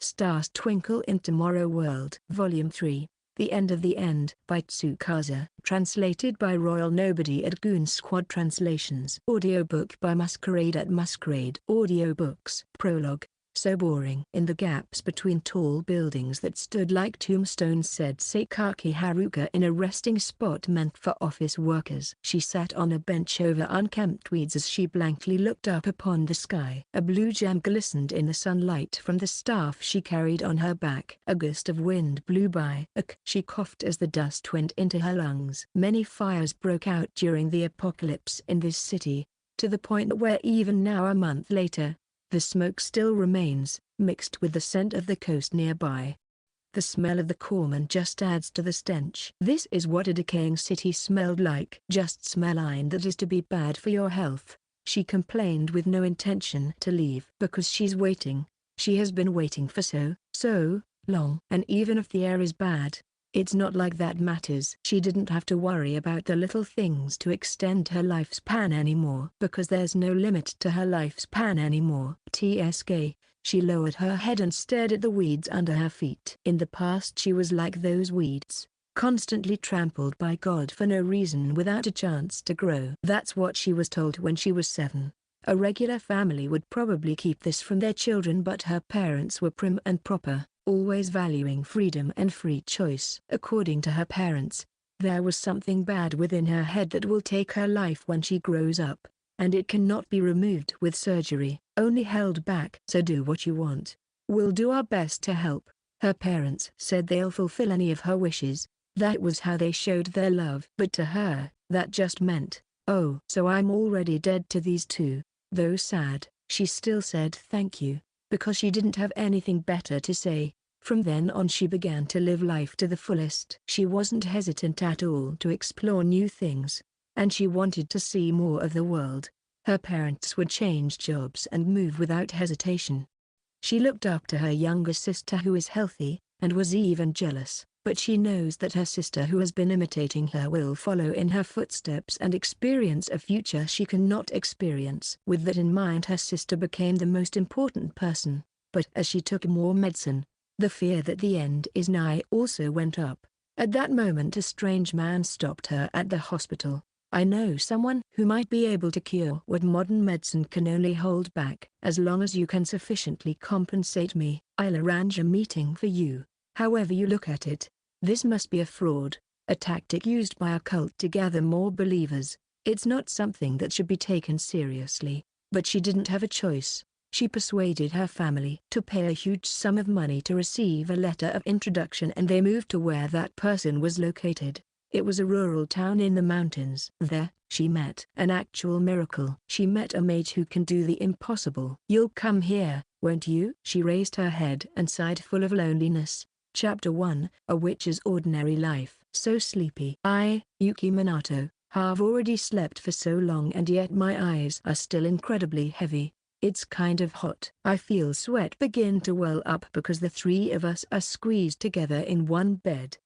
Stars Twinkle in Tomorrow World. Volume 3. The End of the End by Tsukasa. Translated by Royal Nobody at Goon Squad Translations. Audiobook by Masquerade at Masquerade Audiobooks. Prologue. So boring. In the gaps between tall buildings that stood like tombstones said Sakaki Haruka in a resting spot meant for office workers. She sat on a bench over unkempt weeds as she blankly looked up upon the sky. A blue gem glistened in the sunlight from the staff she carried on her back. A gust of wind blew by. She coughed as the dust went into her lungs. Many fires broke out during the apocalypse in this city, to the point where even now a month later, the smoke still remains, mixed with the scent of the coast nearby. The smell of the corpse just adds to the stench. This is what a decaying city smelled like. Just smell line that is to be bad for your health, she complained with no intention to leave. Because she's waiting. She has been waiting for so long. And even if the air is bad, it's not like that matters. She didn't have to worry about the little things to extend her lifespan anymore. Because there's no limit to her lifespan anymore. TSK, she lowered her head and stared at the weeds under her feet. In the past she was like those weeds, constantly trampled by God for no reason without a chance to grow. That's what she was told when she was 7. A regular family would probably keep this from their children, but her parents were prim and proper, always valuing freedom and free choice. According to her parents, there was something bad within her head that will take her life when she grows up, and it cannot be removed with surgery, only held back. So do what you want. We'll do our best to help. Her parents said they'll fulfill any of her wishes. That was how they showed their love. But to her, that just meant, oh, so I'm already dead to these two. Though sad, she still said thank you, because she didn't have anything better to say. From then on she began to live life to the fullest. She wasn't hesitant at all to explore new things, and she wanted to see more of the world. Her parents would change jobs and move without hesitation. She looked up to her younger sister who is healthy, and was even jealous, but she knows that her sister who has been imitating her will follow in her footsteps and experience a future she cannot experience. With that in mind her sister became the most important person, but as she took more medicine, the fear that the end is nigh also went up. At that moment a strange man stopped her at the hospital. I know someone who might be able to cure what modern medicine can only hold back. As long as you can sufficiently compensate me, I'll arrange a meeting for you. However you look at it, this must be a fraud, a tactic used by a cult to gather more believers. It's not something that should be taken seriously. But she didn't have a choice. She persuaded her family to pay a huge sum of money to receive a letter of introduction, and they moved to where that person was located. It was a rural town in the mountains. There, she met an actual miracle. She met a mage who can do the impossible. You'll come here, won't you? She raised her head and sighed, full of loneliness. Chapter 1, A Witch's Ordinary Life. So sleepy. I, Yuki Minato, have already slept for so long, and yet my eyes are still incredibly heavy. It's kind of hot. I feel sweat begin to well up because the three of us are squeezed together in one bed.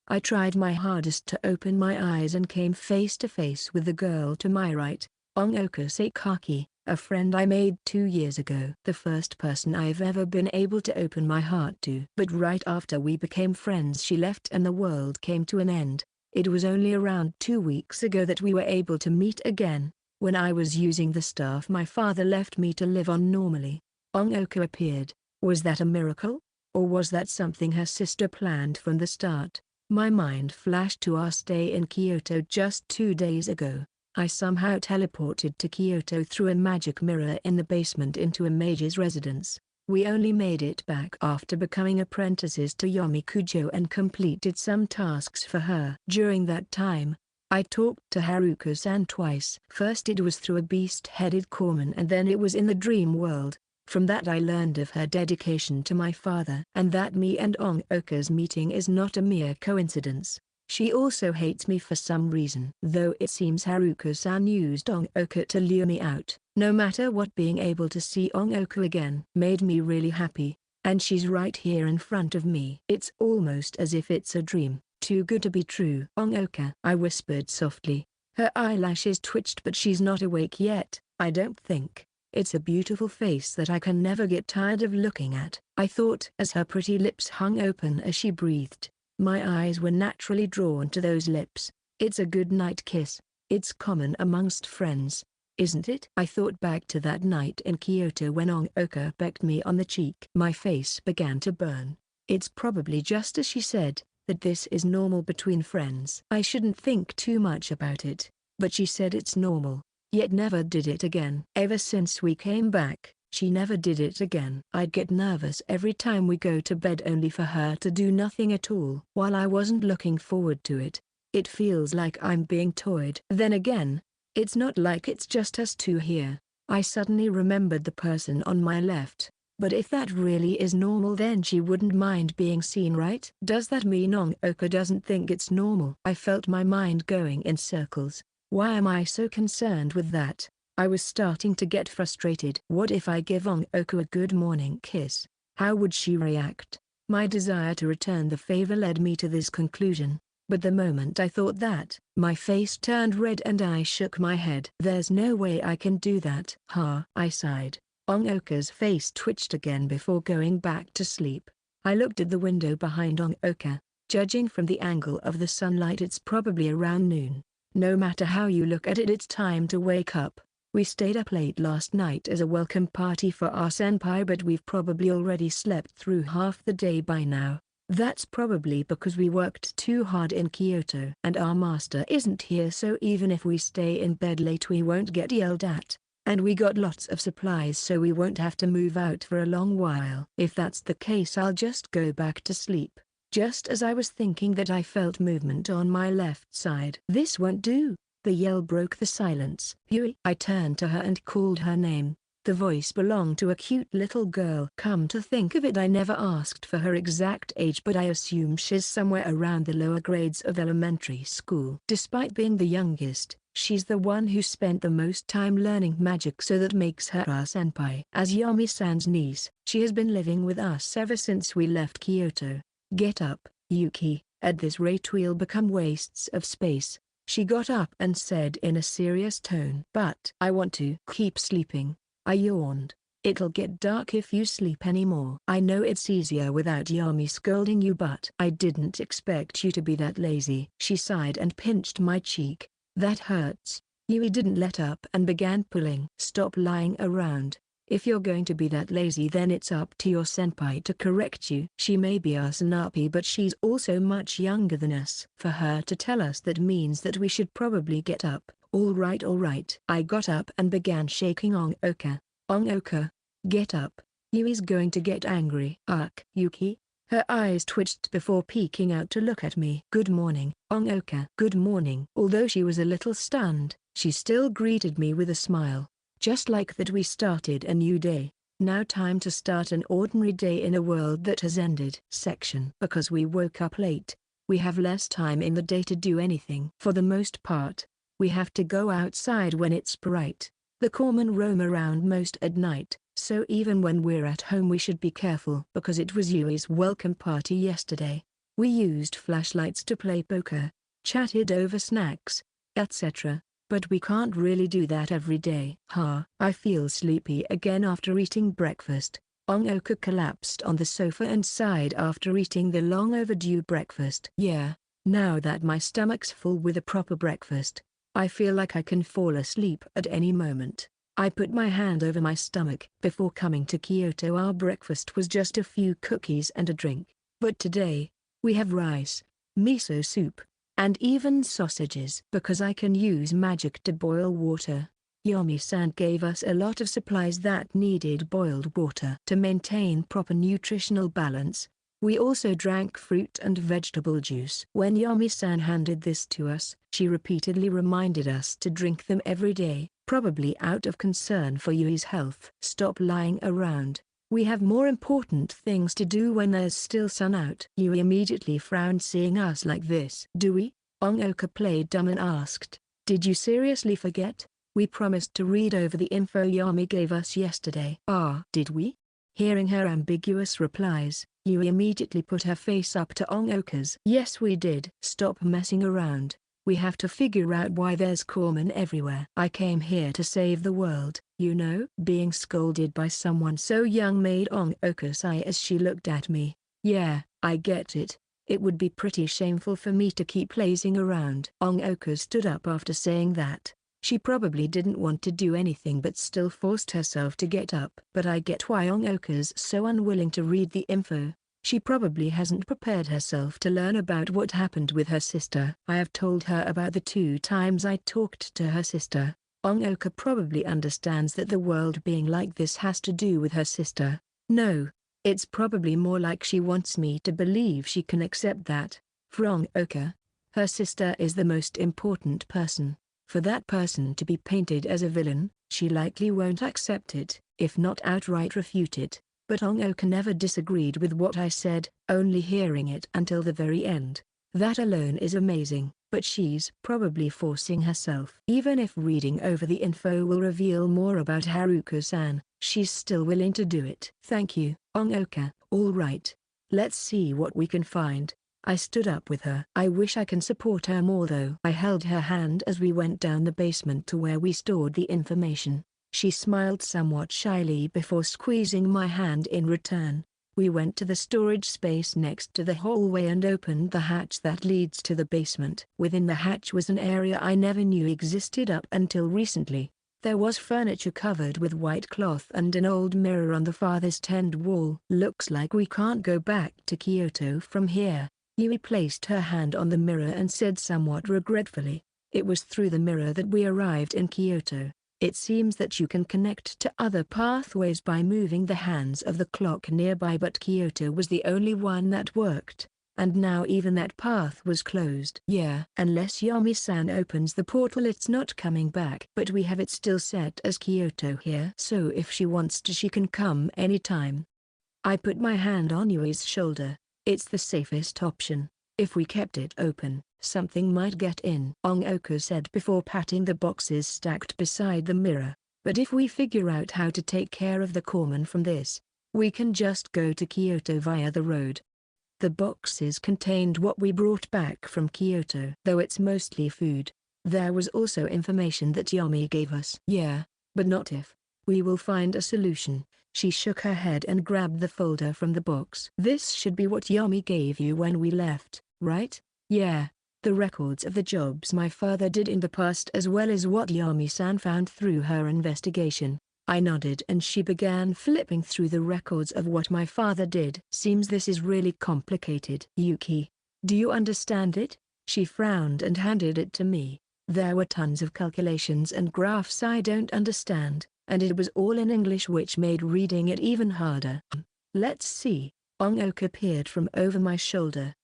I tried my hardest to open my eyes and came face to face with the girl to my right, Ongoku Sakaki, a friend I made 2 years ago. The first person I've ever been able to open my heart to. But right after we became friends she left and the world came to an end. It was only around 2 weeks ago that we were able to meet again. When I was using the staff my father left me to live on normally. Ongoku appeared. Was that a miracle? Or was that something her sister planned from the start? My mind flashed to our stay in Kyoto just 2 days ago. I somehow teleported to Kyoto through a magic mirror in the basement into a mage's residence. We only made it back after becoming apprentices to Yomikujo and completed some tasks for her. During that time, I talked to Haruka-san twice. First it was through a beast-headed corpse, and then it was in the dream world. From that I learned of her dedication to my father, and that me and Ongoku's meeting is not a mere coincidence. She also hates me for some reason. Though it seems Haruka-san used Ongoku to lure me out. No matter what, being able to see Ongoku again made me really happy, and she's right here in front of me. It's almost as if it's a dream. Too good to be true. Ongoku, I whispered softly. Her eyelashes twitched, but she's not awake yet, I don't think. It's a beautiful face that I can never get tired of looking at, I thought as her pretty lips hung open as she breathed. My eyes were naturally drawn to those lips. It's a good night kiss. It's common amongst friends, isn't it? I thought back to that night in Kyoto when Ongoka pecked me on the cheek. My face began to burn. It's probably just as she said, that this is normal between friends. I shouldn't think too much about it, but she said it's normal, yet never did it again. Ever since we came back, she never did it again. I'd get nervous every time we go to bed only for her to do nothing at all. While I wasn't looking forward to it, it feels like I'm being toyed. Then again, it's not like it's just us two here. I suddenly remembered the person on my left. But if that really is normal, then she wouldn't mind being seen, right? Does that mean Ongoka doesn't think it's normal? I felt my mind going in circles. Why am I so concerned with that? I was starting to get frustrated. What if I give Ongoka a good morning kiss? How would she react? My desire to return the favor led me to this conclusion. But the moment I thought that, my face turned red and I shook my head. There's no way I can do that. I sighed. Ongoka's face twitched again before going back to sleep. I looked at the window behind Ongoka. Judging from the angle of the sunlight, it's probably around noon. No matter how you look at it, it's time to wake up. We stayed up late last night as a welcome party for our senpai, but we've probably already slept through half the day by now. That's probably because we worked too hard in Kyoto. And our master isn't here, so even if we stay in bed late we won't get yelled at. And we got lots of supplies, so we won't have to move out for a long while. If that's the case, I'll just go back to sleep. Just as I was thinking that, I felt movement on my left side. This won't do. The yell broke the silence. Yuri. I turned to her and called her name. The voice belonged to a cute little girl. Come to think of it, I never asked for her exact age, but I assume she's somewhere around the lower grades of elementary school. Despite being the youngest, she's the one who spent the most time learning magic, so that makes her our senpai. As Yami-san's niece, she has been living with us ever since we left Kyoto. Get up, Yuki, at this rate we'll become wastes of space. She got up and said in a serious tone. But I want to keep sleeping. I yawned. It'll get dark if you sleep anymore. I know it's easier without Yami scolding you, but I didn't expect you to be that lazy. She sighed and pinched my cheek. That hurts. Yui didn't let up and began pulling. Stop lying around. If you're going to be that lazy, then it's up to your senpai to correct you. She may be our Sanapi, but she's also much younger than us. For her to tell us that means that we should probably get up. All right. I got up and began shaking Ongoka. Ongoka, get up. Yui's going to get angry. Yuki? Her eyes twitched before peeking out to look at me. Good morning, Ongoka. Good morning. Although she was a little stunned, she still greeted me with a smile. Just like that, we started a new day. Now time to start an ordinary day in a world that has ended. Because we woke up late, we have less time in the day to do anything. For the most part, we have to go outside when it's bright. The corpsmen roam around most at night, so even when we're at home we should be careful. Because it was Yui's welcome party yesterday, we used flashlights to play poker, chatted over snacks, etc. But we can't really do that every day. I feel sleepy again after eating breakfast. Ongoka collapsed on the sofa and sighed after eating the long overdue breakfast. Yeah, now that my stomach's full with a proper breakfast, I feel like I can fall asleep at any moment. I put my hand over my stomach. Before coming to Kyoto, our breakfast was just a few cookies and a drink. But today, we have rice, miso soup, and even sausages. Because I can use magic to boil water, Yami-san gave us a lot of supplies that needed boiled water. To maintain proper nutritional balance, we also drank fruit and vegetable juice. When Yami-san handed this to us, she repeatedly reminded us to drink them every day, probably out of concern for Yui's health. Stop lying around. We have more important things to do when there's still sun out. Yui immediately frowned seeing us like this. Do we? Ongoka played dumb and asked. Did you seriously forget? We promised to read over the info Yami gave us yesterday. Did we? Hearing her ambiguous replies, Yui immediately put her face up to Ongoka's. Yes, we did. Stop messing around. We have to figure out why there's corpsmen everywhere. I came here to save the world. Being scolded by someone so young made Ongoku sigh as she looked at me. Yeah, I get it. It would be pretty shameful for me to keep lazing around. Ongoku stood up after saying that. She probably didn't want to do anything but still forced herself to get up. But I get why Ongoku's so unwilling to read the info. She probably hasn't prepared herself to learn about what happened with her sister. I have told her about the 2 times I talked to her sister. Ongoku probably understands that the world being like this has to do with her sister. No. It's probably more like she wants me to believe she can accept that. For Ongoku, her sister is the most important person. For that person to be painted as a villain, she likely won't accept it, if not outright refute it. But Ongoku never disagreed with what I said, only hearing it until the very end. That alone is amazing, but she's probably forcing herself. Even if reading over the info will reveal more about Haruko-san, she's still willing to do it. Thank you, Ongoku. All right. Let's see what we can find. I stood up with her. I wish I can support her more though. I held her hand as we went down the basement to where we stored the information. She smiled somewhat shyly before squeezing my hand in return. We went to the storage space next to the hallway and opened the hatch that leads to the basement. Within the hatch was an area I never knew existed up until recently. There was furniture covered with white cloth and an old mirror on the farthest end wall. Looks like we can't go back to Kyoto from here. Yuri placed her hand on the mirror and said somewhat regretfully, "It was through the mirror that we arrived in Kyoto. It seems that you can connect to other pathways by moving the hands of the clock nearby, but Kyoto was the only one that worked. And now even that path was closed. Yeah, unless Yami-san opens the portal it's not coming back. But we have it still set as Kyoto here. So if she wants to she can come anytime." I put my hand on Yuri's shoulder. It's the safest option. If we kept it open, something might get in, Ongoku said before patting the boxes stacked beside the mirror. But if we figure out how to take care of the corpsman from this, we can just go to Kyoto via the road. The boxes contained what we brought back from Kyoto. Though it's mostly food, there was also information that Yami gave us. Yeah, but not if. We will find a solution. She shook her head and grabbed the folder from the box. This should be what Yami gave you when we left, right? Yeah. The records of the jobs my father did in the past as well as what Yami-san found through her investigation. I nodded and she began flipping through the records of what my father did. Seems this is really complicated. Yuki, do you understand it? She frowned and handed it to me. There were tons of calculations and graphs I don't understand, and it was all in English which made reading it even harder. Let's see. Ongoku peered from over my shoulder.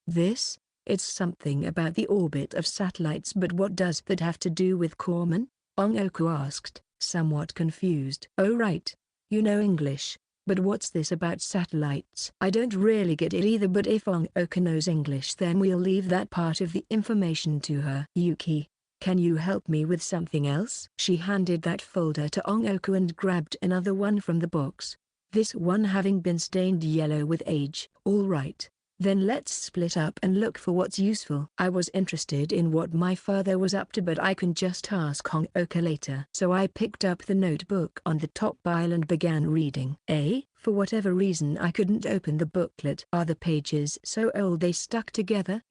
This? It's something about the orbit of satellites, but what does that have to do with corpsman? Ongoku asked, somewhat confused. Oh right. You know English, but what's this about satellites? I don't really get it either, but if Ongoku knows English then we'll leave that part of the information to her. Yuki, can you help me with something else? She handed that folder to Ongoku and grabbed another one from the box. This one having been stained yellow with age. All right. Then let's split up and look for what's useful. I was interested in what my father was up to, but I can just ask Ongoku later. So I picked up the notebook on the top pile and began reading. For whatever reason I couldn't open the booklet. Are the pages so old they stuck together?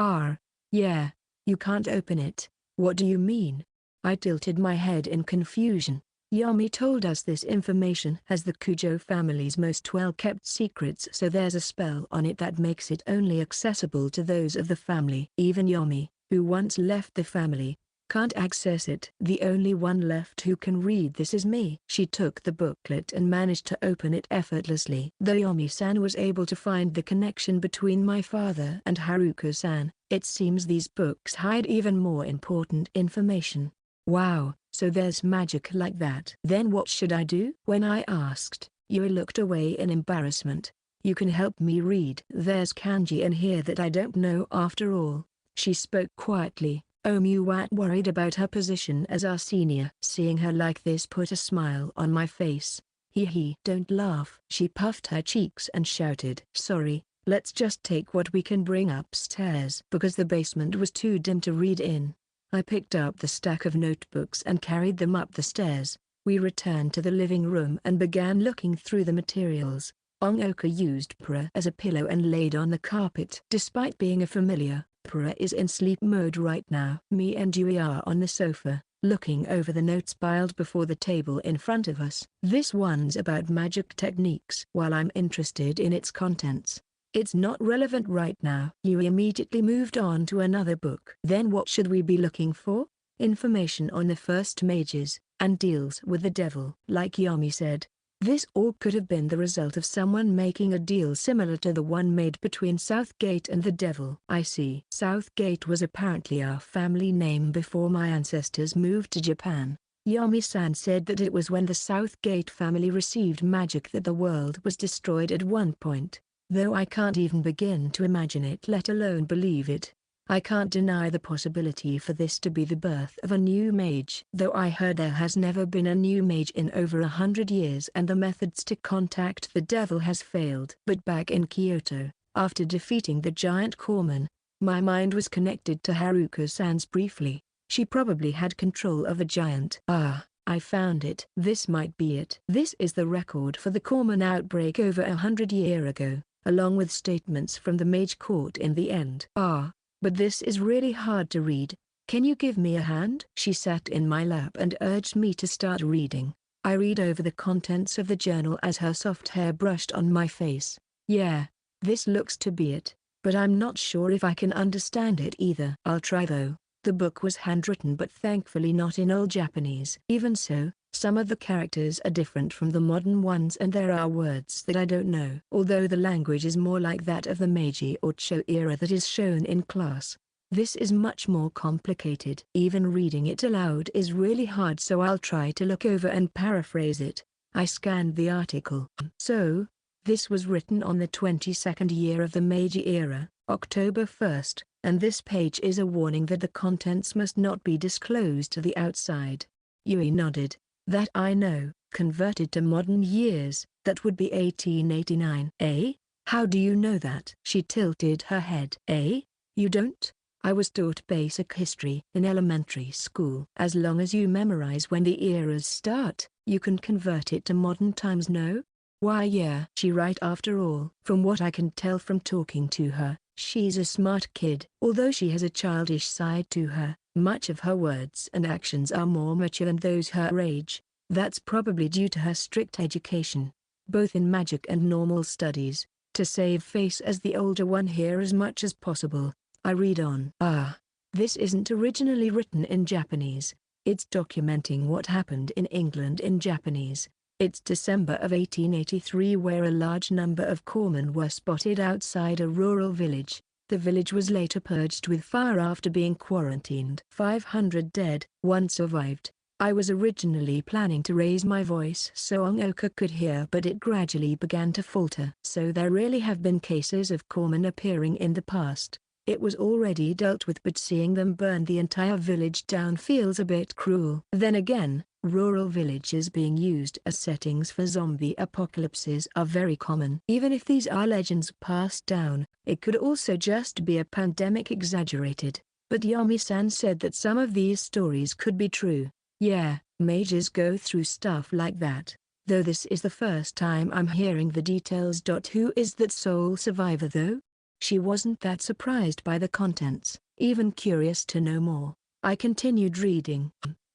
Yeah. You can't open it. What do you mean? I tilted my head in confusion. Yami told us this information has the Kujo family's most well-kept secrets, so there's a spell on it that makes it only accessible to those of the family. Even Yami, who once left the family, can't access it. The only one left who can read this is me. She took the booklet and managed to open it effortlessly. Though Yami-san was able to find the connection between my father and Haruko-san, it seems these books hide even more important information. Wow, so there's magic like that. Then what should I do? When I asked, Yuri looked away in embarrassment. You can help me read. There's kanji in here that I don't know after all. She spoke quietly. You weren't worried about her position as our senior. Seeing her like this put a smile on my face. Don't laugh. She puffed her cheeks and shouted. Sorry, let's just take what we can bring upstairs. Because the basement was too dim to read in, I picked up the stack of notebooks and carried them up the stairs. We returned to the living room and began looking through the materials. Ongoka used Pura as a pillow and laid on the carpet. Despite being a familiar, Pura is in sleep mode right now. Me and Yuri are on the sofa, looking over the notes piled before the table in front of us. This one's about magic techniques. While I'm interested in its contents, it's not relevant right now. Yuri immediately moved on to another book. Then what should we be looking for? Information on the first mages, and deals with the devil. Like Yami said, this all could have been the result of someone making a deal similar to the one made between Southgate and the devil. I see. Southgate was apparently our family name before my ancestors moved to Japan. Yami-san said that it was when the Southgate family received magic that the world was destroyed at one point. Though I can't even begin to imagine it, let alone believe it. I can't deny the possibility for this to be the birth of a new mage. Though I heard there has never been a new mage in over 100 years and the methods to contact the devil has failed. But back in Kyoto, after defeating the giant corpsman, my mind was connected to Haruka-san's briefly. She probably had control of a giant. Ah, I found it. This might be it. This is the record for the corpsman outbreak over 100 years ago, along with statements from the mage court in the end. Ah. But this is really hard to read. Can you give me a hand? She sat in my lap and urged me to start reading. I read over the contents of the journal as her soft hair brushed on my face. Yeah, this looks to be it, but I'm not sure if I can understand it either. I'll try though. The book was handwritten but thankfully not in old Japanese. Even so, some of the characters are different from the modern ones and there are words that I don't know. Although the language is more like that of the Meiji or Cho era that is shown in class, this is much more complicated. Even reading it aloud is really hard, so I'll try to look over and paraphrase it. I scanned the article. So, this was written on the 22nd year of the Meiji era, October 1st, and this page is a warning that the contents must not be disclosed to the outside. Yuri nodded. That I know. Converted to modern years, that would be 1889. Eh? How do you know that? She tilted her head. Eh? You don't? I was taught basic history in elementary school. As long as you memorize when the eras start, you can convert it to modern times, no? Why yeah. She right after all. From what I can tell from talking to her, she's a smart kid. Although she has a childish side to her, much of her words and actions are more mature than those her age. That's probably due to her strict education, both in magic and normal studies, to save face as the older one here as much as possible. I read on. Ah, this isn't originally written in Japanese. It's documenting what happened in England in Japanese. It's December of 1883 where a large number of corpsmen were spotted outside a rural village. The village was later purged with fire after being quarantined. 500 dead, one survived. I was originally planning to raise my voice so Ongoka could hear, but it gradually began to falter. So there really have been cases of corpsmen appearing in the past. It was already dealt with, but seeing them burn the entire village down feels a bit cruel. Then again, rural villages being used as settings for zombie apocalypses are very common. Even if these are legends passed down, it could also just be a pandemic exaggerated. But Yami-san said that some of these stories could be true. Yeah, mages go through stuff like that. Though this is the first time I'm hearing the details. Who is that sole survivor though? She wasn't that surprised by the contents, even curious to know more. I continued reading.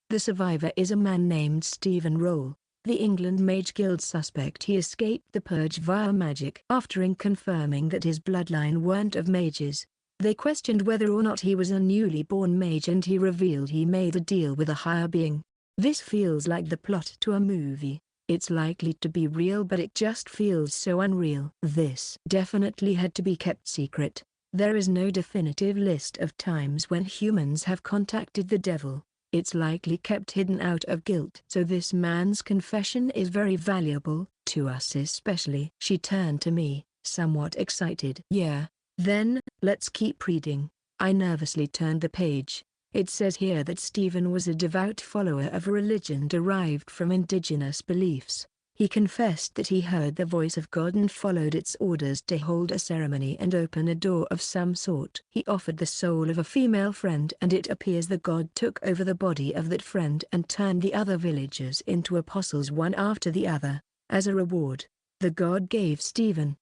The survivor is a man named Stephen Roll, the England Mage Guild suspect. He escaped the purge via magic. After confirming that his bloodline weren't of mages, they questioned whether or not he was a newly born mage, and he revealed he made a deal with a higher being. This feels like the plot to a movie. It's likely to be real, but it just feels so unreal. This definitely had to be kept secret. There is no definitive list of times when humans have contacted the devil. It's likely kept hidden out of guilt. So this man's confession is very valuable, to us especially. She turned to me, somewhat excited. Yeah. Then, let's keep reading. I nervously turned the page. It says here that Stephen was a devout follower of a religion derived from indigenous beliefs. He confessed that he heard the voice of God and followed its orders to hold a ceremony and open a door of some sort. He offered the soul of a female friend, and it appears the god took over the body of that friend and turned the other villagers into apostles one after the other. As a reward, the god gave Stephen.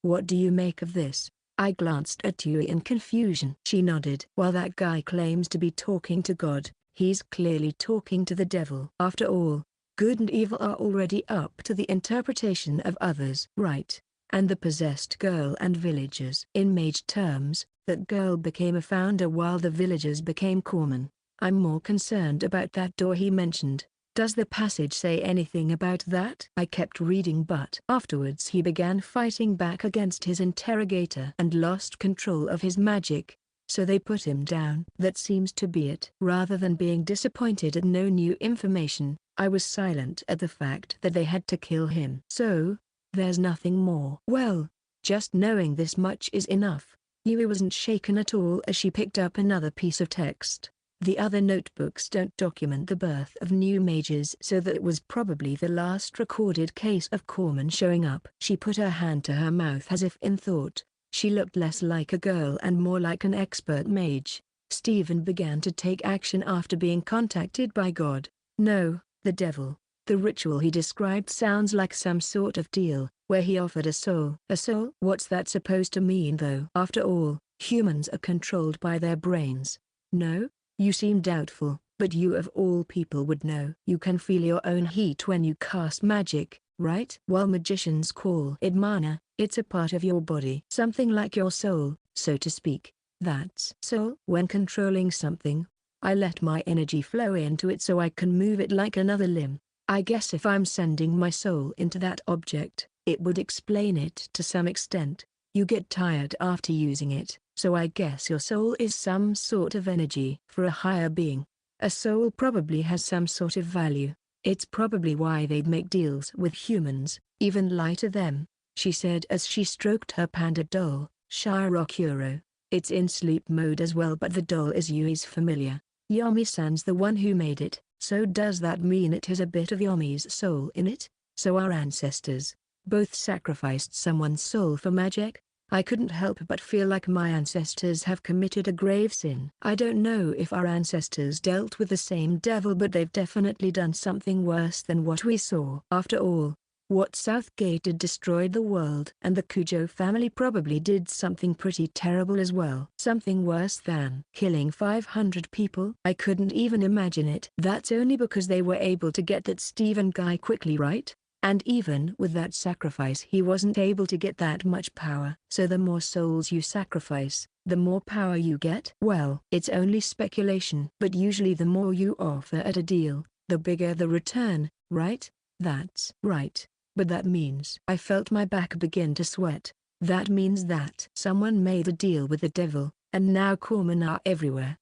What do you make of this? I glanced at Yuri in confusion. She nodded. While that guy claims to be talking to God, he's clearly talking to the devil. After all, good and evil are already up to the interpretation of others. Right. And the possessed girl and villagers. In mage terms, that girl became a founder while the villagers became corpsmen. I'm more concerned about that door he mentioned. Does the passage say anything about that? I kept reading, but afterwards he began fighting back against his interrogator and lost control of his magic. So they put him down. That seems to be it. Rather than being disappointed at no new information, I was silent at the fact that they had to kill him. So, there's nothing more. Well, just knowing this much is enough. Yuri wasn't shaken at all as she picked up another piece of text. The other notebooks don't document the birth of new mages, so that was probably the last recorded case of corpsmen showing up. She put her hand to her mouth as if in thought. She looked less like a girl and more like an expert mage. Stephen began to take action after being contacted by God. No, the devil. The ritual he described sounds like some sort of deal, where he offered a soul. A soul? What's that supposed to mean though? After all, humans are controlled by their brains. No? You seem doubtful, but you of all people would know. You can feel your own heat when you cast magic, right? While magicians call it mana, it's a part of your body. Something like your soul, so to speak. That's soul. When controlling something, I let my energy flow into it so I can move it like another limb. I guess if I'm sending my soul into that object, it would explain it to some extent. You get tired after using it. So I guess your soul is some sort of energy for a higher being. A soul probably has some sort of value. It's probably why they'd make deals with humans, even lie to them, she said as she stroked her panda doll, Shirokuro. It's in sleep mode as well, but the doll is Yui's familiar. Yomi-san's the one who made it, so does that mean it has a bit of Yomi's soul in it? So our ancestors both sacrificed someone's soul for magic? I couldn't help but feel like my ancestors have committed a grave sin. I don't know if our ancestors dealt with the same devil, but they've definitely done something worse than what we saw. After all, what Southgate did destroyed the world, and the Kujo family probably did something pretty terrible as well. Something worse than killing 500 people. I couldn't even imagine it. That's only because they were able to get that Stephen guy quickly, right? And even with that sacrifice he wasn't able to get that much power. So the more souls you sacrifice, the more power you get? Well, it's only speculation. But usually the more you offer at a deal, the bigger the return, right? That's right. But that means I felt my back begin to sweat. That means that someone made a deal with the devil, and now corpsmen are everywhere.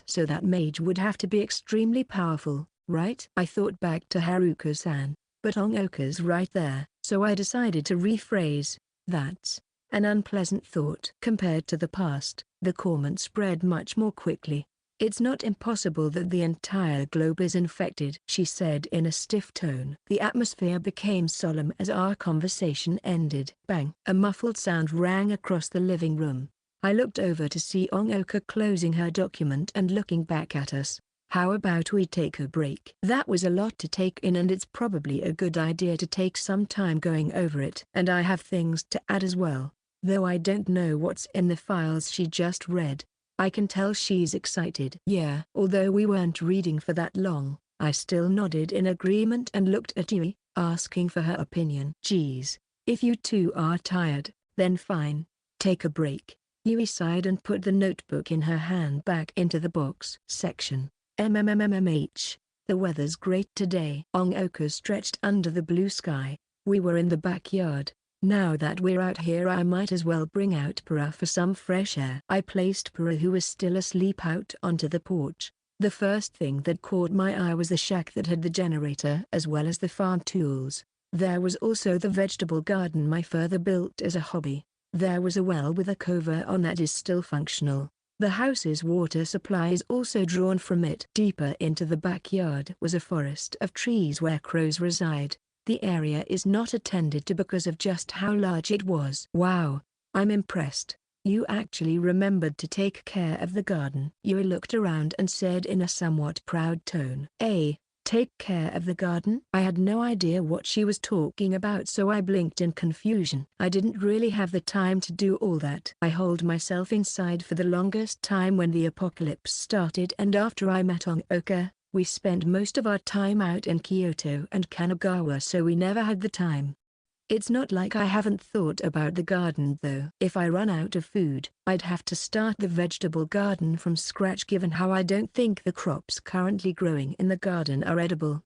So that mage would have to be extremely powerful, right? I thought back to Haruko-san. But Ongoka's right there, so I decided to rephrase. That's an unpleasant thought. Compared to the past, the corpsmen spread much more quickly. It's not impossible that the entire globe is infected, she said in a stiff tone. The atmosphere became solemn as our conversation ended. Bang! A muffled sound rang across the living room. I looked over to see Ongoka closing her document and looking back at us. How about we take a break? That was a lot to take in, and it's probably a good idea to take some time going over it. And I have things to add as well, though I don't know what's in the files she just read. I can tell she's excited. Yeah. Although we weren't reading for that long, I still nodded in agreement and looked at Yuri, asking for her opinion. Geez, if you two are tired, then fine. Take a break. Yuri sighed and put the notebook in her hand back into the box. Section MMMMH. The weather's great today. Ongoka stretched under the blue sky. We were in the backyard. Now that we're out here, I might as well bring out Pura for some fresh air. I placed Pura, who was still asleep, out onto the porch. The first thing that caught my eye was the shack that had the generator as well as the farm tools. There was also the vegetable garden my father built as a hobby. There was a well with a cover on that is still functional. The house's water supply is also drawn from it. Deeper into the backyard was a forest of trees where crows reside. The area is not attended to because of just how large it was. Wow, I'm impressed. You actually remembered to take care of the garden. Yuri looked around and said in a somewhat proud tone. Take care of the garden? I had no idea what she was talking about, so I blinked in confusion. I didn't really have the time to do all that. I holed myself inside for the longest time when the apocalypse started, and after I met Ongoka, we spent most of our time out in Kyoto and Kanagawa, so we never had the time. It's not like I haven't thought about the garden though. If I run out of food, I'd have to start the vegetable garden from scratch, given how I don't think the crops currently growing in the garden are edible.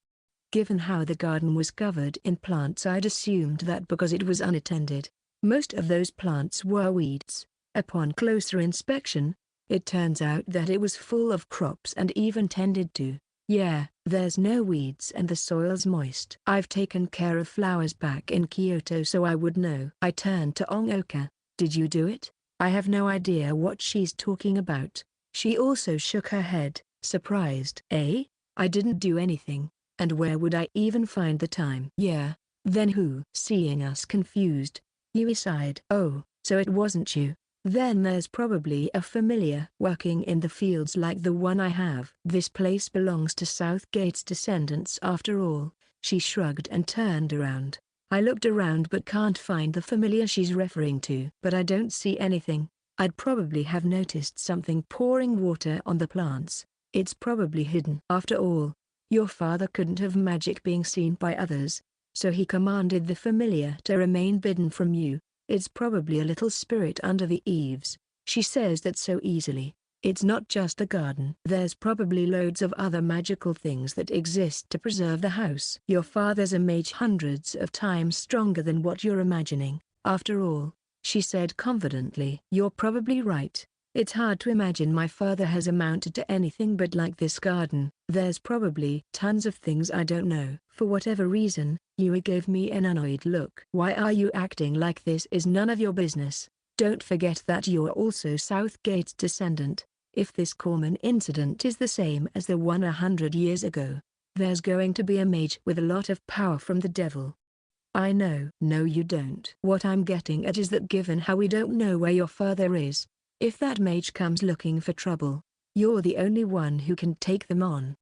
Given how the garden was covered in plants, I'd assumed that because it was unattended, most of those plants were weeds. Upon closer inspection, it turns out that it was full of crops and even tended to. Yeah, there's no weeds and the soil's moist. I've taken care of flowers back in Kyoto, so I would know. I turned to Ongoka. Did you do it? I have no idea what she's talking about. She also shook her head, surprised. I didn't do anything, and where would I even find the time? Yeah, then who? Seeing us confused, Yui sighed. Oh, so it wasn't you. Then there's probably a familiar working in the fields like the one I have. This place belongs to Southgate's descendants after all. She shrugged and turned around. I looked around but can't find the familiar she's referring to. But I don't see anything. I'd probably have noticed something pouring water on the plants. It's probably hidden. After all, your father couldn't have magic being seen by others, so he commanded the familiar to remain hidden from you. It's probably a little spirit under the eaves. She says that so easily. It's not just the garden. There's probably loads of other magical things that exist to preserve the house. Your father's a mage hundreds of times stronger than what you're imagining. After all, she said confidently. You're probably right. It's hard to imagine my father has amounted to anything but like this garden. There's probably tons of things I don't know. For whatever reason, Yui gave me an annoyed look. Why are you acting like this is none of your business? Don't forget that you're also Southgate's descendant. If this Corman incident is the same as the one 100 years ago, there's going to be a mage with a lot of power from the devil. I know. No, you don't. What I'm getting at is that given how we don't know where your father is, if that mage comes looking for trouble, you're the only one who can take them on.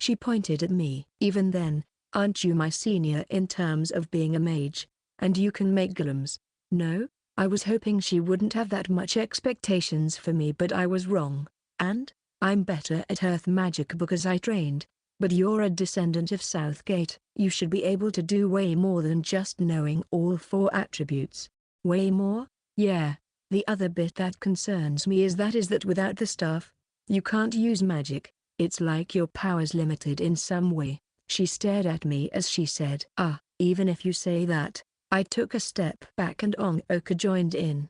She pointed at me. Even then, aren't you my senior in terms of being a mage, and you can make golems? No? I was hoping she wouldn't have that much expectations for me, but I was wrong. And I'm better at earth magic because I trained. But you're a descendant of Southgate. You should be able to do way more than just knowing all 4 attributes. Way more? Yeah. The other bit that concerns me is that without the staff, you can't use magic. It's like your power's limited in some way. She stared at me as she said, even if you say that. I took a step back and Ongoka joined in.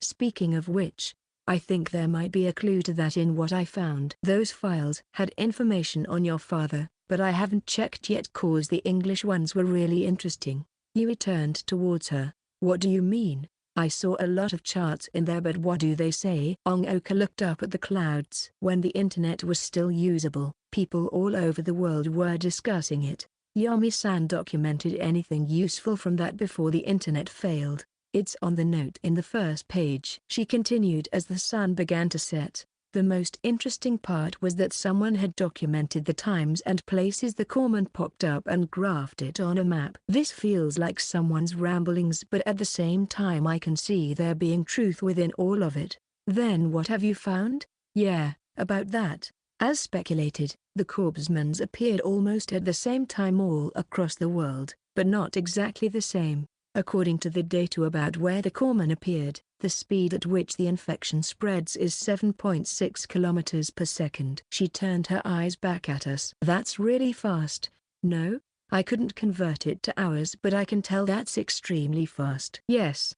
Speaking of which, I think there might be a clue to that in what I found. Those files had information on your father, but I haven't checked yet cause the English ones were really interesting. Yui turned towards her. What do you mean? I saw a lot of charts in there, but what do they say? Ongoka looked up at the clouds. When the internet was still usable, people all over the world were discussing it. Yami-san documented anything useful from that before the internet failed. It's on the note in the first page. She continued as the sun began to set. The most interesting part was that someone had documented the times and places the Corman popped up and graphed it on a map. This feels like someone's ramblings, but at the same time I can see there being truth within all of it. Then what have you found? Yeah, about that. As speculated, the Corpsmans appeared almost at the same time all across the world, but not exactly the same. According to the data about where the Corman appeared, the speed at which the infection spreads is 7.6 kilometers per second. She turned her eyes back at us. That's really fast. No, I couldn't convert it to hours, but I can tell that's extremely fast. Yes.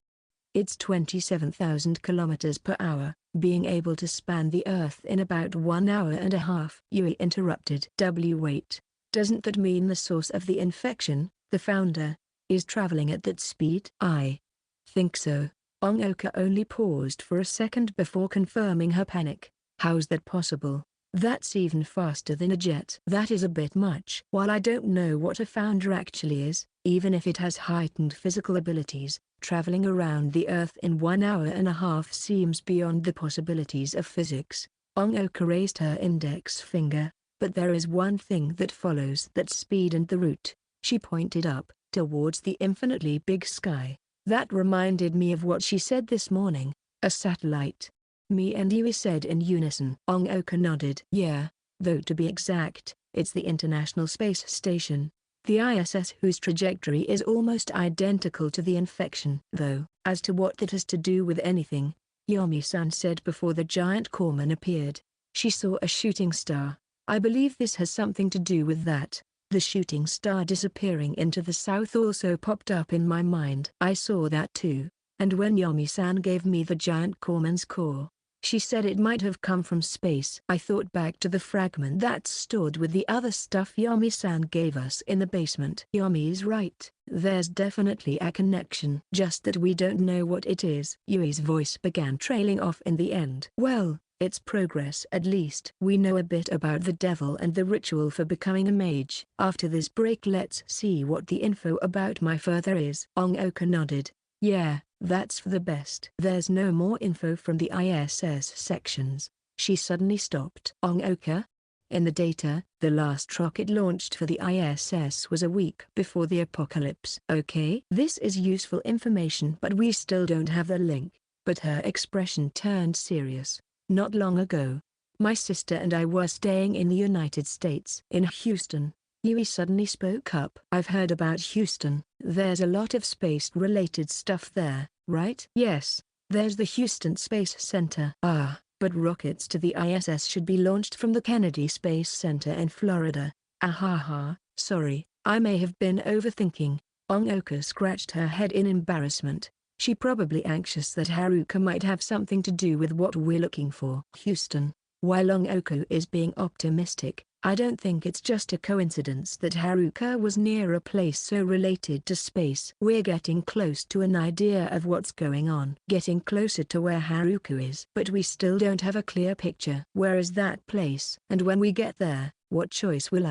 It's 27,000 kilometers per hour, being able to span the Earth in about 1 hour and a half. Yui interrupted. Wait, doesn't that mean the source of the infection, the founder, is traveling at that speed? I think so. Ongoka only paused for a second before confirming her panic. How's that possible? That's even faster than a jet. That is a bit much. While I don't know what a founder actually is, Even if it has heightened physical abilities, traveling around the Earth in 1 hour and a half seems beyond the possibilities of physics. Ongoka raised her index finger. But there is one thing that follows that speed and the route. She pointed up, towards the infinitely big sky. That reminded me of what she said this morning, a satellite. Me and Yuri said in unison. Ongoka nodded. Yeah, though to be exact, it's the International Space Station. The ISS whose trajectory is almost identical to the infection. Though, as to what that has to do with anything, Yomi-san said before the giant corpsman appeared. She saw a shooting star. I believe this has something to do with that. The shooting star disappearing into the south also popped up in my mind. I saw that too, and when Yomi-san gave me the giant corpsman's core, she said it might have come from space. I thought back to the fragment that's stored with the other stuff Yomi-san gave us in the basement. Yomi's right, there's definitely a connection. Just that we don't know what it is. Yui's voice began trailing off in the end. Well, it's progress at least. We know a bit about the devil and the ritual for becoming a mage. After this break let's see what the info about my further is. Ongoka nodded. Yeah, that's for the best. There's no more info from the ISS sections. She suddenly stopped. Ongoka? In the data, the last rocket launched for the ISS was a week before the apocalypse. Okay? This is useful information but we still don't have the link. But her expression turned serious. Not long ago, my sister and I were staying in the United States. In Houston. Yuri suddenly spoke up. I've heard about Houston. There's a lot of space-related stuff there, right? Yes, there's the Houston Space Center. Ah, but rockets to the ISS should be launched from the Kennedy Space Center in Florida. Ahaha, sorry, I may have been overthinking. Ongoka scratched her head in embarrassment. She probably anxious that Haruka might have something to do with what we're looking for. Houston. While Ongoka is being optimistic, I don't think it's just a coincidence that Haruka was near a place so related to space. We're getting close to an idea of what's going on. Getting closer to where Haruka is. But we still don't have a clear picture. Where is that place? And when we get there, what choice will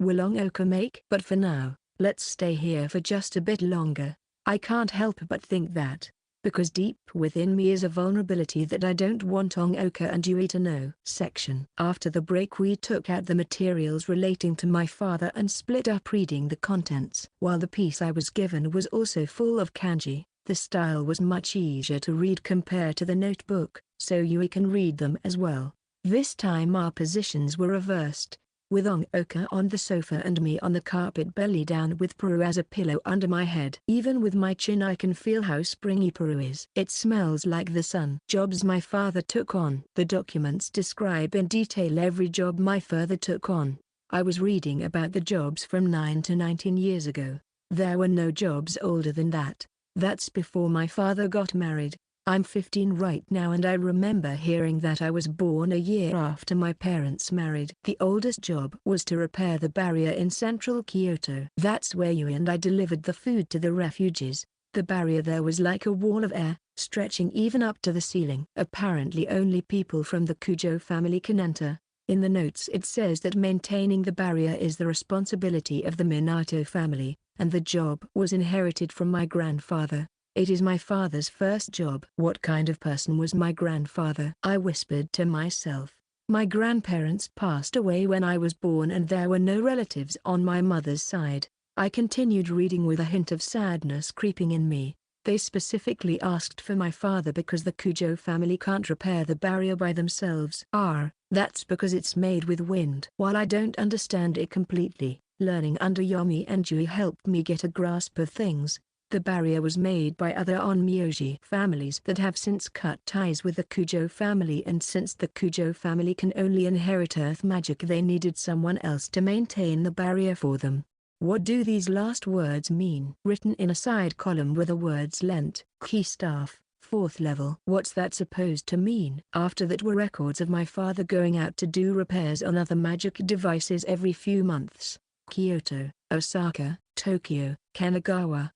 Ongoka make? But for now, let's stay here for just a bit longer. I can't help but think that, because deep within me is a vulnerability that I don't want Ongoka and Yuri to know. After the break we took out the materials relating to my father and split up reading the contents. While the piece I was given was also full of kanji, the style was much easier to read compared to the notebook, so Yuri can read them as well. This time our positions were reversed, with Ongoka on the sofa and me on the carpet belly down with Peru as a pillow under my head. Even with my chin I can feel how springy Peru is. It smells like the sun. Jobs my father took on. The documents describe in detail every job my father took on. I was reading about the jobs from 9 to 19 years ago. There were no jobs older than that. That's before my father got married. I'm 15 right now and I remember hearing that I was born a year after my parents married. The oldest job was to repair the barrier in central Kyoto. That's where you and I delivered the food to the refugees. The barrier there was like a wall of air, stretching even up to the ceiling. Apparently only people from the Kujo family can enter. In the notes it says that maintaining the barrier is the responsibility of the Minato family, and the job was inherited from my grandfather. It is my father's first job. What kind of person was my grandfather? I whispered to myself. My grandparents passed away when I was born and there were no relatives on my mother's side. I continued reading with a hint of sadness creeping in me. They specifically asked for my father because the Kujo family can't repair the barrier by themselves. That's because it's made with wind. While I don't understand it completely, learning under Yomi and Yui helped me get a grasp of things. The barrier was made by other Onmyoji families that have since cut ties with the Kujo family, and since the Kujo family can only inherit earth magic they needed someone else to maintain the barrier for them. What do these last words mean? Written in a side column were the words Lent, key staff, 4th level. What's that supposed to mean? After that were records of my father going out to do repairs on other magic devices every few months. Kyoto, Osaka, Tokyo, Kanagawa.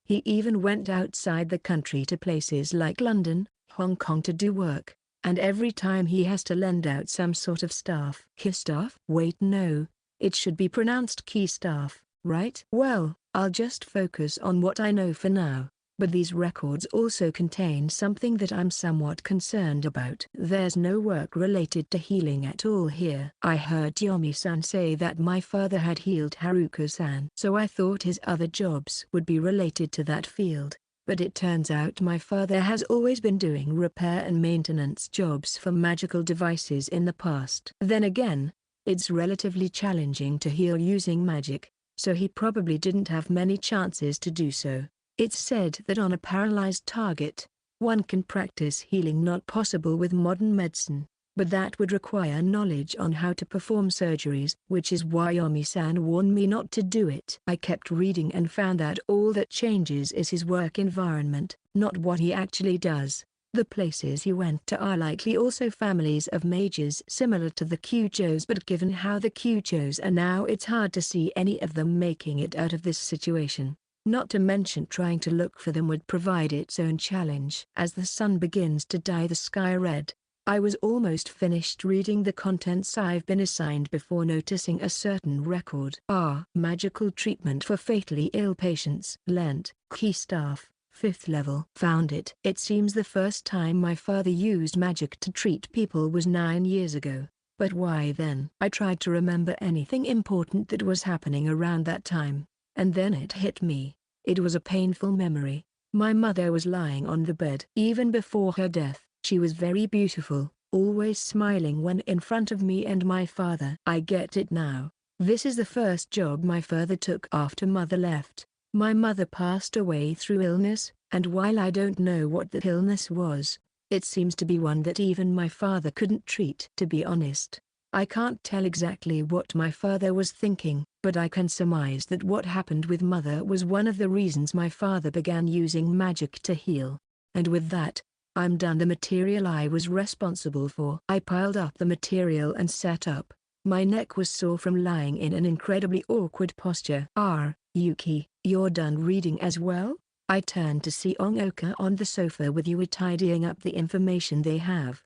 He even went outside the country to places like London, Hong Kong to do work, and every time he has to lend out some sort of staff. Key staff? Wait, no, it should be pronounced key staff, right? Well, I'll just focus on what I know for now. But these records also contain something that I'm somewhat concerned about. There's no work related to healing at all here. I heard Yomi-san say that my father had healed Haruka-san. So I thought his other jobs would be related to that field. But it turns out my father has always been doing repair and maintenance jobs for magical devices in the past. Then again, it's relatively challenging to heal using magic, so he probably didn't have many chances to do so. It's said that on a paralyzed target, one can practice healing, not possible with modern medicine, but that would require knowledge on how to perform surgeries, which is why Yomi-san warned me not to do it. I kept reading and found that all that changes is his work environment, not what he actually does. The places he went to are likely also families of mages similar to the Kyujos, but given how the Kyujos are now, it's hard to see any of them making it out of this situation. Not to mention trying to look for them would provide its own challenge. As the sun begins to dye the sky red, I was almost finished reading the contents I've been assigned before noticing a certain record. Magical treatment for fatally ill patients. Lent, key staff, 5th level. Found it. It seems the first time my father used magic to treat people was 9 years ago. But why then? I tried to remember anything important that was happening around that time. And then it hit me. It was a painful memory. My mother was lying on the bed. Even before her death, she was very beautiful, always smiling when in front of me and my father. I get it now. This is the first job my father took after mother left. My mother passed away through illness, and while I don't know what that illness was, it seems to be one that even my father couldn't treat. To be honest, I can't tell exactly what my father was thinking, but I can surmise that what happened with mother was one of the reasons my father began using magic to heal. And with that, I'm done the material I was responsible for. I piled up the material and sat up. My neck was sore from lying in an incredibly awkward posture. Yuki, you're done reading as well? I turned to see Ongoka on the sofa with Yuri tidying up the information they have.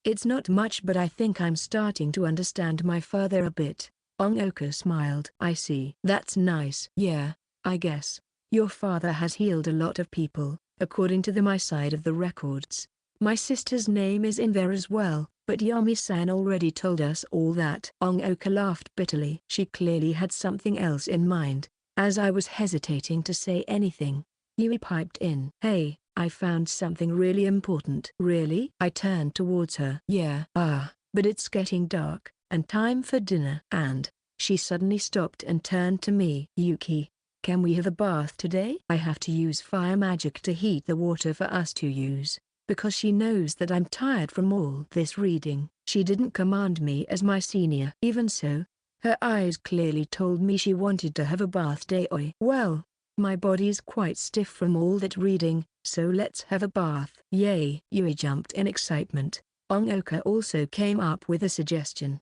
It's not much, but I think I'm starting to understand my father a bit. Ongoka smiled. I see. That's nice. Yeah, I guess. Your father has healed a lot of people, according to my side of the records. My sister's name is in there as well, but Yami-san already told us all that. Ongoka laughed bitterly. She clearly had something else in mind. As I was hesitating to say anything, Yui piped in. Hey, I found something really important. Really? I turned towards her. Yeah. But it's getting dark, and time for dinner. And she suddenly stopped and turned to me. Yuki, can we have a bath today? I have to use fire magic to heat the water for us to use, because she knows that I'm tired from all this reading. She didn't command me as my senior. Even so, her eyes clearly told me she wanted to have a bath day. Well, my body's quite stiff from all that reading, so let's have a bath. Yay! Yui jumped in excitement. Ongoka also came up with a suggestion.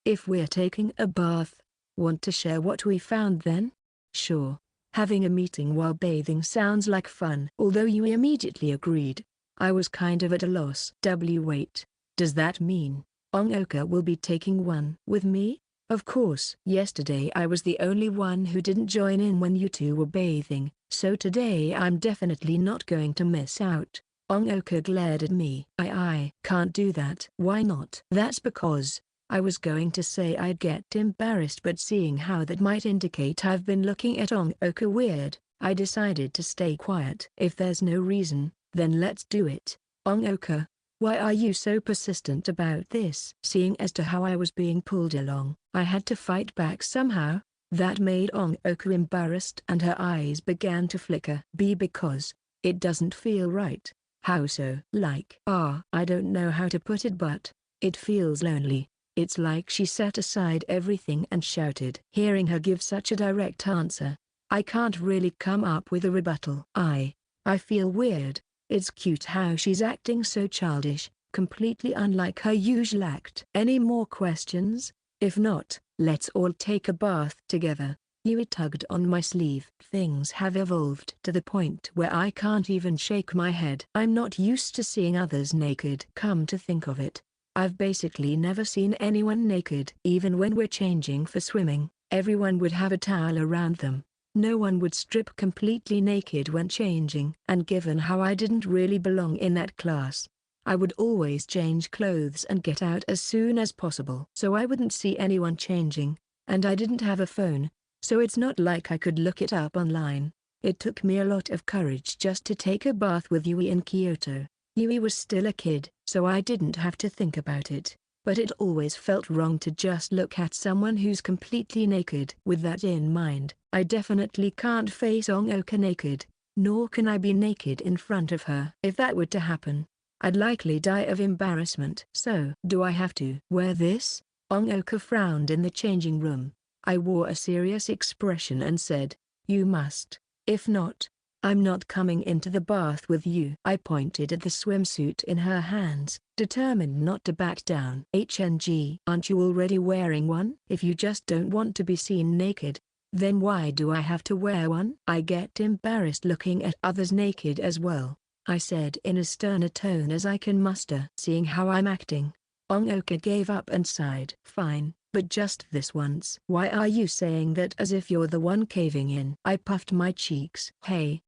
If we're taking a bath, want to share what we found then? Sure. Having a meeting while bathing sounds like fun. Although Yui immediately agreed, I was kind of at a loss. Wait, does that mean Ongoka will be taking one with me? Of course. Yesterday I was the only one who didn't join in when you two were bathing, so today I'm definitely not going to miss out. Ongoka glared at me. I can't do that. Why not? That's because I was going to say I'd get embarrassed, but seeing how that might indicate I've been looking at Ongoka weird, I decided to stay quiet. If there's no reason, then let's do it. Ongoka, why are you so persistent about this? Seeing as to how I was being pulled along, I had to fight back somehow. That made Ongoka embarrassed and her eyes began to flicker. Because it doesn't feel right. How so? Like, I don't know how to put it, but it feels lonely. It's like she set aside everything and shouted. Hearing her give such a direct answer, I can't really come up with a rebuttal. I feel weird. It's cute how she's acting so childish, completely unlike her usual act. Any more questions? If not, let's all take a bath together. Yui tugged on my sleeve. Things have evolved to the point where I can't even shake my head. I'm not used to seeing others naked. Come to think of it, I've basically never seen anyone naked. Even when we're changing for swimming, Everyone would have a towel around them. No one would strip completely naked when changing. And given how I didn't really belong in that class, I would always change clothes and get out as soon as possible so I wouldn't see anyone changing. And I didn't have a phone, so it's not like I could look it up online. It took me a lot of courage just to take a bath with Yui in Kyoto. Yui was still a kid, so I didn't have to think about it. But it always felt wrong to just look at someone who's completely naked. With that in mind, I definitely can't face Ongoka naked, nor can I be naked in front of her. If that were to happen, I'd likely die of embarrassment. So, do I have to wear this? Ongoka frowned in the changing room. I wore a serious expression and said, "You must. If not, I'm not coming into the bath with you." I pointed at the swimsuit in her hands, determined not to back down. HNG, aren't you already wearing one? If you just don't want to be seen naked, then why do I have to wear one? I get embarrassed looking at others naked as well, I said in as stern a tone as I can muster. Seeing how I'm acting, Ongoka gave up and sighed. Fine, but just this once. Why are you saying that as if you're the one caving in? I puffed my cheeks. Hey,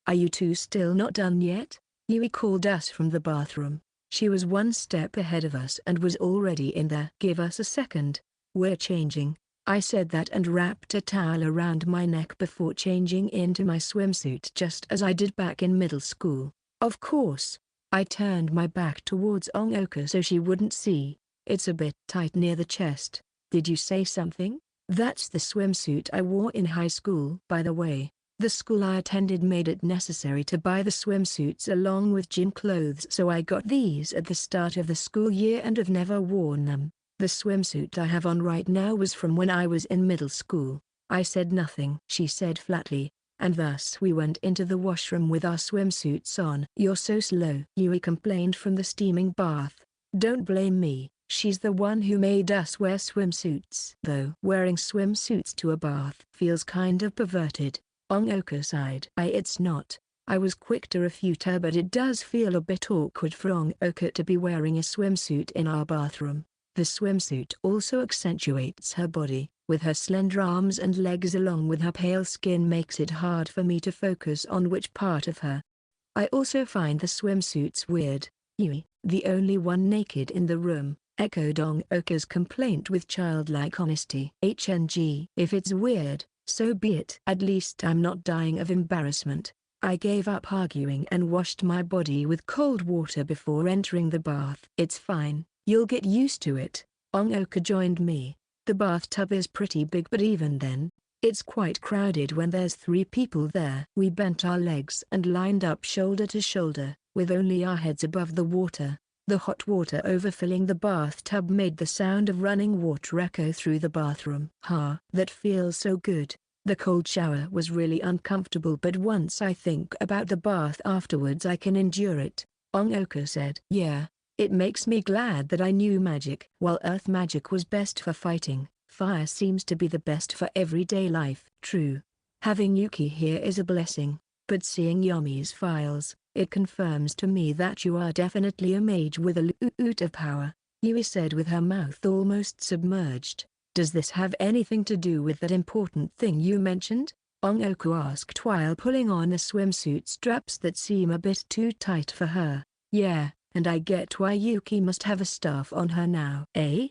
are you two still not done yet? Yui called us from the bathroom. She was one step ahead of us and was already in there. Give us a second. We're changing. I said that and wrapped a towel around my neck before changing into my swimsuit just as I did back in middle school. Of course, I turned my back towards Ongoka so she wouldn't see. It's a bit tight near the chest. Did you say something? That's the swimsuit I wore in high school. By the way, the school I attended made it necessary to buy the swimsuits along with gym clothes, so I got these at the start of the school year and have never worn them. The swimsuit I have on right now was from when I was in middle school. I said nothing. She said flatly, and thus we went into the washroom with our swimsuits on. You're so slow, Yui complained from the steaming bath. Don't blame me, she's the one who made us wear swimsuits. Though wearing swimsuits to a bath feels kind of perverted, Ongoka sighed. It's not. I was quick to refute her, but it does feel a bit awkward for Ongoka to be wearing a swimsuit in our bathroom. The swimsuit also accentuates her body, with her slender arms and legs along with her pale skin makes it hard for me to focus on which part of her. I also find the swimsuits weird. Yui, the only one naked in the room, echoed Ongoka's complaint with childlike honesty. HNG. If it's weird, so be it. At least I'm not dying of embarrassment. I gave up arguing and washed my body with cold water before entering the bath. It's fine, you'll get used to it. Ongoka joined me. The bathtub is pretty big, but even then, it's quite crowded when there's 3 people there. We bent our legs and lined up shoulder to shoulder, with only our heads above the water. The hot water overfilling the bathtub made the sound of running water echo through the bathroom. That feels so good. The cold shower was really uncomfortable, but once I think about the bath afterwards I can endure it, Ongoka said. Yeah, it makes me glad that I knew magic. While earth magic was best for fighting, fire seems to be the best for everyday life. True. Having Yuki here is a blessing, but seeing Yumi's files, it confirms to me that you are definitely a mage with a lot of power, Yui said with her mouth almost submerged. Does this have anything to do with that important thing you mentioned? Ongoku asked while pulling on the swimsuit straps that seem a bit too tight for her. Yeah, and I get why Yuki must have a staff on her now.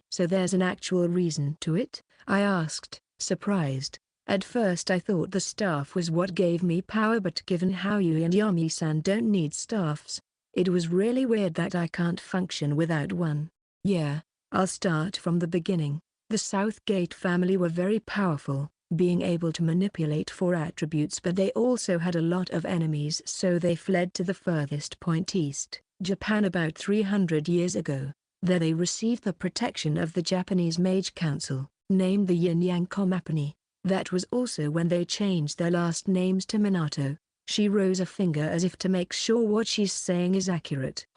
So there's an actual reason to it? I asked, surprised. At first I thought the staff was what gave me power, but given how Yui and Yami-san don't need staffs, it was really weird that I can't function without one. Yeah, I'll start from the beginning. The Southgate family were very powerful, being able to manipulate 4 attributes, but they also had a lot of enemies, so they fled to the furthest point east, Japan, about 300 years ago. There they received the protection of the Japanese Mage Council, named the Yin-Yang Company. That was also when they changed their last names to Minato. She rose a finger as if to make sure what she's saying is accurate.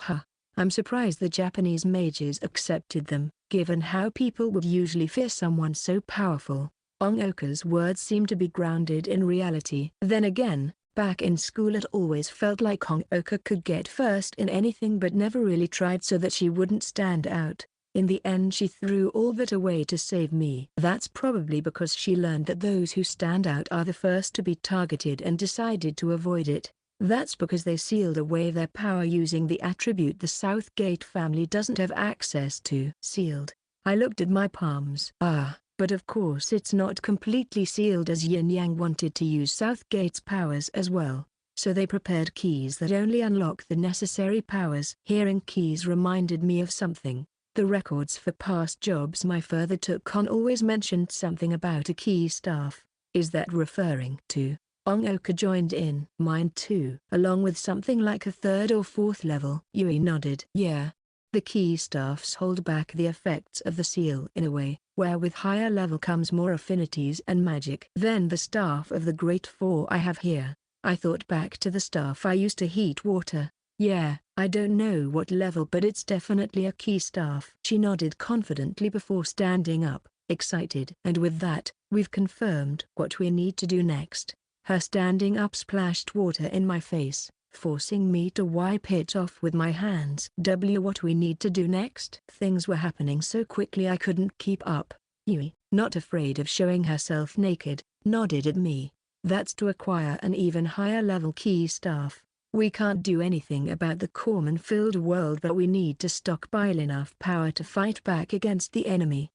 I'm surprised the Japanese mages accepted them, given how people would usually fear someone so powerful. Ongoka's words seemed to be grounded in reality. Then again, back in school it always felt like Ongoka could get first in anything but never really tried so that she wouldn't stand out. In the end she threw all of it away to save me. That's probably because she learned that those who stand out are the first to be targeted and decided to avoid it. That's because they sealed away their power using the attribute the Southgate family doesn't have access to. Sealed. I looked at my palms. But of course it's not completely sealed, as Yin Yang wanted to use Southgate's powers as well. So they prepared keys that only unlock the necessary powers. Hearing keys reminded me of something. The records for past jobs my father took on always mentioned something about a key staff. Is that referring to? Ongoka joined in. Mine too. Along with something like a 3rd or 4th level. Yuri nodded. Yeah. The key staffs hold back the effects of the seal in a way, where with higher level comes more affinities and magic. Then the staff of the Great Four I have here. I thought back to the staff I used to heat water. Yeah, I don't know what level, but it's definitely a key staff. She nodded confidently before standing up, excited. And with that, we've confirmed what we need to do next. Her standing up splashed water in my face, forcing me to wipe it off with my hands. What we need to do next? Things were happening so quickly I couldn't keep up. Yui, not afraid of showing herself naked, nodded at me. That's to acquire an even higher level key staff. We can't do anything about the Corman-filled world, but we need to stockpile enough power to fight back against the enemy.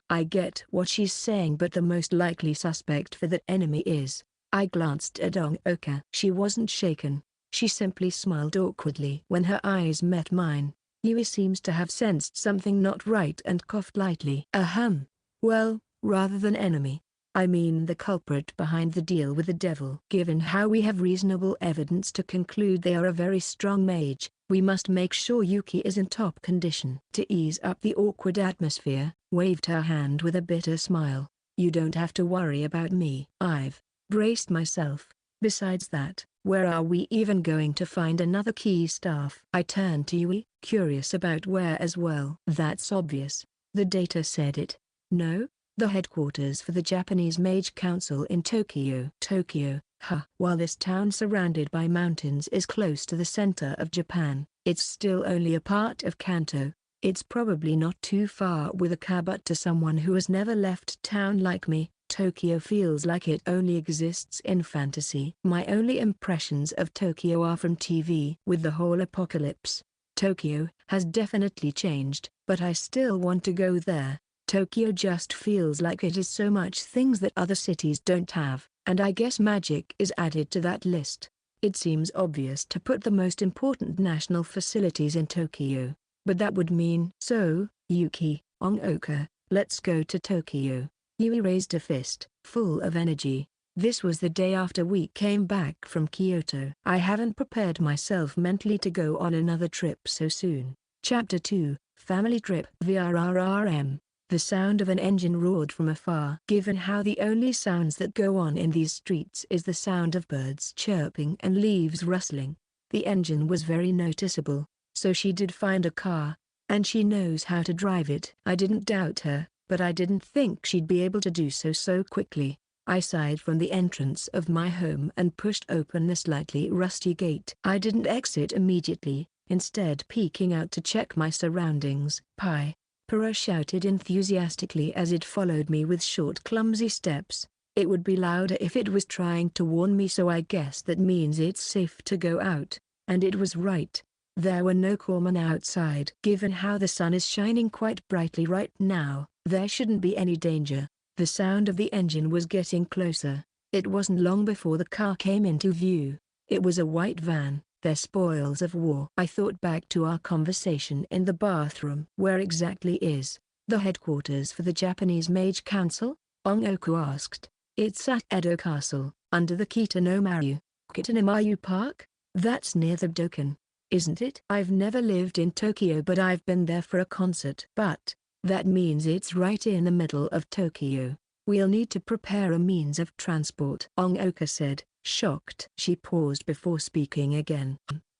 I get what she's saying, but the most likely suspect for that enemy is... I glanced at Ongoka. She wasn't shaken. She simply smiled awkwardly when her eyes met mine. Yui seems to have sensed something not right and coughed lightly. Well, rather than enemy, I mean the culprit behind the deal with the devil. Given how we have reasonable evidence to conclude they are a very strong mage, we must make sure Yuki is in top condition. To ease up the awkward atmosphere, waved her hand with a bitter smile. You don't have to worry about me. I've braced myself. Besides that, where are we even going to find another key staff? I turned to Yui, curious about where as well. That's obvious. The data said it. No? The headquarters for the Japanese Mage Council in Tokyo. While this town surrounded by mountains is close to the center of Japan, it's still only a part of Kanto. It's probably not too far with a car, but to someone who has never left town like me, Tokyo feels like it only exists in fantasy. My only impressions of Tokyo are from TV. With the whole apocalypse, Tokyo has definitely changed, but I still want to go there. Tokyo just feels like it is so much things that other cities don't have, and I guess magic is added to that list. It seems obvious to put the most important national facilities in Tokyo, but that would mean... So, Yuki, Ongoka, let's go to Tokyo. Yui raised a fist, full of energy. This was the day after we came back from Kyoto. I haven't prepared myself mentally to go on another trip so soon. Chapter 2, Family Trip. VRRRM. The sound of an engine roared from afar. Given how the only sounds that go on in these streets is the sound of birds chirping and leaves rustling, the engine was very noticeable. So she did find a car, and she knows how to drive it. I didn't doubt her, but I didn't think she'd be able to do so quickly. I sighed from the entrance of my home and pushed open the slightly rusty gate. I didn't exit immediately, instead peeking out to check my surroundings. Pura shouted enthusiastically as it followed me with short clumsy steps. It would be louder if it was trying to warn me, so I guess that means it's safe to go out. And it was right. There were no corpsmen outside. Given how the sun is shining quite brightly right now, there shouldn't be any danger. The sound of the engine was getting closer. It wasn't long before the car came into view. It was a white van, their spoils of war. I thought back to our conversation in the bathroom. Where exactly is the headquarters for the Japanese Mage Council? Ongoku asked. It's at Edo Castle, under the Kitanomaru Park? That's near the Dokkan, isn't it? I've never lived in Tokyo, but I've been there for a concert. But that means it's right in the middle of Tokyo. We'll need to prepare a means of transport, Ongoka said, shocked. She paused before speaking again.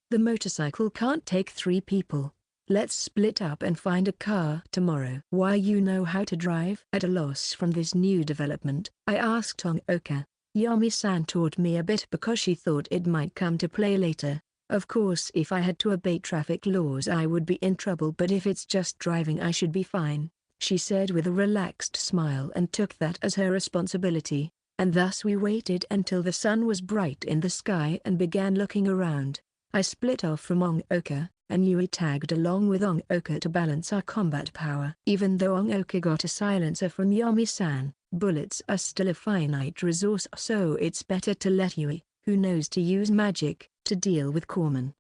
The motorcycle can't take 3 people. Let's split up and find a car tomorrow. Why, you know how to drive? At a loss from this new development, I asked Ongoka. Yami-san taught me a bit because she thought it might come to play later. Of course if I had to obey traffic laws I would be in trouble, but if it's just driving I should be fine, she said with a relaxed smile and took that as her responsibility. And thus we waited until the sun was bright in the sky and began looking around. I split off from Ongoka, and Yuri tagged along with Ongoka to balance our combat power. Even though Ongoka got a silencer from Yomi-san, bullets are still a finite resource, so it's better to let Yuri, who knows to use magic, to deal with Corman.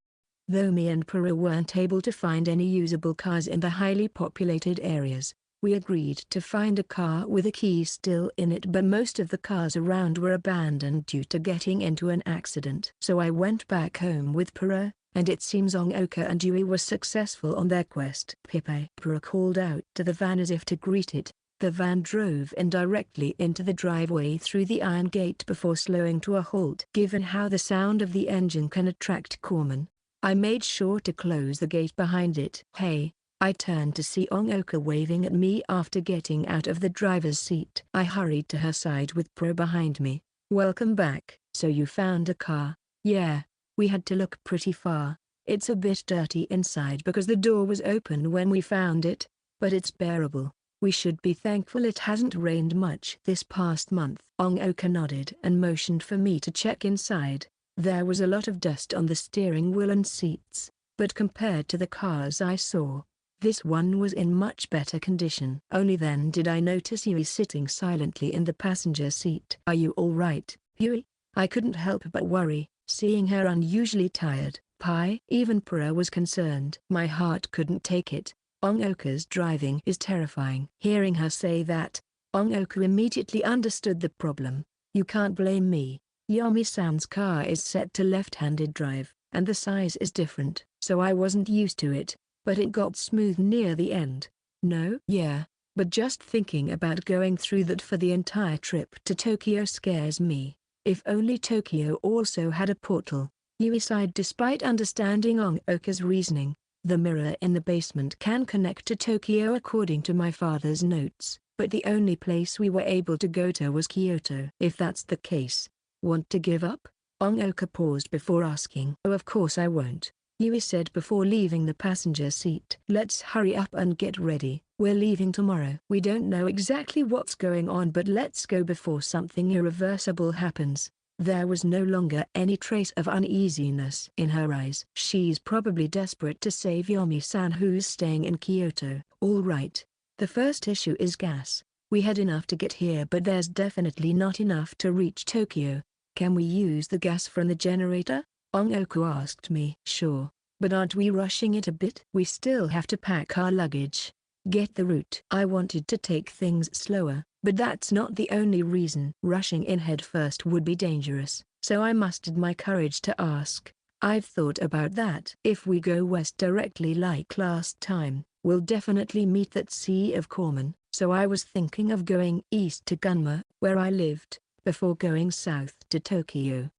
Though me and Pura weren't able to find any usable cars in the highly populated areas, we agreed to find a car with a key still in it, but most of the cars around were abandoned due to getting into an accident. So I went back home with Pura, and it seems Ongoka and Yui were successful on their quest. Pipe. Pura called out to the van as if to greet it. The van drove in directly into the driveway through the iron gate before slowing to a halt. Given how the sound of the engine can attract Corman, I made sure to close the gate behind it. Hey! I turned to see Ongoka waving at me after getting out of the driver's seat. I hurried to her side with Pro behind me. Welcome back. So you found a car? Yeah. We had to look pretty far. It's a bit dirty inside because the door was open when we found it, but it's bearable. We should be thankful it hasn't rained much this past month. Ongoka nodded and motioned for me to check inside. There was a lot of dust on the steering wheel and seats, but compared to the cars I saw, this one was in much better condition. Only then did I notice Yui sitting silently in the passenger seat. Are you all right, Yui? I couldn't help but worry, seeing her unusually tired. Even Pura was concerned. My heart couldn't take it. Ongoka's driving is terrifying. Hearing her say that, Ongoka immediately understood the problem. You can't blame me. Yomi-san's car is set to left-handed drive, and the size is different, so I wasn't used to it. But it got smooth near the end. No? Yeah, but just thinking about going through that for the entire trip to Tokyo scares me. If only Tokyo also had a portal. Yui sighed despite understanding Ongoka's reasoning. The mirror in the basement can connect to Tokyo according to my father's notes, but the only place we were able to go to was Kyoto. If that's the case, want to give up? Ongoka paused before asking. Oh, of course I won't, Yui said before leaving the passenger seat. Let's hurry up and get ready. We're leaving tomorrow. We don't know exactly what's going on, but let's go before something irreversible happens. There was no longer any trace of uneasiness in her eyes. She's probably desperate to save Yomi-san who's staying in Kyoto. All right. The first issue is gas. We had enough to get here, but there's definitely not enough to reach Tokyo. Can we use the gas from the generator? Ongoku asked me. Sure, but aren't we rushing it a bit? We still have to pack our luggage. Get the route. I wanted to take things slower, but that's not the only reason. Rushing in head first would be dangerous, so I mustered my courage to ask. I've thought about that. If we go west directly like last time, we'll definitely meet that Sea of Corman, so I was thinking of going east to Gunma, where I lived, before going south to Tokyo.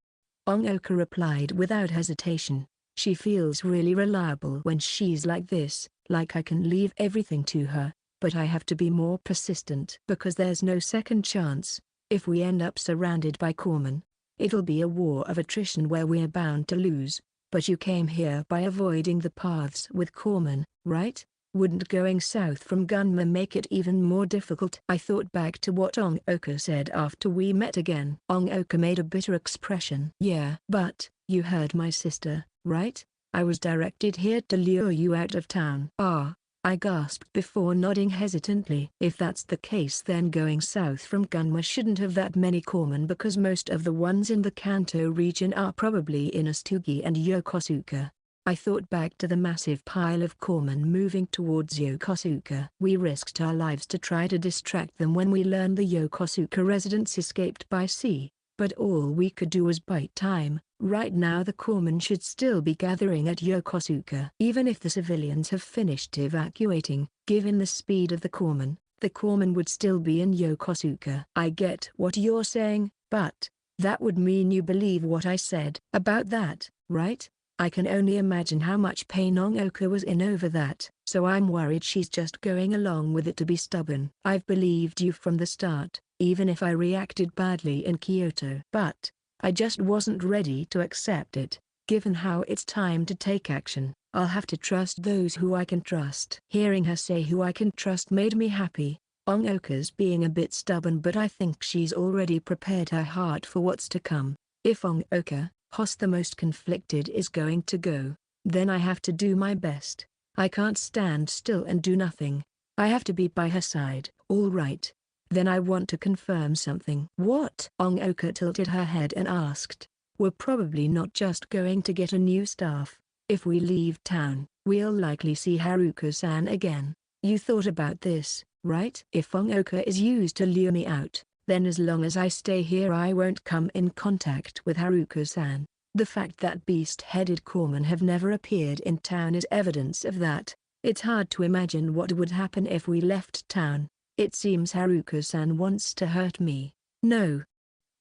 Ongoka replied without hesitation. She feels really reliable when she's like this, like I can leave everything to her, but I have to be more persistent because there's no second chance. If we end up surrounded by Corman, it'll be a war of attrition where we're bound to lose. But you came here by avoiding the paths with Corman, right? Wouldn't going south from Gunma make it even more difficult? I thought back to what Ongoka said after we met again. Ongoka made a bitter expression. Yeah, but, you heard my sister, right? I was directed here to lure you out of town. Ah, I gasped before nodding hesitantly. If that's the case, then going south from Gunma shouldn't have that many Corman because most of the ones in the Kanto region are probably in Astugi and Yokosuka. I thought back to the massive pile of Corman moving towards Yokosuka. We risked our lives to try to distract them when we learned the Yokosuka residents escaped by sea, but all we could do was bite time. Right now the Corman should still be gathering at Yokosuka. Even if the civilians have finished evacuating, given the speed of the Corman would still be in Yokosuka. I get what you're saying, but that would mean you believe what I said about that, right? I can only imagine how much pain Ongoka was in over that, so I'm worried she's just going along with it to be stubborn. I've believed you from the start, even if I reacted badly in Kyoto. But I just wasn't ready to accept it. Given how it's time to take action, I'll have to trust those who I can trust. Hearing her say who I can trust made me happy. Ongoka's being a bit stubborn, but I think she's already prepared her heart for what's to come. If Ongoka, the most conflicted, is going to go, then I have to do my best. I can't stand still and do nothing. I have to be by her side. All right. Then I want to confirm something. What? Ongoka tilted her head and asked. We're probably not just going to get a new staff. If we leave town, we'll likely see Haruko-san again. You thought about this, right? If Ongoka is used to lure me out, then as long as I stay here I won't come in contact with Haruko-san. The fact that beast-headed corpsmen have never appeared in town is evidence of that. It's hard to imagine what would happen if we left town. It seems Haruko-san wants to hurt me. No.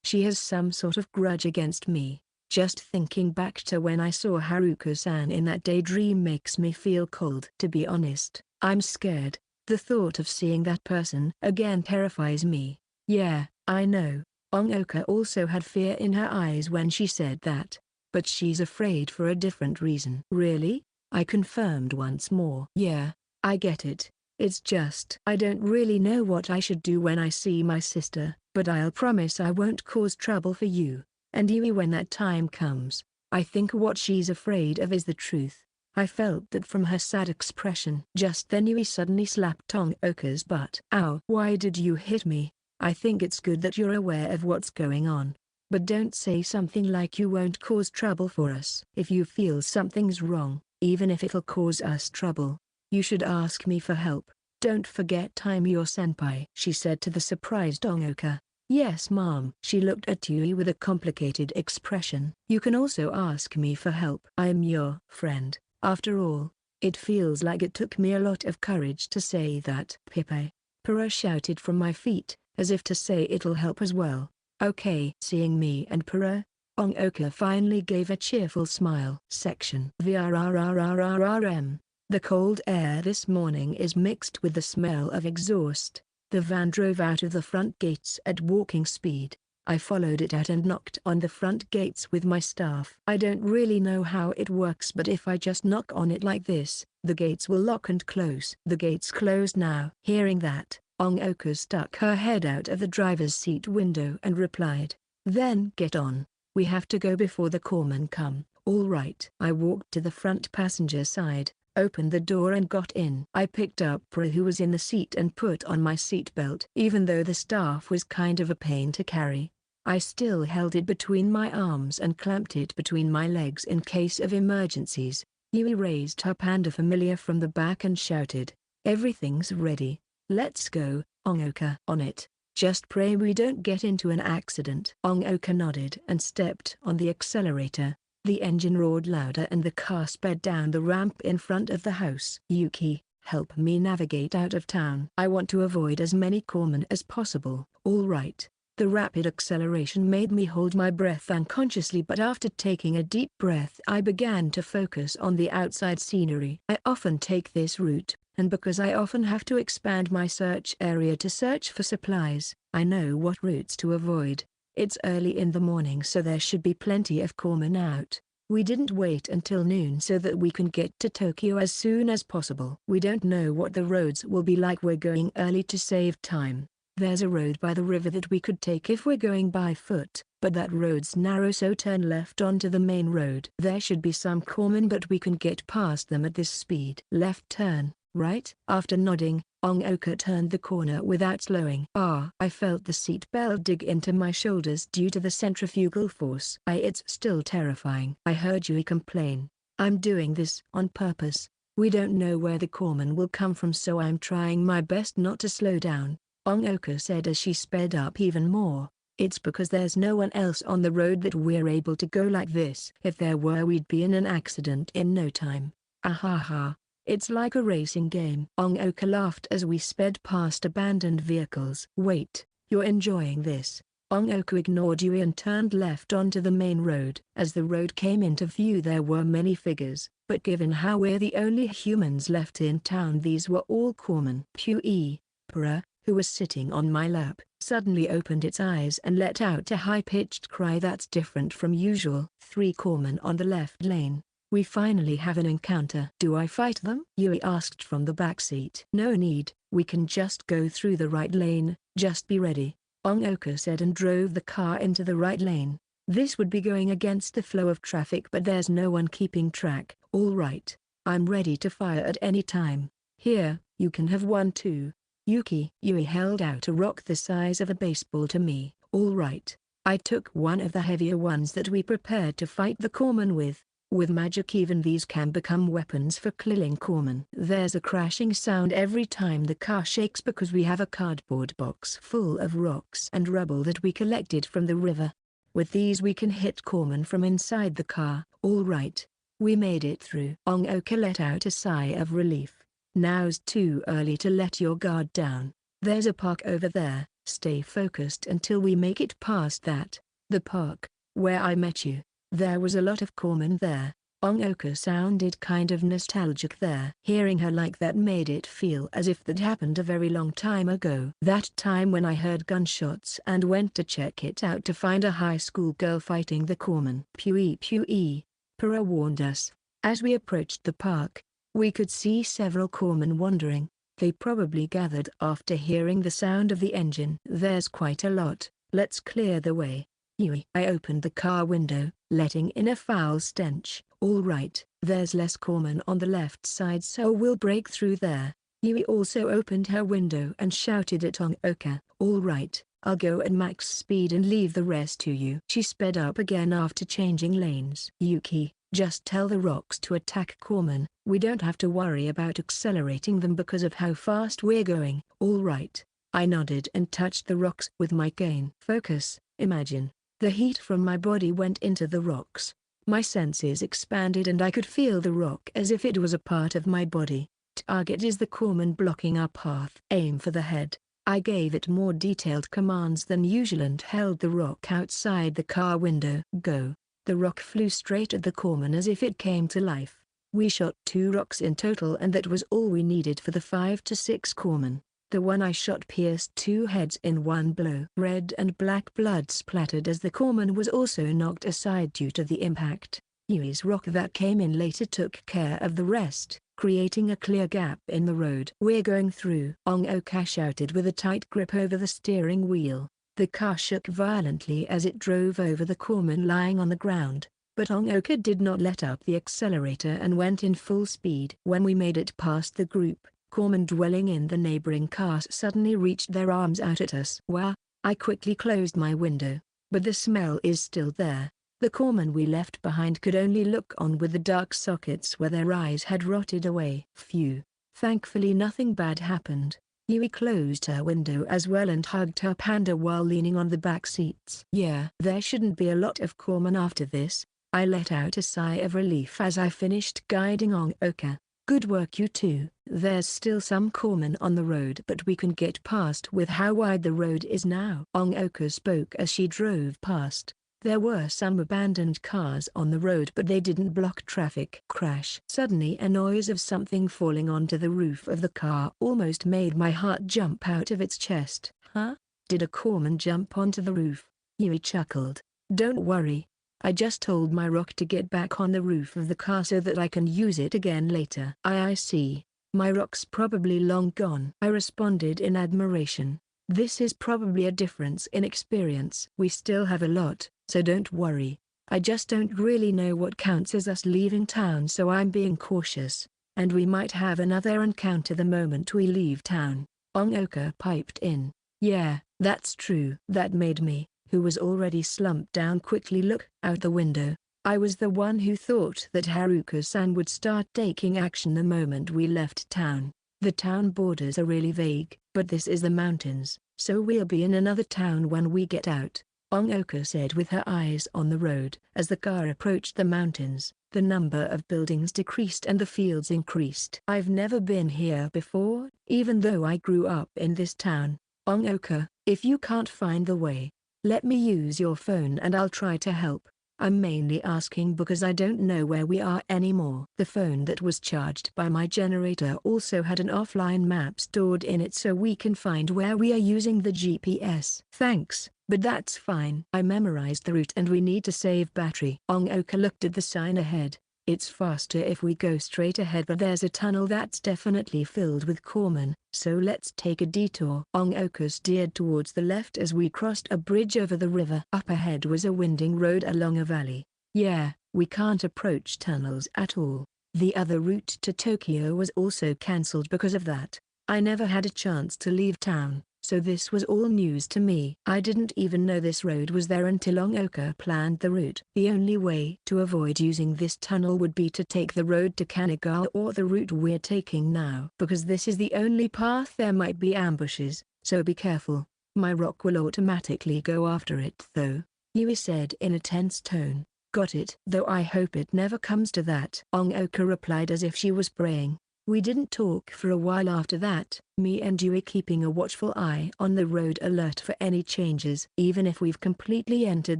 She has some sort of grudge against me. Just thinking back to when I saw Haruko-san in that daydream makes me feel cold. To be honest, I'm scared. The thought of seeing that person again terrifies me. Yeah, I know. Ongoka also had fear in her eyes when she said that. But she's afraid for a different reason. Really? I confirmed once more. Yeah, I get it. It's just I don't really know what I should do when I see my sister, but I'll promise I won't cause trouble for you and Yuri when that time comes. I think what she's afraid of is the truth. I felt that from her sad expression. Just then Yuri suddenly slapped Ongoka's butt. Ow! Why did you hit me? I think it's good that you're aware of what's going on. But don't say something like you won't cause trouble for us. If you feel something's wrong, even if it'll cause us trouble, you should ask me for help. Don't forget I'm your senpai, she said to the surprised Ongoka. Yes mom. She looked at Yuri with a complicated expression. You can also ask me for help. I'm your friend, after all. It feels like it took me a lot of courage to say that. Pipe. Pura shouted from my feet, as if to say it'll help as well. Okay. Seeing me and Pura, Ongoka finally gave a cheerful smile. Section VRRRRRRM. The cold air this morning is mixed with the smell of exhaust. The van drove out of the front gates at walking speed. I followed it out and knocked on the front gates with my staff. I don't really know how it works, but if I just knock on it like this, the gates will lock and close. The gates closed now. Hearing that, Ongoka stuck her head out of the driver's seat window and replied, Then get on. We have to go before the corpsmen come. All right. I walked to the front passenger side, opened the door and got in. I picked up Pro, who was in the seat, and put on my seatbelt. Even though the staff was kind of a pain to carry, I still held it between my arms and clamped it between my legs in case of emergencies. Yuri raised her panda familiar from the back and shouted, Everything's ready. Let's go, Ongoka. On it. Just pray we don't get into an accident. Ongoka nodded and stepped on the accelerator. The engine roared louder and the car sped down the ramp in front of the house. Yuki, help me navigate out of town. I want to avoid as many corpsmen as possible. All right. The rapid acceleration made me hold my breath unconsciously, but after taking a deep breath I began to focus on the outside scenery. I often take this route, and because I often have to expand my search area to search for supplies, I know what routes to avoid. It's early in the morning, so there should be plenty of corpsmen out. We didn't wait until noon so that we can get to Tokyo as soon as possible. We don't know what the roads will be like. We're going early to save time. There's a road by the river that we could take if we're going by foot, but that road's narrow, so turn left onto the main road. There should be some corpsmen, but we can get past them at this speed. Left turn, right? After nodding, Ongoka turned the corner without slowing. I felt the seat belt dig into my shoulders due to the centrifugal force. It's still terrifying. I heard Yuri complain. I'm doing this on purpose. We don't know where the corpsmen will come from, so I'm trying my best not to slow down, Ongoka said as she sped up even more. It's because there's no one else on the road that we're able to go like this. If there were, we'd be in an accident in no time. Ahaha. It's like a racing game. Ongoka laughed as we sped past abandoned vehicles. Wait, you're enjoying this? Ongoka ignored Yuri and turned left onto the main road. As the road came into view there were many figures, but given how we're the only humans left in town, these were all corpsmen. Pui, Pura, who was sitting on my lap, suddenly opened its eyes and let out a high-pitched cry that's different from usual. 3 corpsmen on the left lane. We finally have an encounter. Do I fight them? Yuri asked from the backseat. No need, we can just go through the right lane, just be ready, Ongoka said and drove the car into the right lane. This would be going against the flow of traffic but there's no one keeping track. All right, I'm ready to fire at any time. Here, you can have one too. Yuki. Yuri held out a rock the size of a baseball to me. All right. I took one of the heavier ones that we prepared to fight the corpsmen with. With magic even these can become weapons for killing corpsmen. There's a crashing sound every time the car shakes because we have a cardboard box full of rocks and rubble that we collected from the river. With these we can hit corpsmen from inside the car. All right. We made it through. Ongoka let out a sigh of relief. Now's too early to let your guard down. There's a park over there. Stay focused until we make it past that. The park, where I met you. There was a lot of corpsmen there. Ongoka sounded kind of nostalgic there. Hearing her like that made it feel as if that happened a very long time ago. That time when I heard gunshots and went to check it out to find a high school girl fighting the corpsmen. Pui, Pura warned us. As we approached the park, we could see several corpsmen wandering. They probably gathered after hearing the sound of the engine. There's quite a lot. Let's clear the way. Yui. I opened the car window, letting in a foul stench. All right, there's less corpsmen on the left side so we'll break through there. Yui also opened her window and shouted at Ongoka. All right, I'll go at max speed and leave the rest to you. She sped up again after changing lanes. Yuki, just tell the rocks to attack corpsmen. We don't have to worry about accelerating them because of how fast we're going. All right. I nodded and touched the rocks with my cane. Focus, imagine. The heat from my body went into the rocks. My senses expanded and I could feel the rock as if it was a part of my body. Target is the corpsman blocking our path. Aim for the head. I gave it more detailed commands than usual and held the rock outside the car window. Go. The rock flew straight at the corpsman as if it came to life. We shot 2 rocks in total and that was all we needed for the 5 to 6 corpsmen. The one I shot pierced 2 heads in one blow. Red and black blood splattered as the corpsman was also knocked aside due to the impact. Yui's rock that came in later took care of the rest, creating a clear gap in the road. We're going through. Ongoka shouted with a tight grip over the steering wheel. The car shook violently as it drove over the corpsman lying on the ground, but Ongoka did not let up the accelerator and went in full speed. When we made it past the group, corpsmen dwelling in the neighboring cars suddenly reached their arms out at us. Wow! I quickly closed my window, but the smell is still there. The corpsmen we left behind could only look on with the dark sockets where their eyes had rotted away. Phew! Thankfully nothing bad happened. Yui closed her window as well and hugged her panda while leaning on the back seats. Yeah, there shouldn't be a lot of corpsmen after this. I let out a sigh of relief as I finished guiding Ongoka. Good work you two. There's still some corpsmen on the road but we can get past with how wide the road is now. Ongoka spoke as she drove past. There were some abandoned cars on the road but they didn't block traffic. Crash. Suddenly a noise of something falling onto the roof of the car almost made my heart jump out of its chest. Huh? Did a corpsman jump onto the roof? Yuri chuckled. Don't worry. I just told my rock to get back on the roof of the car so that I can use it again later. I see. My rock's probably long gone. I responded in admiration. This is probably a difference in experience. We still have a lot, so don't worry. I just don't really know what counts as us leaving town so I'm being cautious, and we might have another encounter the moment we leave town. Ongoka piped in. Yeah, that's true. That made me, who was already slumped down, quickly look out the window. I was the one who thought that Haruka-san would start taking action the moment we left town. The town borders are really vague, but this is the mountains, so we'll be in another town when we get out, Ongoka said with her eyes on the road. As the car approached the mountains, the number of buildings decreased and the fields increased. I've never been here before, even though I grew up in this town. Ongoka, if you can't find the way, let me use your phone and I'll try to help. I'm mainly asking because I don't know where we are anymore. The phone that was charged by my generator also had an offline map stored in it so we can find where we are using the GPS. Thanks, but that's fine. I memorized the route and we need to save battery. Ongoka looked at the sign ahead. It's faster if we go straight ahead, but there's a tunnel that's definitely filled with corpsmen, so let's take a detour. Ongoka steered towards the left as we crossed a bridge over the river. Up ahead was a winding road along a valley. Yeah, we can't approach tunnels at all. The other route to Tokyo was also cancelled because of that. I never had a chance to leave town, so this was all news to me. I didn't even know this road was there until Ongoka planned the route. The only way to avoid using this tunnel would be to take the road to Kanagawa or the route we're taking now. Because this is the only path, there might be ambushes, so be careful. My rock will automatically go after it though, Yui said in a tense tone. Got it. Though I hope it never comes to that. Ongoka replied as if she was praying. We didn't talk for a while after that, me and Yui keeping a watchful eye on the road, alert for any changes. Even if we've completely entered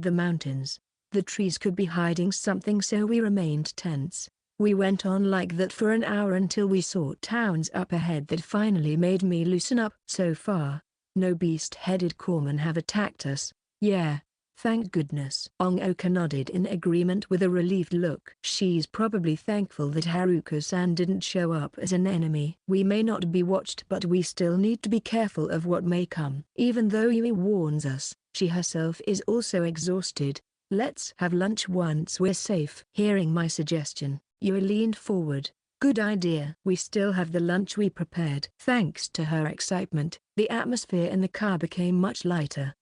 the mountains, the trees could be hiding something, so we remained tense. We went on like that for an hour until we saw towns up ahead that finally made me loosen up. So far, no beast-headed corpsmen have attacked us. Yeah. Thank goodness. Ongoka nodded in agreement with a relieved look. She's probably thankful that Haruka-san didn't show up as an enemy. We may not be watched, but we still need to be careful of what may come. Even though Yui warns us, she herself is also exhausted. Let's have lunch once we're safe. Hearing my suggestion, Yui leaned forward. Good idea. We still have the lunch we prepared. Thanks to her excitement, the atmosphere in the car became much lighter.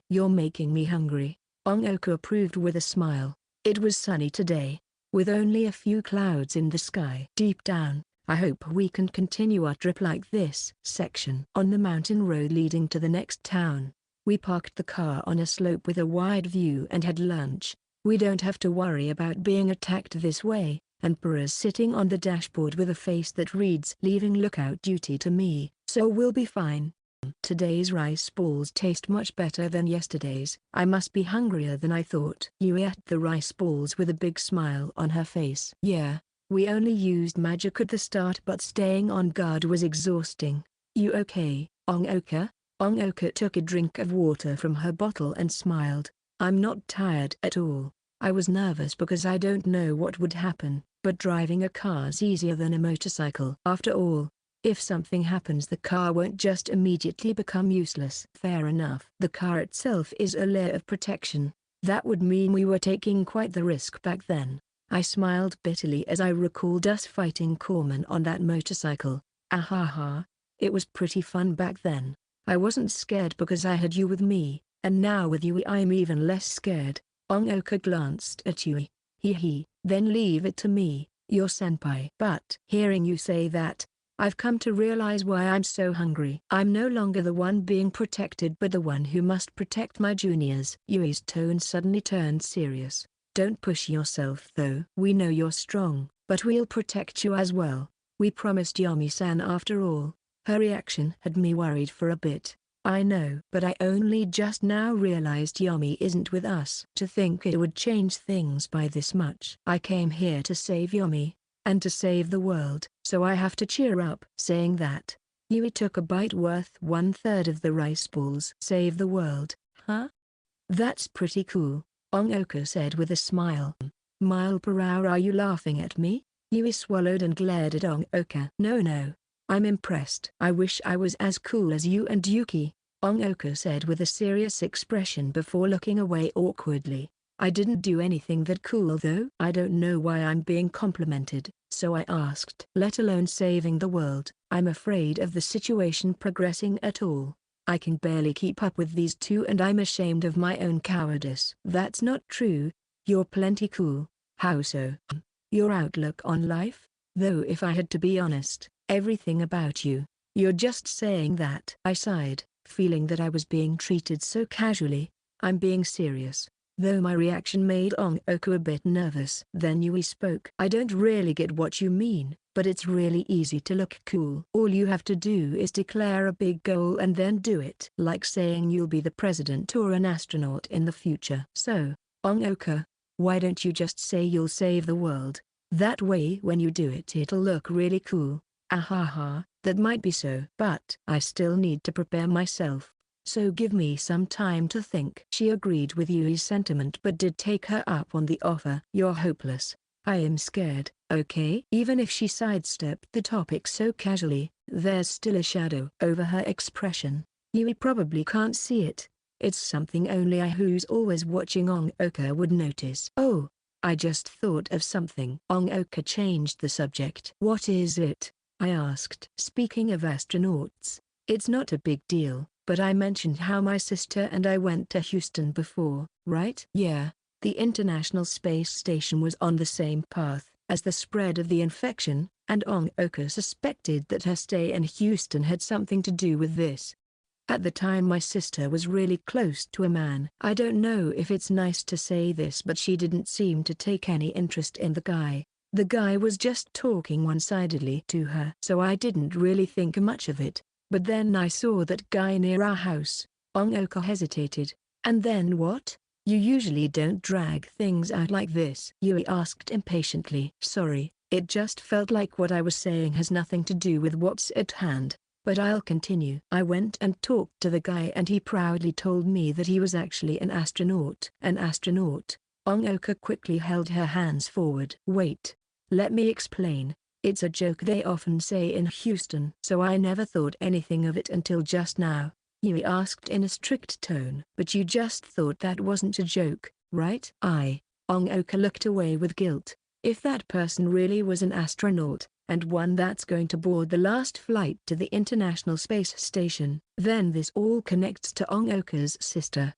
You're making me hungry. Ongoka approved with a smile. It was sunny today, with only a few clouds in the sky. Deep down, I hope we can continue our trip like this. Section. On the mountain road leading to the next town, we parked the car on a slope with a wide view and had lunch. We don't have to worry about being attacked this way. And Pura's sitting on the dashboard with a face that reads leaving lookout duty to me, so we'll be fine. Today's rice balls taste much better than yesterday's. I must be hungrier than I thought. Yui ate the rice balls with a big smile on her face. Yeah, we only used magic at the start, but staying on guard was exhausting. You okay, Ongoka? Ongoka took a drink of water from her bottle and smiled. I'm not tired at all. I was nervous because I don't know what would happen, but driving a car's easier than a motorcycle. After all, if something happens, the car won't just immediately become useless. Fair enough. The car itself is a layer of protection. That would mean we were taking quite the risk back then. I smiled bitterly as I recalled us fighting corpsmen on that motorcycle. Ahaha. It was pretty fun back then. I wasn't scared because I had you with me, and now with you I'm even less scared. Ongoka glanced at Yui. Hee, then leave it to me, your senpai. But hearing you say that, I've come to realize why I'm so hungry. I'm no longer the one being protected but the one who must protect my juniors. Yui's tone suddenly turned serious. Don't push yourself though. We know you're strong, but we'll protect you as well. We promised Yomi-san after all. Her reaction had me worried for a bit. I know, but I only just now realized Yomi isn't with us. To think it would change things by this much. I came here to save Yomi, and to save the world, so I have to cheer up. Saying that, Yui took a bite worth 1/3 of the rice balls. Save the world, huh? That's pretty cool, Ongoka said with a smile. Mile per hour, are you laughing at me? Yui swallowed and glared at Ongoka. No. I'm impressed. I wish I was as cool as you and Yuki, Ongoka said with a serious expression before looking away awkwardly. I didn't do anything that cool though. I don't know why I'm being complimented, so I asked. Let alone saving the world. I'm afraid of the situation progressing at all. I can barely keep up with these two and I'm ashamed of my own cowardice. That's not true. You're plenty cool. How so? Your outlook on life? Though if I had to be honest, everything about you. You're just saying that. I sighed, feeling that I was being treated so casually. I'm being serious. Though my reaction made Ongoka a bit nervous. Then Yui spoke. I don't really get what you mean, but it's really easy to look cool. All you have to do is declare a big goal and then do it. Like saying you'll be the president or an astronaut in the future. So, Ongoka, Why don't you just say you'll save the world? That way when you do it it'll look really cool. Ahaha, that might be so. But I still need to prepare myself. So give me some time to think. She agreed with Yui's sentiment but did take her up on the offer. You're hopeless. I am scared, okay? Even if she sidestepped the topic so casually, there's still a shadow over her expression. Yui probably can't see it. It's something only I who's always watching Ongoka would notice. Oh, I just thought of something. Ongoka changed the subject. What is it? I asked. Speaking of astronauts, it's not a big deal, but I mentioned how my sister and I went to Houston before, right? Yeah. The International Space Station was on the same path as the spread of the infection, and Ongoka suspected that her stay in Houston had something to do with this. At the time my sister was really close to a man. I don't know if it's nice to say this but she didn't seem to take any interest in the guy. The guy was just talking one-sidedly to her. So I didn't really think much of it. But then I saw that guy near our house. Ongoka hesitated. And then what? You usually don't drag things out like this, Yui asked impatiently. Sorry, it just felt like what I was saying has nothing to do with what's at hand. But I'll continue. I went and talked to the guy and he proudly told me that he was actually an astronaut. An astronaut? Ongoka quickly held her hands forward. Wait. Let me explain. It's a joke they often say in Houston. So I never thought anything of it until just now, Yui asked in a strict tone. But you just thought that wasn't a joke, right? Ongoka looked away with guilt. If that person really was an astronaut, and one that's going to board the last flight to the International Space Station, then this all connects to Ongoka's sister.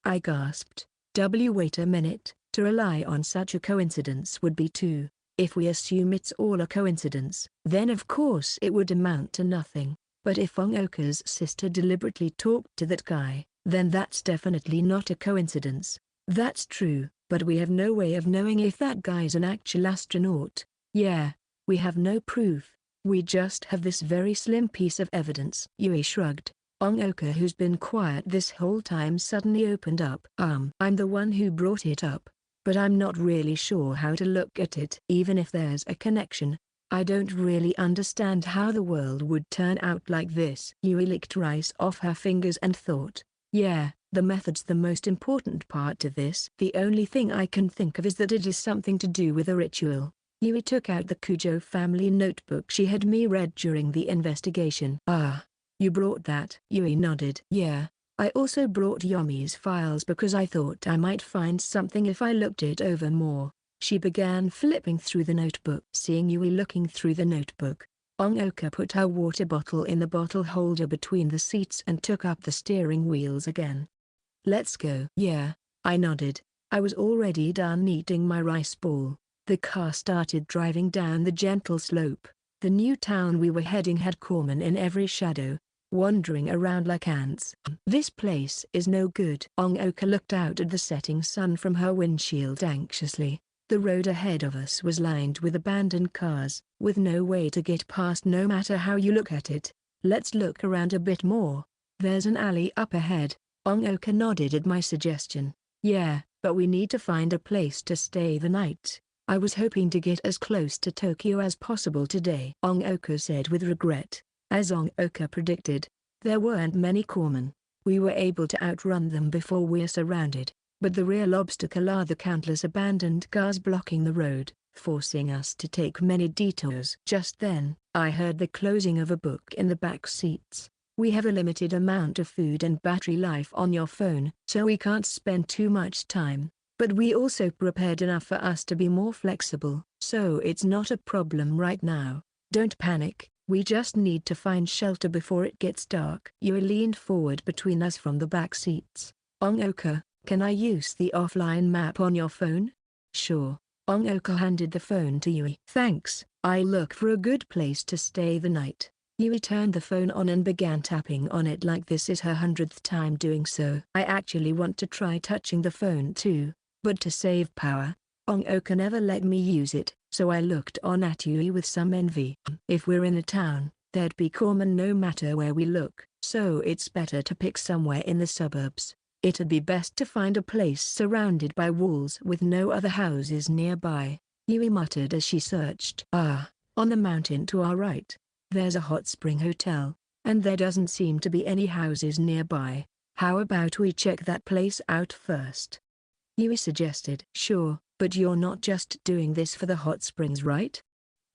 I gasped. Wait a minute, to rely on such a coincidence would be too. If we assume it's all a coincidence, then of course it would amount to nothing. But if Ongoka's sister deliberately talked to that guy, then that's definitely not a coincidence. That's true, but we have no way of knowing if that guy's an actual astronaut. Yeah, we have no proof. We just have this very slim piece of evidence. Yui shrugged. Ongoka, who's been quiet this whole time, suddenly opened up. I'm the one who brought it up, but I'm not really sure how to look at it. Even if there's a connection, I don't really understand how the world would turn out like this. Yui licked rice off her fingers and thought, yeah, the method's the most important part to this. The only thing I can think of is that it is something to do with a ritual. Yui took out the Kujo family notebook she had me read during the investigation. Ah, you brought that? Yui nodded. Yeah, I also brought Yomi's files because I thought I might find something if I looked it over more. She began flipping through the notebook. Seeing Yui looking through the notebook, Ongoka put her water bottle in the bottle holder between the seats and took up the steering wheels again. Let's go. Yeah, I nodded. I was already done eating my rice ball. The car started driving down the gentle slope. The new town we were heading had corpsmen in every shadow, wandering around like ants. This place is no good. Ongoka looked out at the setting sun from her windshield anxiously. The road ahead of us was lined with abandoned cars, with no way to get past no matter how you look at it. Let's look around a bit more. There's an alley up ahead. Ongoka nodded at my suggestion. Yeah, but we need to find a place to stay the night. I was hoping to get as close to Tokyo as possible today, Ongoka said with regret. As Ongoka predicted, there weren't many corpsmen. We were able to outrun them before we're surrounded. But the real obstacle are the countless abandoned cars blocking the road, forcing us to take many detours. Just then, I heard the closing of a book in the back seats. We have a limited amount of food and battery life on your phone, so we can't spend too much time. But we also prepared enough for us to be more flexible, so it's not a problem right now. Don't panic, we just need to find shelter before it gets dark. Yui leaned forward between us from the back seats. Ongoka, can I use the offline map on your phone? Sure. Ongoka handed the phone to Yui. Thanks, I'll look for a good place to stay the night. Yui turned the phone on and began tapping on it like this is her 100th time doing so. I actually want to try touching the phone too, but to save power, Ongoka never let me use it, so I looked on at Yui with some envy. If we're in a town, there'd be corpsmen no matter where we look, so it's better to pick somewhere in the suburbs. It'd be best to find a place surrounded by walls with no other houses nearby, Yui muttered as she searched. Ah, on the mountain to our right. There's a hot spring hotel, and there doesn't seem to be any houses nearby. How about we check that place out first? Yui suggested. Sure, but you're not just doing this for the hot springs, right?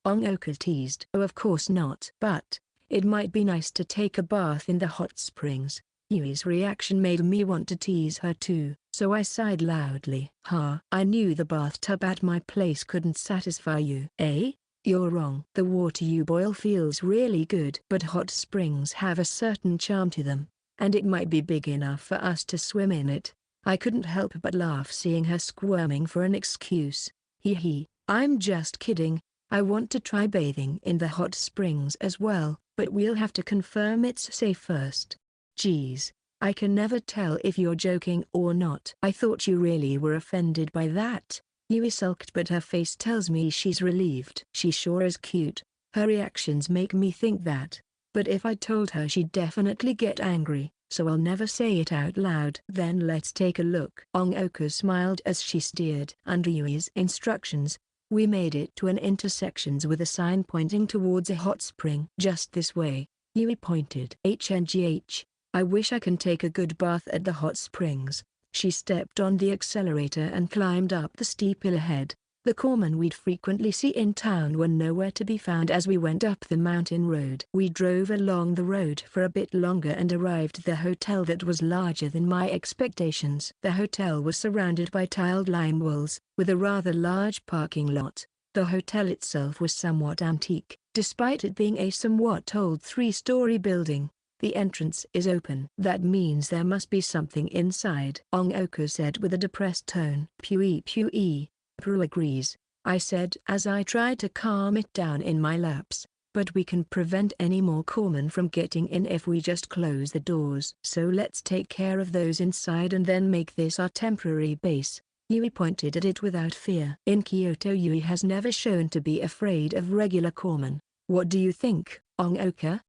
Ongoka teased. Oh, of course not. But it might be nice to take a bath in the hot springs. Yui's reaction made me want to tease her too, so I sighed loudly. I knew the bathtub at my place couldn't satisfy you. Eh? You're wrong. The water you boil feels really good. But hot springs have a certain charm to them, and it might be big enough for us to swim in it. I couldn't help but laugh seeing her squirming for an excuse. Hee, I'm just kidding. I want to try bathing in the hot springs as well, but we'll have to confirm it's safe first. Geez, I can never tell if you're joking or not. I thought you really were offended by that. Yui sulked, but her face tells me she's relieved. She sure is cute. Her reactions make me think that. But if I told her, she'd definitely get angry, so I'll never say it out loud. Then let's take a look. Ongoka smiled as she steered under Yui's instructions. We made it to an intersection with a sign pointing towards a hot spring. Just this way, Yui pointed. HNGH, I wish I can take a good bath at the hot springs. She stepped on the accelerator and climbed up the steep hill ahead. The corpsmen we'd frequently see in town were nowhere to be found as we went up the mountain road. We drove along the road for a bit longer and arrived at the hotel that was larger than my expectations. The hotel was surrounded by tiled lime walls, with a rather large parking lot. The hotel itself was somewhat antique, despite it being a somewhat old 3-story building. The entrance is open. That means there must be something inside, Ongoka said with a depressed tone. Pui. Prue agrees, I said as I tried to calm it down in my laps, but we can prevent any more corpsmen from getting in if we just close the doors. So let's take care of those inside and then make this our temporary base. Yui pointed at it without fear. In Kyoto, Yui has never shown to be afraid of regular corpsmen. What do you think, Ongoka?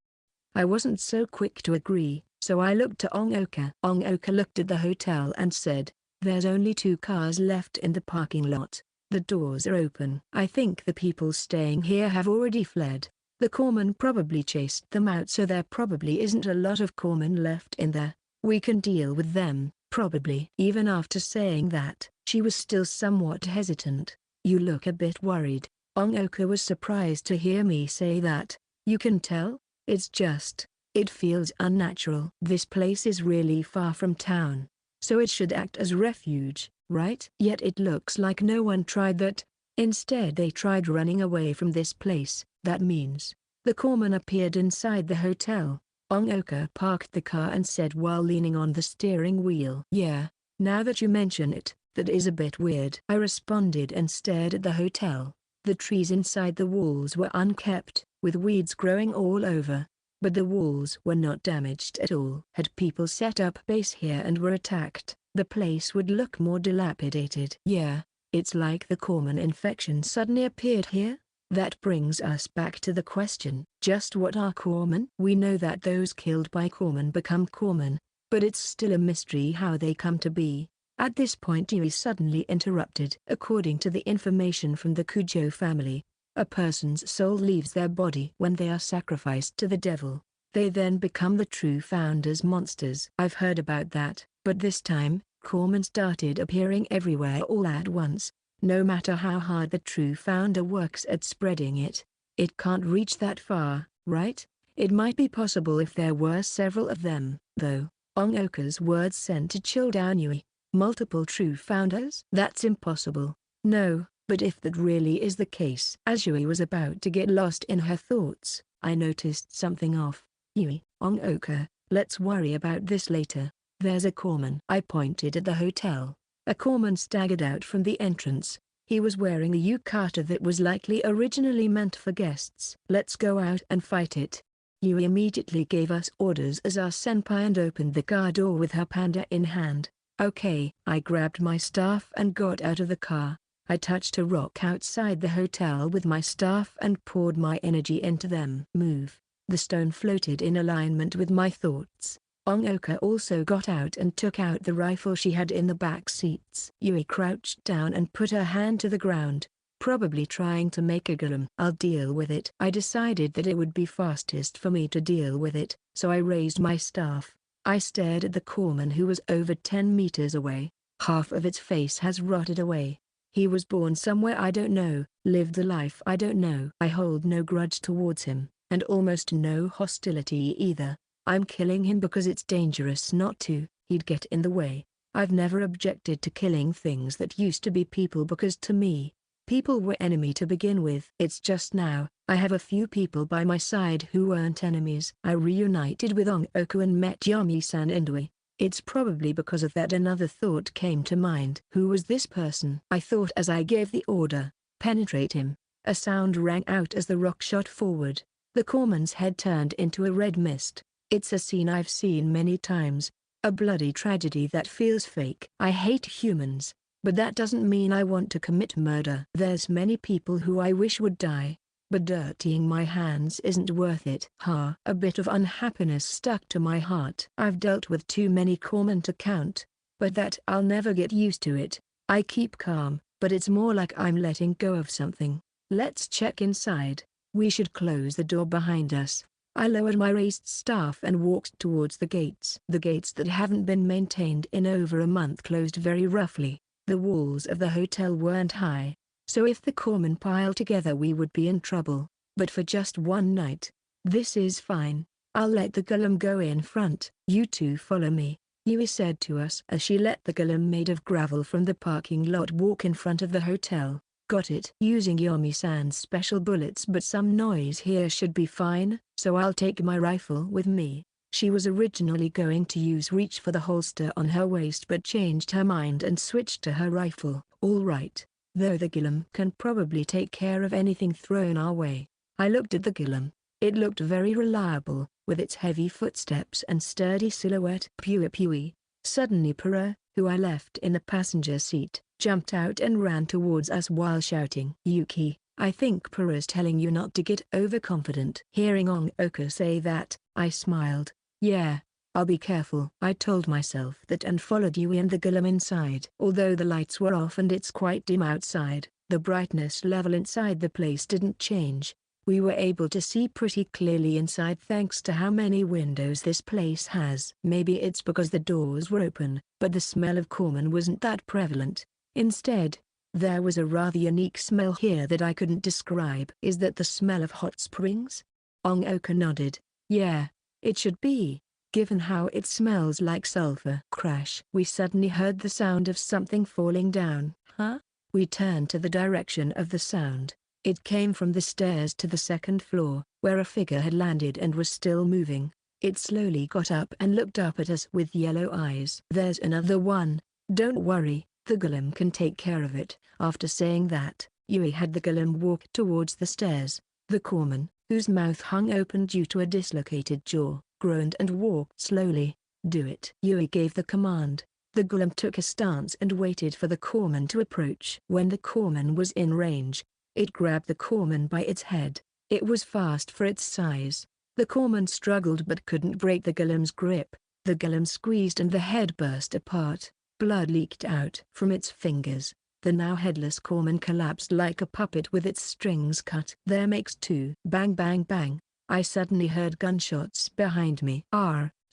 I wasn't so quick to agree, so I looked to Ongoka. Ongoka looked at the hotel and said, there's only 2 cars left in the parking lot. The doors are open. I think the people staying here have already fled. The corpsmen probably chased them out, so there probably isn't a lot of corpsmen left in there. We can deal with them, probably. Even after saying that, she was still somewhat hesitant. You look a bit worried. Ongoka was surprised to hear me say that. You can tell? It's just, it feels unnatural. This place is really far from town, so it should act as refuge, right? Yet it looks like no one tried that. Instead they tried running away from this place. That means the corpsman appeared inside the hotel. Ongoka parked the car and said while leaning on the steering wheel. Yeah, now that you mention it, that is a bit weird. I responded and stared at the hotel. The trees inside the walls were unkempt, with weeds growing all over. But the walls were not damaged at all. Had people set up base here and were attacked, the place would look more dilapidated. Yeah, it's like the corpsman infection suddenly appeared here. That brings us back to the question, just what are corpsmen? We know that those killed by corpsmen become corpsmen, but it's still a mystery how they come to be. At this point Yui suddenly interrupted. According to the information from the Kujo family, a person's soul leaves their body when they are sacrificed to the devil. They then become the true founder's monsters. I've heard about that, but this time, corpsmen started appearing everywhere all at once. No matter how hard the true founder works at spreading it, it can't reach that far, right? It might be possible if there were several of them, though. Ongoka's words sent a chill down Yui. Multiple true founders? That's impossible. No. But if that really is the case, as Yui was about to get lost in her thoughts, I noticed something off. Yui, Ongoka, let's worry about this later. There's a corpsman. I pointed at the hotel. A corpsman staggered out from the entrance. He was wearing a yukata that was likely originally meant for guests. Let's go out and fight it. Yui immediately gave us orders as our senpai and opened the car door with her panda in hand. Okay. I grabbed my staff and got out of the car. I touched a rock outside the hotel with my staff and poured my energy into them. Move. The stone floated in alignment with my thoughts. Ongoka also got out and took out the rifle she had in the back seats. Yuri crouched down and put her hand to the ground, probably trying to make a golem. I'll deal with it. I decided that it would be fastest for me to deal with it, so I raised my staff. I stared at the corpsman who was over 10 meters away. Half of its face has rotted away. He was born somewhere I don't know, lived a life I don't know. I hold no grudge towards him, and almost no hostility either. I'm killing him because it's dangerous not to. He'd get in the way. I've never objected to killing things that used to be people because to me, people were enemy to begin with. It's just now, I have a few people by my side who weren't enemies. I reunited with Ongoku and met Yami-san and Yui. It's probably because of that another thought came to mind. Who was this person? I thought as I gave the order, penetrate him. A sound rang out as the rock shot forward. The corpsman's head turned into a red mist. It's a scene I've seen many times, a bloody tragedy that feels fake. I hate humans, but that doesn't mean I want to commit murder. There's many people who I wish would die, but dirtying my hands isn't worth it. A bit of unhappiness stuck to my heart. I've dealt with too many corpsmen to count, but that I'll never get used to it. I keep calm, but it's more like I'm letting go of something. Let's check inside. We should close the door behind us. I lowered my raised staff and walked towards the gates. The gates that haven't been maintained in over a month closed very roughly. The walls of the hotel weren't high, so if the corpsmen piled together we would be in trouble. But for just one night, this is fine. I'll let the golem go in front. You two follow me, Yui said to us as she let the golem made of gravel from the parking lot walk in front of the hotel. Got it. Using Yomi-san's special bullets, but some noise here should be fine, so I'll take my rifle with me. She was originally going to use reach for the holster on her waist but changed her mind and switched to her rifle. All right, though the golem can probably take care of anything thrown our way. I looked at the golem. It looked very reliable, with its heavy footsteps and sturdy silhouette. Pui. Suddenly Pura, who I left in the passenger seat, jumped out and ran towards us while shouting, "Yuki, I think Pura's telling you not to get overconfident." Hearing Ongoku say that, I smiled. Yeah, I'll be careful. I told myself that and followed Yui and the golem inside. Although the lights were off and it's quite dim outside, the brightness level inside the place didn't change. We were able to see pretty clearly inside thanks to how many windows this place has. Maybe it's because the doors were open, but the smell of corpsman wasn't that prevalent. Instead, there was a rather unique smell here that I couldn't describe. Is that the smell of hot springs? Ongoku nodded. Yeah, it should be, given how it smells like sulfur. Crash. We suddenly heard the sound of something falling down. Huh? We turned to the direction of the sound. It came from the stairs to the second floor, where a figure had landed and was still moving. It slowly got up and looked up at us with yellow eyes. There's another one. Don't worry, the golem can take care of it. After saying that, Yui had the golem walk towards the stairs. The corpsman, whose mouth hung open due to a dislocated jaw, groaned and walked slowly. Do it. Yui gave the command. The golem took a stance and waited for the corpsman to approach. When the corpsman was in range, it grabbed the corpsman by its head. It was fast for its size. The corpsman struggled but couldn't break the golem's grip. The golem squeezed and the head burst apart. Blood leaked out from its fingers. The now headless corpsman collapsed like a puppet with its strings cut. There makes two. Bang bang bang. I suddenly heard gunshots behind me.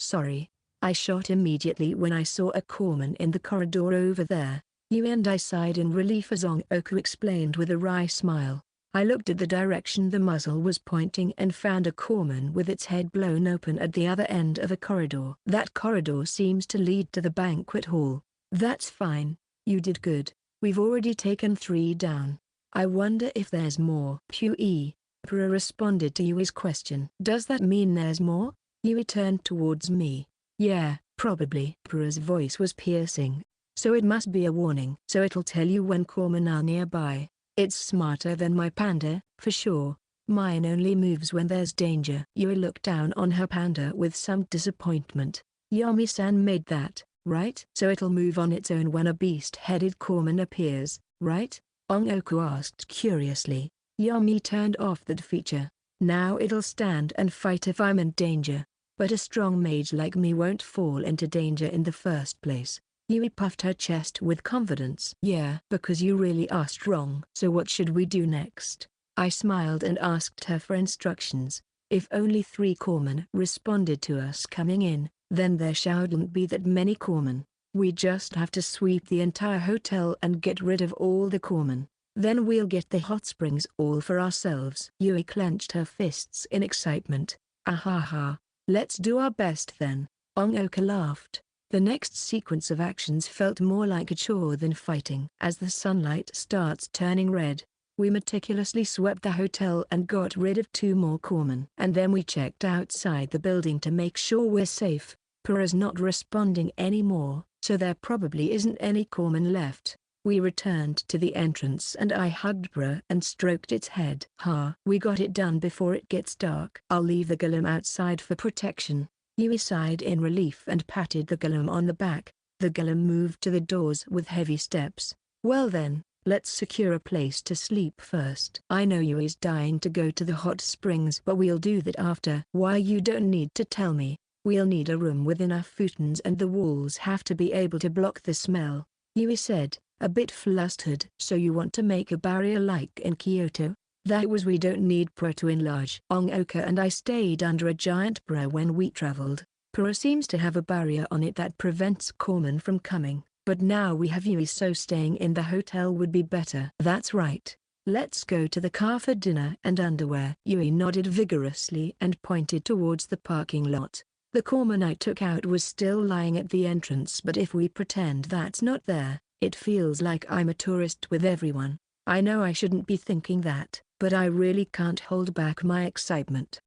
Sorry. I shot immediately when I saw a corpsman in the corridor over there. You and I sighed in relief as Ongoku explained with a wry smile. I looked at the direction the muzzle was pointing and found a corpsman with its head blown open at the other end of a corridor. That corridor seems to lead to the banquet hall. That's fine. You did good. We've already taken 3 down. I wonder if there's more. Pura responded to Yui's question. Does that mean there's more? Yui turned towards me. Yeah, probably. Pura's voice was piercing. So it must be a warning. So it'll tell you when corpsmen are nearby. It's smarter than my panda, for sure. Mine only moves when there's danger. Yui looked down on her panda with some disappointment. Yami-san made that, right? So it'll move on its own when a beast-headed corpsman appears, right? Ongoku asked curiously. Yami turned off that feature. Now it'll stand and fight if I'm in danger. but a strong mage like me won't fall into danger in the first place. Yuri puffed her chest with confidence. Yeah, because you really are strong. So what should we do next? I smiled and asked her for instructions. If only 3 corpsmen responded to us coming in, then there shouldn't be that many corpsmen. We just have to sweep the entire hotel and get rid of all the corpsmen. Then we'll get the hot springs all for ourselves. Yui clenched her fists in excitement. Ahaha. Let's do our best then. Ongoka laughed. The next sequence of actions felt more like a chore than fighting. As the sunlight starts turning red, we meticulously swept the hotel and got rid of 2 more corpsmen. And then we checked outside the building to make sure we're safe. Pura's not responding anymore, so there probably isn't any corpsmen left. We returned to the entrance and I hugged Pura and stroked its head. We got it done before it gets dark. I'll leave the golem outside for protection. Yui sighed in relief and patted the golem on the back. The golem moved to the doors with heavy steps. Well then, let's secure a place to sleep first. I know Yui's dying to go to the hot springs, but we'll do that after. Why, you don't need to tell me. We'll need a room with enough futons and the walls have to be able to block the smell, Yui said, a bit flustered. So you want to make a barrier like in Kyoto? That was we don't need Pura to enlarge. Ongoka and I stayed under a giant Pura when we traveled. Pura seems to have a barrier on it that prevents corpsmen from coming, but now we have Yui, so staying in the hotel would be better. That's right. Let's go to the car for dinner and underwear. Yui nodded vigorously and pointed towards the parking lot. The corpsman I took out was still lying at the entrance, but if we pretend that's not there, it feels like I'm a tourist with everyone. I know I shouldn't be thinking that, but I really can't hold back my excitement.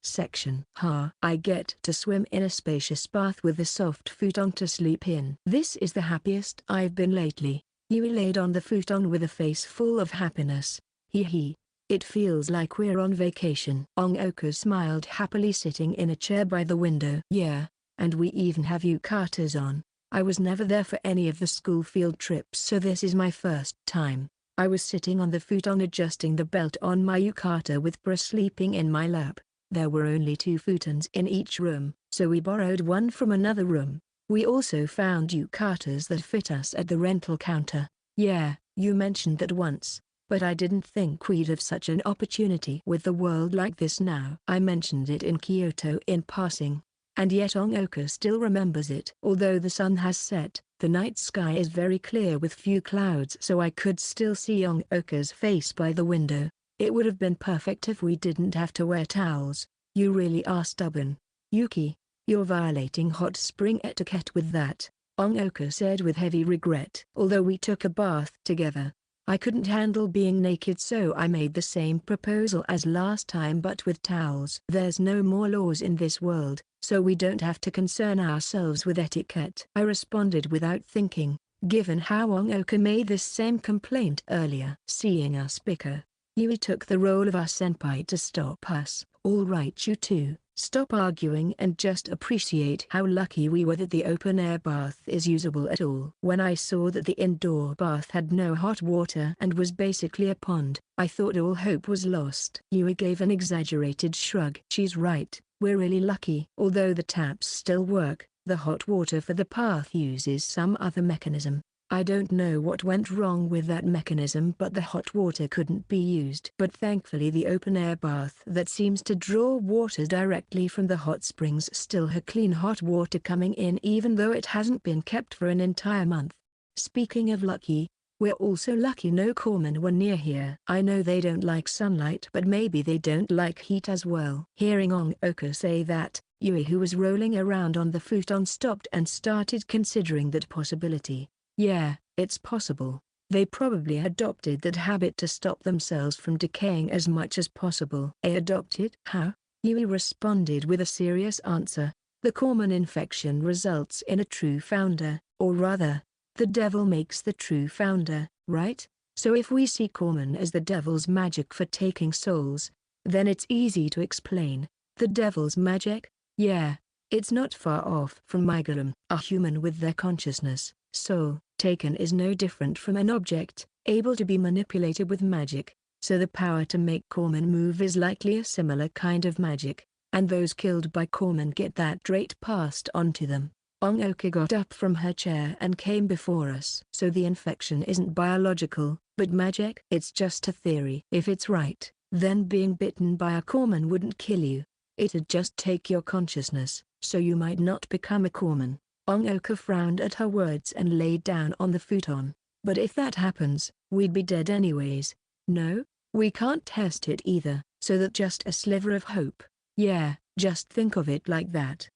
I get to swim in a spacious bath with a soft futon to sleep in. This is the happiest I've been lately. Yui laid on the futon with a face full of happiness. Hee. It feels like we're on vacation. Ongoka smiled happily, sitting in a chair by the window. Yeah, and we even have yukatas on. I was never there for any of the school field trips, so this is my first time. I was sitting on the futon adjusting the belt on my yukata with Pura sleeping in my lap. There were only 2 futons in each room, so we borrowed one from another room. We also found yukatas that fit us at the rental counter. Yeah, you mentioned that once, but I didn't think we'd have such an opportunity with the world like this now. I mentioned it in Kyoto in passing, and yet Ongoka still remembers it. Although the sun has set, the night sky is very clear with few clouds, so I could still see Ongoka's face by the window. It would have been perfect if we didn't have to wear towels. You really are stubborn. Yuki, you're violating hot spring etiquette with that, Ongoka said with heavy regret. Although we took a bath together, I couldn't handle being naked, so I made the same proposal as last time but with towels. There's no more laws in this world, so we don't have to concern ourselves with etiquette, I responded without thinking, given how Ongoka made this same complaint earlier. Seeing us bicker, Yui took the role of our senpai to stop us. All right, you two, stop arguing and just appreciate how lucky we were that the open-air bath is usable at all. When I saw that the indoor bath had no hot water and was basically a pond, I thought all hope was lost. Yui gave an exaggerated shrug. She's right, we're really lucky. Although the taps still work, the hot water for the bath uses some other mechanism. I don't know what went wrong with that mechanism, but the hot water couldn't be used. But thankfully the open-air bath that seems to draw water directly from the hot springs still has clean hot water coming in, even though it hasn't been kept for an entire month. Speaking of lucky, we're also lucky no corpsmen were near here. I know they don't like sunlight, but maybe they don't like heat as well. Hearing Ongoka say that, Yui, who was rolling around on the futon, stopped and started considering that possibility. Yeah, it's possible. They probably adopted that habit to stop themselves from decaying as much as possible. Adopted? How? Yui responded with a serious answer. The corpsman infection results in a true founder, or rather, the devil makes the true founder, right? So if we see corpsman as the devil's magic for taking souls, then it's easy to explain. The devil's magic? Yeah, it's not far off from my golem. A human with their consciousness, soul, taken is no different from an object, able to be manipulated with magic, so the power to make corpsmen move is likely a similar kind of magic. and those killed by corpsmen get that trait passed on to them. Ongoka got up from her chair and came before us. So the infection isn't biological, but magic? It's just a theory. If it's right, then being bitten by a corpsman wouldn't kill you. It'd just take your consciousness, so you might not become a corpsman. Ongoka frowned at her words and laid down on the futon. But if that happens, we'd be dead anyways. No, we can't test it either, so that's just a sliver of hope. Yeah, just think of it like that.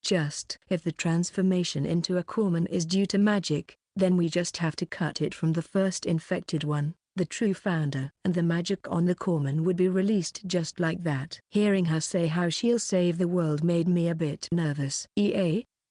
If the transformation into a corpsman is due to magic, then we just have to cut it from the first infected one, the true founder. And the magic on the corpsman would be released just like that. Hearing her say how she'll save the world made me a bit nervous.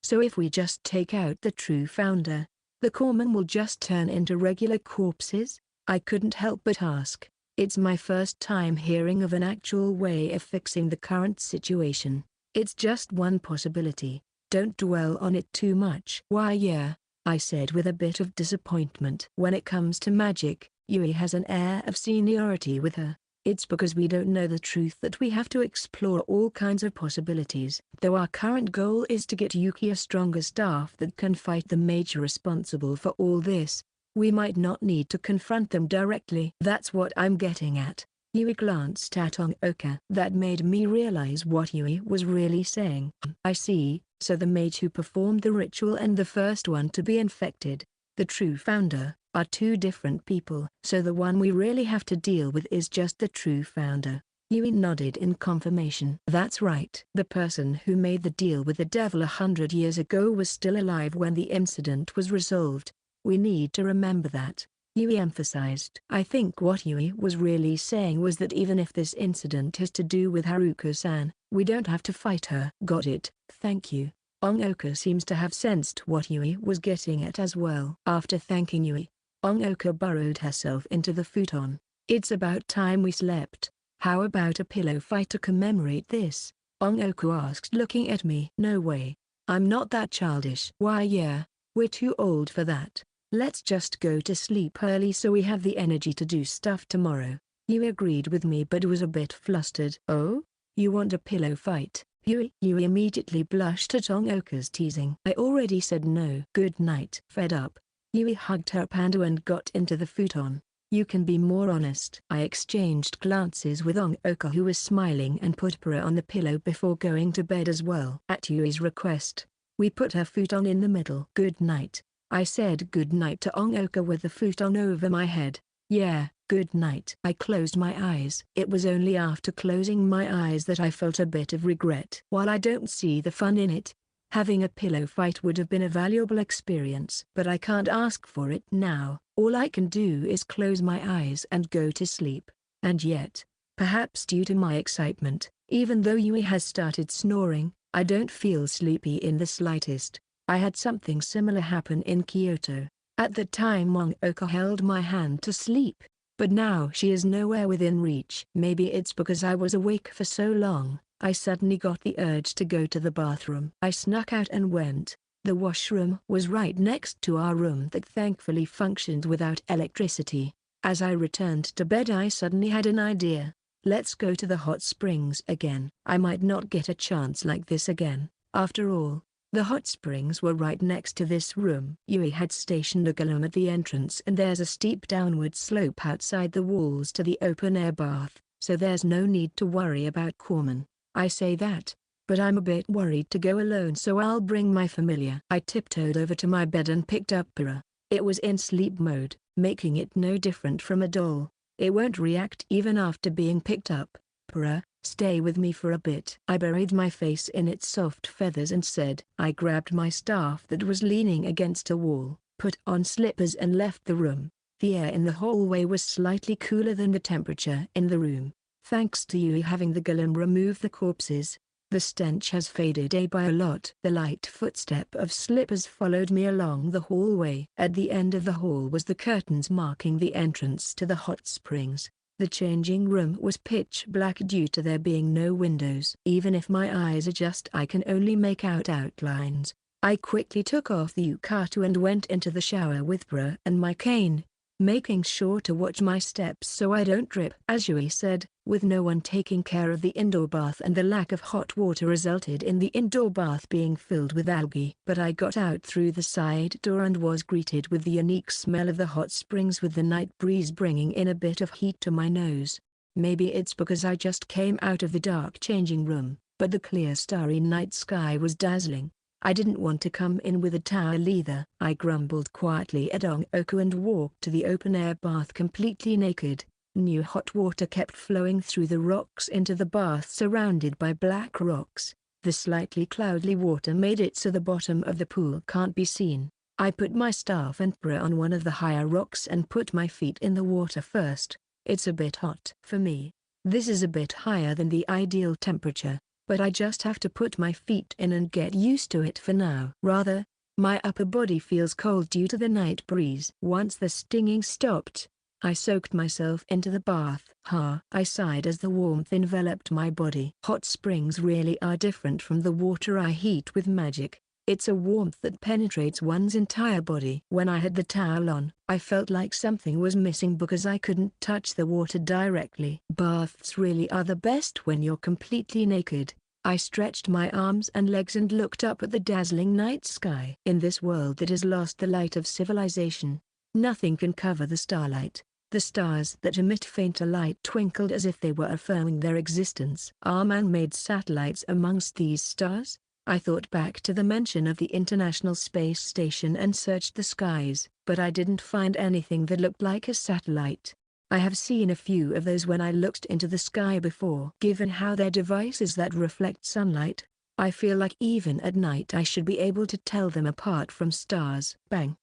So if we just take out the true founder, the corpsman will just turn into regular corpses? I couldn't help but ask. It's my first time hearing of an actual way of fixing the current situation. It's just one possibility. Don't dwell on it too much. Why yeah, I said with a bit of disappointment. When it comes to magic, Yuri has an air of seniority with her. It's because we don't know the truth that we have to explore all kinds of possibilities. Though our current goal is to get Yuki a stronger staff that can fight the mage responsible for all this, we might not need to confront them directly. That's what I'm getting at. Yuri glanced at Ongoka. That made me realize what Yuri was really saying. I see, so the mage who performed the ritual and the first one to be infected, the true founder, are two different people. So the one we really have to deal with is just the true founder. Yuri nodded in confirmation. That's right. The person who made the deal with the devil 100 years ago was still alive when the incident was resolved. We need to remember that, Yuri emphasized. I think what Yuri was really saying was that even if this incident is to do with Haruko-san, we don't have to fight her. Got it, thank you. Ongoka seems to have sensed what Yuri was getting at as well. After thanking Yuri, Ongoka burrowed herself into the futon. It's about time we slept. How about a pillow fight to commemorate this? Ongoka asked, looking at me. No way. I'm not that childish. Why yeah, we're too old for that. Let's just go to sleep early so we have the energy to do stuff tomorrow. Yuri agreed with me but was a bit flustered. Oh? You want a pillow fight? Yuri immediately blushed at Ongoka's teasing. I already said no. Good night. Fed up, Yuri hugged her panda and got into the futon. You can be more honest. I exchanged glances with Ongoka, who was smiling, and put Pura on the pillow before going to bed as well. At Yuri's request, we put her futon in the middle. Good night. I said good night to Ongoka with the futon over my head. Yeah, good night. I closed my eyes. It was only after closing my eyes that I felt a bit of regret. While I don't see the fun in it, having a pillow fight would have been a valuable experience. But I can't ask for it now. All I can do is close my eyes and go to sleep. And yet, perhaps due to my excitement, even though Yui has started snoring, I don't feel sleepy in the slightest. I had something similar happen in Kyoto. At the time Ongoka held my hand to sleep, but now she is nowhere within reach. Maybe it's because I was awake for so long, I suddenly got the urge to go to the bathroom. I snuck out and went. The washroom was right next to our room that thankfully functioned without electricity. As I returned to bed I suddenly had an idea. Let's go to the hot springs again. I might not get a chance like this again. After all, the hot springs were right next to this room. Yui had stationed a golem at the entrance and there's a steep downward slope outside the walls to the open-air bath, so there's no need to worry about corpsmen. I say that, but I'm a bit worried to go alone, so I'll bring my familiar. I tiptoed over to my bed and picked up Pura. It was in sleep mode, making it no different from a doll. It won't react even after being picked up. Pura, stay with me for a bit. I buried my face in its soft feathers and said. I grabbed my staff that was leaning against a wall, put on slippers and left the room. The air in the hallway was slightly cooler than the temperature in the room, thanks to Yui having the golem remove the corpses. The stench has faded by a lot. The light footstep of slippers followed me along the hallway. At the end of the hall was the curtains marking the entrance to the hot springs. The changing room was pitch black due to there being no windows. Even if my eyes adjust I can only make out outlines. I quickly took off the yukata and went into the shower with Bra and my cane, making sure to watch my steps so I don't trip. As Yui said, with no one taking care of the indoor bath, and the lack of hot water resulted in the indoor bath being filled with algae. But I got out through the side door and was greeted with the unique smell of the hot springs, with the night breeze bringing in a bit of heat to my nose. Maybe it's because I just came out of the dark changing room, but the clear starry night sky was dazzling. I didn't want to come in with a towel either. I grumbled quietly at Ongoku and walked to the open-air bath completely naked. New hot water kept flowing through the rocks into the bath surrounded by black rocks. The slightly cloudy water made it so the bottom of the pool can't be seen. I put my staff and bra on one of the higher rocks and put my feet in the water first. It's a bit hot for me. This is a bit higher than the ideal temperature, but I just have to put my feet in and get used to it for now. Rather, my upper body feels cold due to the night breeze. Once the stinging stopped, I soaked myself into the bath. I sighed as the warmth enveloped my body. Hot springs really are different from the water I heat with magic. It's a warmth that penetrates one's entire body. When I had the towel on, I felt like something was missing because I couldn't touch the water directly. Baths really are the best when you're completely naked. I stretched my arms and legs and looked up at the dazzling night sky. In this world that has lost the light of civilization, nothing can cover the starlight. The stars that emit fainter light twinkled as if they were affirming their existence. Are man-made satellites amongst these stars? I thought back to the mention of the International Space Station and searched the skies, but I didn't find anything that looked like a satellite. I have seen a few of those when I looked into the sky before. Given how they're devices that reflect sunlight, I feel like even at night I should be able to tell them apart from stars. Bang!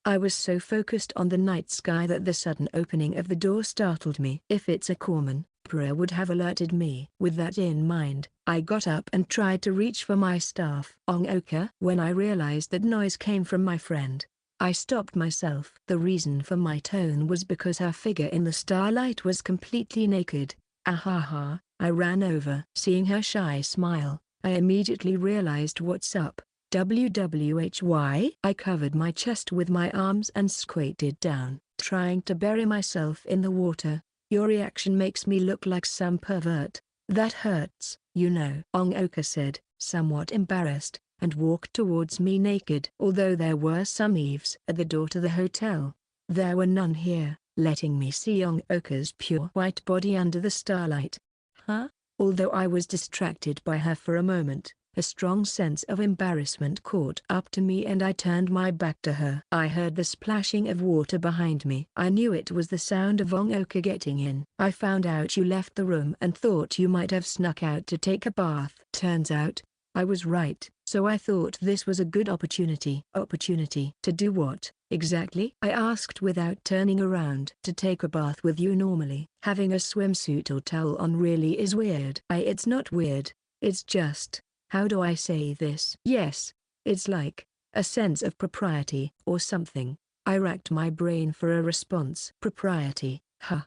I was so focused on the night sky that the sudden opening of the door startled me. If it's a corpsman, Pra would have alerted me. With that in mind, I got up and tried to reach for my staff. Ongoku. When I realized that noise came from my friend, I stopped myself. The reason for my tone was because her figure in the starlight was completely naked. Ahaha. I ran over. Seeing her shy smile, I immediately realized what's up. WWHY? I covered my chest with my arms and squatted down, trying to bury myself in the water. Your reaction makes me look like some pervert. That hurts, you know, Ongoku said, somewhat embarrassed, and walked towards me naked. Although there were some eaves at the door to the hotel, there were none here, letting me see Ongoku's pure white body under the starlight. Although I was distracted by her for a moment, a strong sense of embarrassment caught up to me and I turned my back to her. I heard the splashing of water behind me. I knew it was the sound of Ongoku getting in. I found out you left the room and thought you might have snuck out to take a bath. Turns out, I was right. So I thought this was a good opportunity. Opportunity to do what, exactly? I asked without turning around. To take a bath with you. Normally, having a swimsuit or towel on really is weird. It's not weird. It's just, how do I say this? Yes, it's like a sense of propriety or something. I racked my brain for a response. Propriety?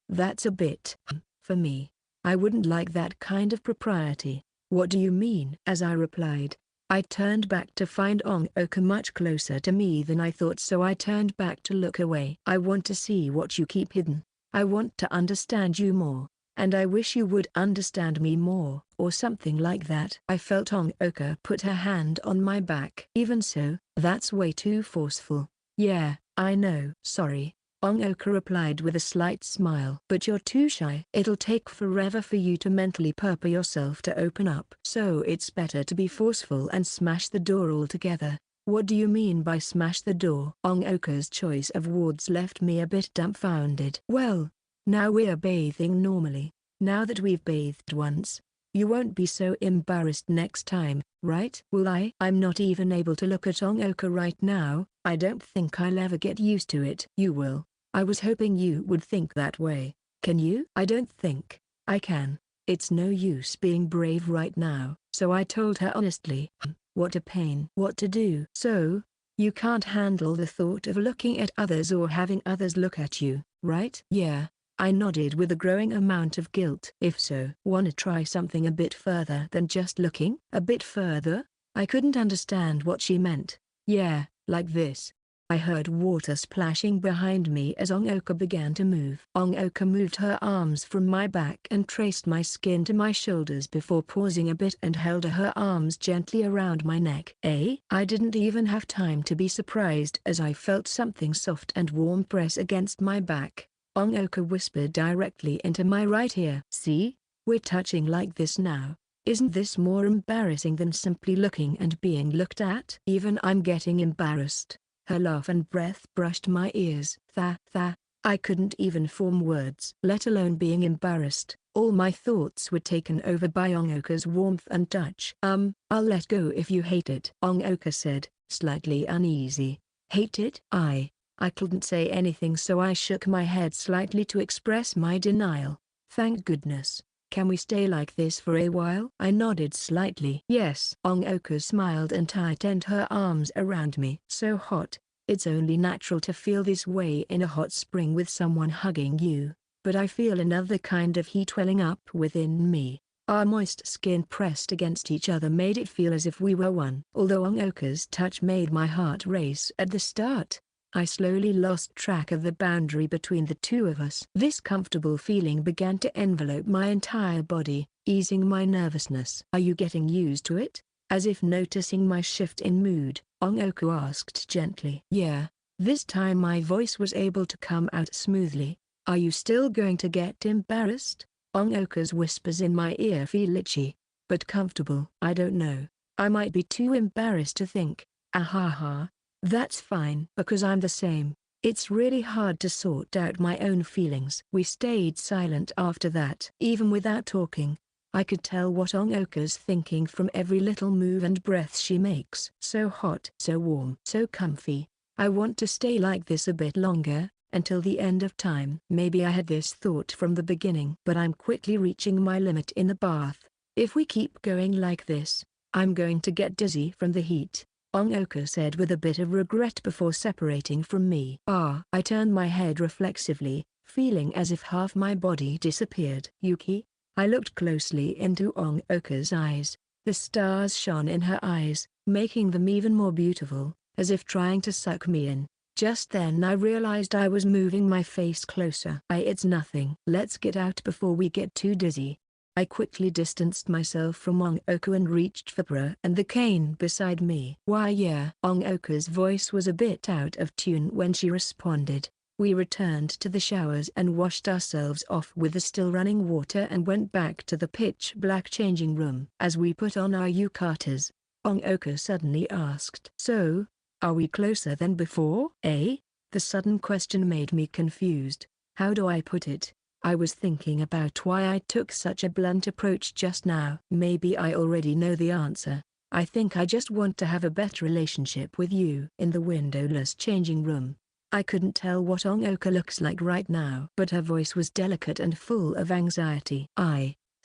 That's a bit for me. I wouldn't like that kind of propriety. What do you mean? As I replied, I turned back to find Ongoku much closer to me than I thought, so I turned back to look away. I want to see what you keep hidden. I want to understand you more. And I wish you would understand me more, or something like that. I felt Ongoku put her hand on my back. Even so, that's way too forceful. Yeah, I know. Sorry, Ongoku replied with a slight smile. But you're too shy. It'll take forever for you to mentally prepare yourself to open up. So it's better to be forceful and smash the door altogether. What do you mean by smash the door? Ongoku's choice of words left me a bit dumbfounded. Well, now we're bathing normally. Now that we've bathed once, you won't be so embarrassed next time, right? Will I'm not even able to look at Ongoku right now. I don't think I'll ever get used to it. You will. I was hoping you would think that way. Can you? I don't think I can. It's no use being brave right now. So I told her honestly. What a pain. What to do? So, you can't handle the thought of looking at others or having others look at you, right? Yeah. I nodded with a growing amount of guilt. If so, wanna try something a bit further than just looking? A bit further? I couldn't understand what she meant. Yeah, like this. I heard water splashing behind me as Ongoka began to move. Ongoka moved her arms from my back and traced my skin to my shoulders before pausing a bit and held her arms gently around my neck. I didn't even have time to be surprised as I felt something soft and warm press against my back. Ongoka whispered directly into my right ear. See? We're touching like this now. Isn't this more embarrassing than simply looking and being looked at? Even I'm getting embarrassed. Her laugh and breath brushed my ears. I couldn't even form words, let alone being embarrassed. All my thoughts were taken over by Ongoka's warmth and touch. I'll let go if you hate it, Ongoka said, slightly uneasy. Hate it? I couldn't say anything, so I shook my head slightly to express my denial. Thank goodness. Can we stay like this for a while? I nodded slightly. Yes. Ongoka smiled and tightened her arms around me. So hot. It's only natural to feel this way in a hot spring with someone hugging you, but I feel another kind of heat welling up within me. Our moist skin pressed against each other made it feel as if we were one. Although Ongoka's touch made my heart race at the start, I slowly lost track of the boundary between the two of us. This comfortable feeling began to envelop my entire body, easing my nervousness. Are you getting used to it? As if noticing my shift in mood, Ongoka asked gently. Yeah. This time my voice was able to come out smoothly. Are you still going to get embarrassed? Ongoka's whispers in my ear feel itchy, but comfortable. I don't know. I might be too embarrassed to think. Ahaha. That's fine because I'm the same. It's really hard to sort out my own feelings. We stayed silent after that. Even without talking, I could tell what Ongoka's thinking from every little move and breath she makes. So hot, so warm, so comfy. I want to stay like this a bit longer, until the end of time. Maybe I had this thought from the beginning, but I'm quickly reaching my limit in the bath. If we keep going like this, I'm going to get dizzy from the heat, Ongoka said with a bit of regret before separating from me. I turned my head reflexively, feeling as if half my body disappeared. Yuki? I looked closely into Ongoka's eyes. The stars shone in her eyes, making them even more beautiful, as if trying to suck me in. Just then I realized I was moving my face closer. It's nothing. Let's get out before we get too dizzy. I quickly distanced myself from Ongoka and reached for Bra and the cane beside me. Why yeah. Ongoka's voice was a bit out of tune when she responded. We returned to the showers and washed ourselves off with the still running water and went back to the pitch-black changing room. As we put on our yukatas, Ongoka suddenly asked. So, are we closer than before? The sudden question made me confused. How do I put it? I was thinking about why I took such a blunt approach just now. Maybe I already know the answer. I think I just want to have a better relationship with you. In the windowless changing room, I couldn't tell what Ongoka looks like right now, but her voice was delicate and full of anxiety.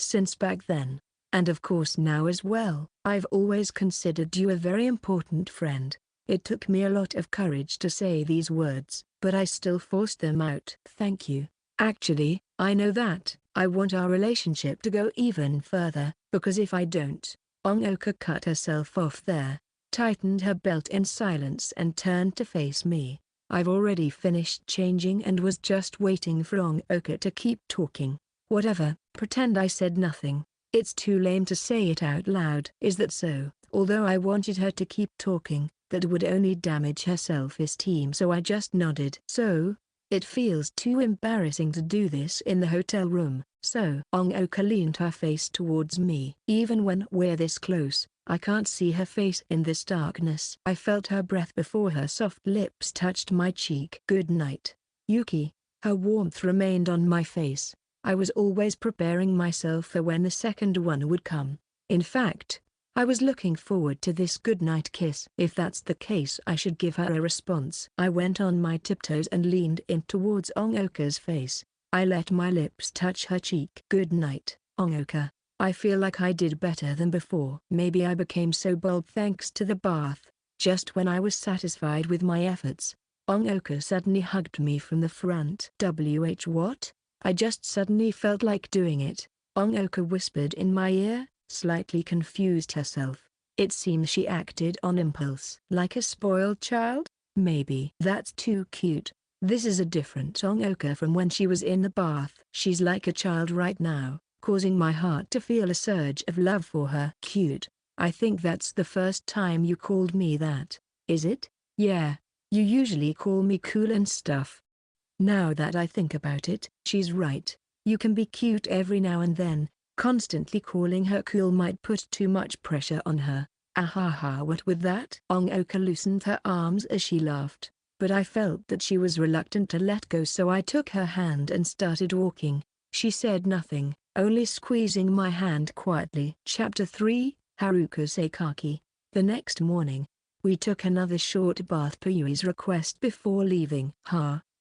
Since back then, and of course now as well, I've always considered you a very important friend. It took me a lot of courage to say these words, but I still forced them out. Thank you. Actually, I know that. I want our relationship to go even further, because if I don't. Ongoka cut herself off there, tightened her belt in silence and turned to face me. I've already finished changing and was just waiting for Ongoka to keep talking. Whatever, pretend I said nothing. It's too lame to say it out loud. Is that so? Although I wanted her to keep talking, that would only damage her self-esteem, so I just nodded. So, it feels too embarrassing to do this in the hotel room, so Ongoka leaned her face towards me. Even when we're this close, I can't see her face in this darkness. I felt her breath before her soft lips touched my cheek. Good night, Yuki. Her warmth remained on my face. I was always preparing myself for when the second one would come. In fact, I was looking forward to this goodnight kiss. If that's the case, I should give her a response. I went on my tiptoes and leaned in towards Ongoka's face. I let my lips touch her cheek. Good night, Ongoka. I feel like I did better than before. Maybe I became so bold thanks to the bath. Just when I was satisfied with my efforts, Ongoka suddenly hugged me from the front. What? I just suddenly felt like doing it, Ongoka whispered in my ear, slightly confused herself. It seems she acted on impulse. Like a spoiled child? Maybe that's too cute. This is a different Ongoka from when she was in the bath. She's like a child right now, causing my heart to feel a surge of love for her. Cute. I think that's the first time you called me that. Is it? Yeah. You usually call me cool and stuff. Now that I think about it, she's right. You can be cute every now and then. Constantly calling her cool might put too much pressure on her. Ahaha, what with that? Ongoka loosened her arms as she laughed, but I felt that she was reluctant to let go, so I took her hand and started walking. She said nothing, only squeezing my hand quietly. Chapter 3, Haruka Seikaki. The next morning, we took another short bath per Yui's request before leaving.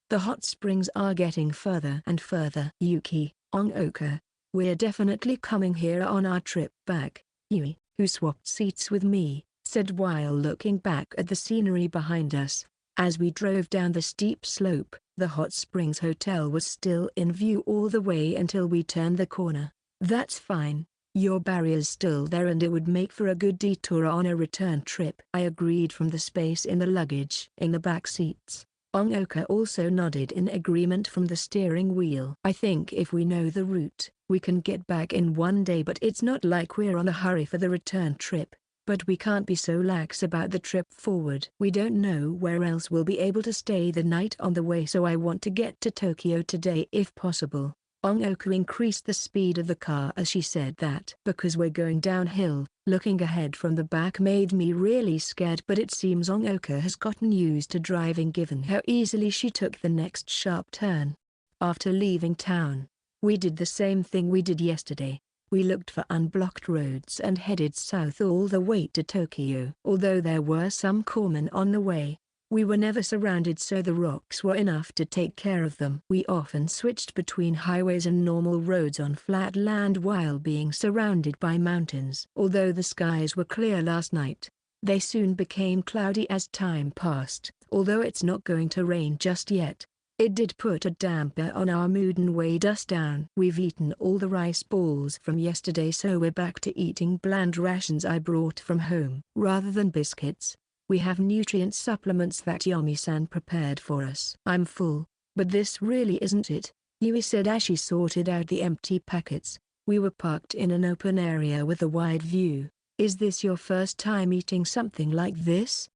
The hot springs are getting further and further. Yuki, Ongoka, we're definitely coming here on our trip back, Yuri, who swapped seats with me, said while looking back at the scenery behind us. As we drove down the steep slope, the hot springs hotel was still in view all the way until we turned the corner. That's fine. Your barrier's still there and it would make for a good detour on a return trip. I agreed from the space in the luggage. In the back seats, Ongoka also nodded in agreement from the steering wheel. I think if we know the route, we can get back in one day, but it's not like we're on a hurry for the return trip. But we can't be so lax about the trip forward. We don't know where else we'll be able to stay the night on the way, so I want to get to Tokyo today if possible. Ongoka increased the speed of the car as she said that. Because we're going downhill, looking ahead from the back made me really scared, but it seems Ongoka has gotten used to driving given how easily she took the next sharp turn. After leaving town, we did the same thing we did yesterday. We looked for unblocked roads and headed south all the way to Tokyo. Although there were some corpsmen on the way, we were never surrounded, so the rocks were enough to take care of them. We often switched between highways and normal roads on flat land while being surrounded by mountains. Although the skies were clear last night, they soon became cloudy as time passed. Although it's not going to rain just yet, it did put a damper on our mood and weighed us down. We've eaten all the rice balls from yesterday, so we're back to eating bland rations I brought from home. Rather than biscuits, we have nutrient supplements that Yomi-san prepared for us. I'm full, but this really isn't it, Yui said as she sorted out the empty packets. We were parked in an open area with a wide view. Is this your first time eating something like this?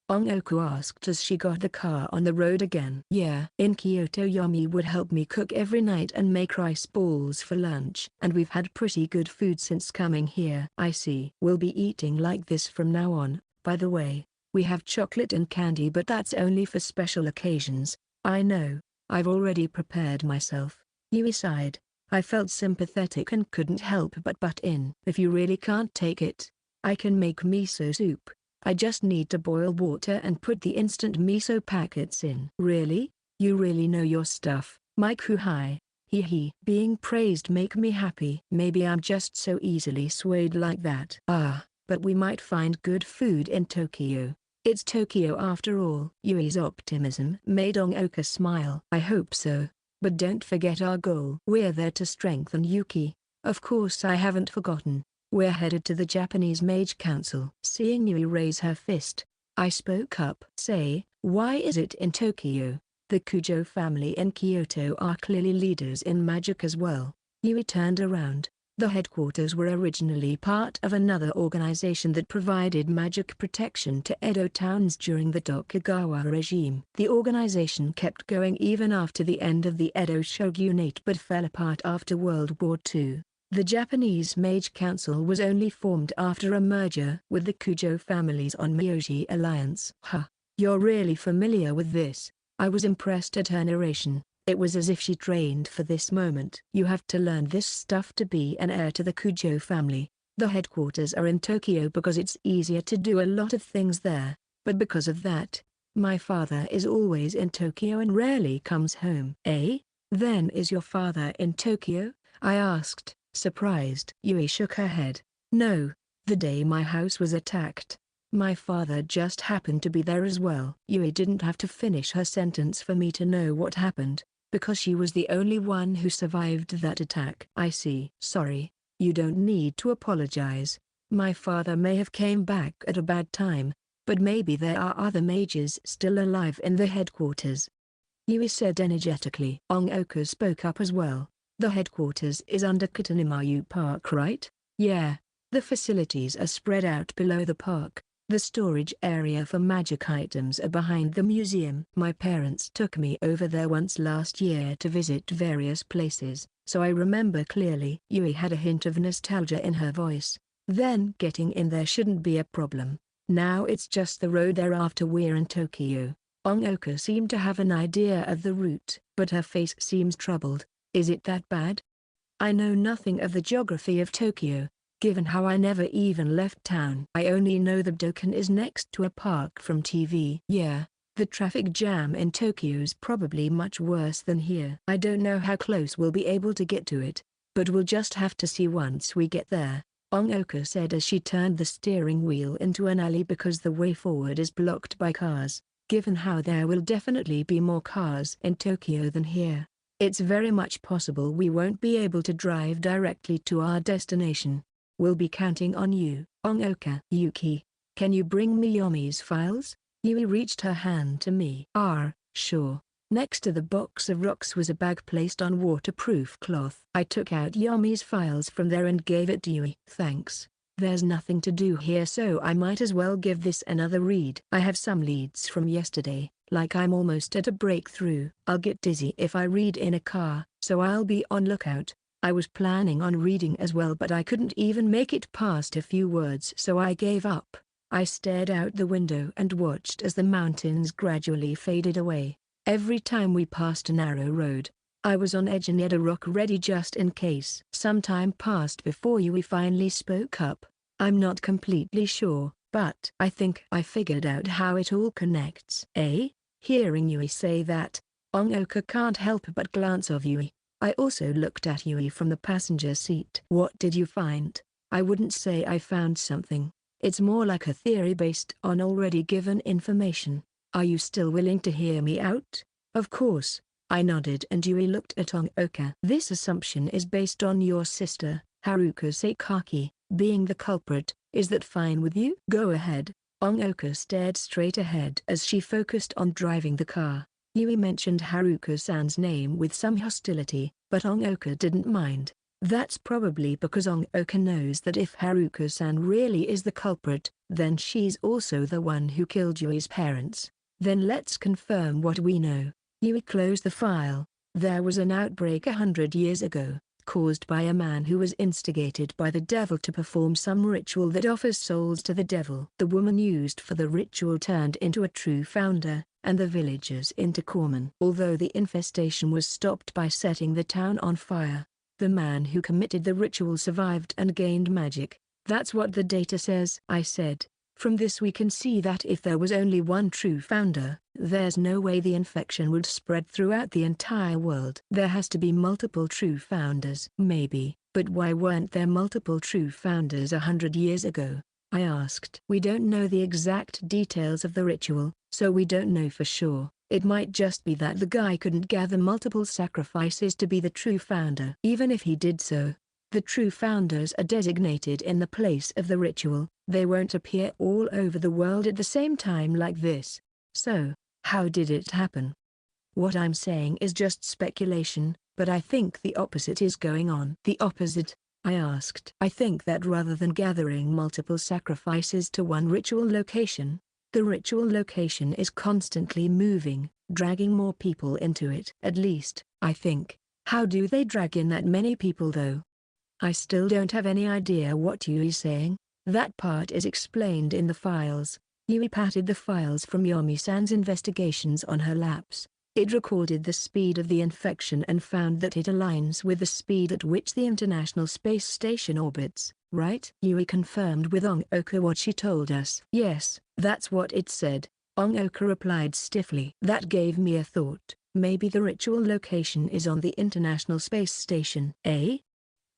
Ongoku asked as she got the car on the road again. Yeah. In Kyoto, Yomi would help me cook every night and make rice balls for lunch. And we've had pretty good food since coming here. I see. We'll be eating like this from now on. By the way, we have chocolate and candy, but that's only for special occasions. I know. I've already prepared myself. Yui sighed. I felt sympathetic and couldn't help but butt in. If you really can't take it, I can make miso soup. I just need to boil water and put the instant miso packets in. Really? You really know your stuff. My kuhai. Hee hee. Being praised make me happy. Maybe I'm just so easily swayed like that. But we might find good food in Tokyo. It's Tokyo after all. Yui's optimism made Ongoka smile. I hope so. But don't forget our goal. We're there to strengthen Yuki. Of course, I haven't forgotten. We're headed to the Japanese Mage Council. Seeing Yui raise her fist, I spoke up. Say, why is it in Tokyo? The Kujo family in Kyoto are clearly leaders in magic as well. Yui turned around. The headquarters were originally part of another organization that provided magic protection to Edo towns during the Tokugawa regime. The organization kept going even after the end of the Edo shogunate but fell apart after World War II. The Japanese Mage Council was only formed after a merger with the Kujo families on Myoji Alliance. You're really familiar with this. I was impressed at her narration. It was as if she trained for this moment. You have to learn this stuff to be an heir to the Kujo family. The headquarters are in Tokyo because it's easier to do a lot of things there, but because of that, my father is always in Tokyo and rarely comes home. Eh? Then is your father in Tokyo? I asked, surprised. Yui shook her head. No, the day my house was attacked, my father just happened to be there as well. Yui didn't have to finish her sentence for me to know what happened, because she was the only one who survived that attack. I see. Sorry, you don't need to apologize. My father may have came back at a bad time, but maybe there are other mages still alive in the headquarters. Yui said energetically. Ongoku spoke up as well. The headquarters is under Kitanimayu Park, right? Yeah. The facilities are spread out below the park. The storage area for magic items are behind the museum. My parents took me over there once last year to visit various places, so I remember clearly. Yui had a hint of nostalgia in her voice. Then getting in there shouldn't be a problem. Now it's just the road there after we're in Tokyo. Ongoku seemed to have an idea of the route, but her face seems troubled. Is it that bad? I know nothing of the geography of Tokyo, given how I never even left town. I only know the Budokan is next to a park from TV. Yeah, the traffic jam in Tokyo's probably much worse than here. I don't know how close we'll be able to get to it, but we'll just have to see once we get there, Ongoku said as she turned the steering wheel into an alley because the way forward is blocked by cars. Given how there will definitely be more cars in Tokyo than here, it's very much possible we won't be able to drive directly to our destination. We'll be counting on you, Ongoku. Yuki, can you bring me Yomi's files? Yui reached her hand to me. Sure. Next to the box of rocks was a bag placed on waterproof cloth. I took out Yomi's files from there and gave it to Yui. Thanks. There's nothing to do here, so I might as well give this another read. I have some leads from yesterday, like I'm almost at a breakthrough. I'll get dizzy if I read in a car, so I'll be on lookout. I was planning on reading as well, but I couldn't even make it past a few words, so I gave up. I stared out the window and watched as the mountains gradually faded away. Every time we passed a narrow road, I was on edge and near a rock ready just in case. Some time passed before Yui finally spoke up. I'm not completely sure, but I think I figured out how it all connects. Hearing Yui say that, Ongoku can't help but glance off Yui. I also looked at Yui from the passenger seat. What did you find? I wouldn't say I found something. It's more like a theory based on already given information. Are you still willing to hear me out? Of course. I nodded and Yui looked at Ongoku. This assumption is based on your sister, Haruka Sakaki, being the culprit. Is that fine with you? Go ahead. Ongoku stared straight ahead as she focused on driving the car. Yui mentioned Haruka-san's name with some hostility, but Ongoku didn't mind. That's probably because Ongoku knows that if Haruka-san really is the culprit, then she's also the one who killed Yui's parents. Then let's confirm what we know. Yui closed the file. There was an outbreak 100 years ago, caused by a man who was instigated by the devil to perform some ritual that offers souls to the devil. The woman used for the ritual turned into a true founder, and the villagers into corpsmen. Although the infestation was stopped by setting the town on fire, the man who committed the ritual survived and gained magic. That's what the data says, I said. From this we can see that if there was only one true founder, there's no way the infection would spread throughout the entire world. There has to be multiple true founders. Maybe, but why weren't there multiple true founders 100 years ago? I asked. We don't know the exact details of the ritual, so we don't know for sure. It might just be that the guy couldn't gather multiple sacrifices to be the true founder. Even if he did so, the true founders are designated in the place of the ritual. They won't appear all over the world at the same time like this. So, how did it happen? What I'm saying is just speculation, but I think the opposite is going on. The opposite? I asked. I think that rather than gathering multiple sacrifices to one ritual location, the ritual location is constantly moving, dragging more people into it. At least, I think. How do they drag in that many people though? I still don't have any idea what Yui's saying. That part is explained in the files. Yui patted the files from Yomi-san's investigations on her laps. It recorded the speed of the infection and found that it aligns with the speed at which the International Space Station orbits, right? Yui confirmed with Ongoku what she told us. Yes, that's what it said, Ongoku replied stiffly. That gave me a thought. Maybe the ritual location is on the International Space Station.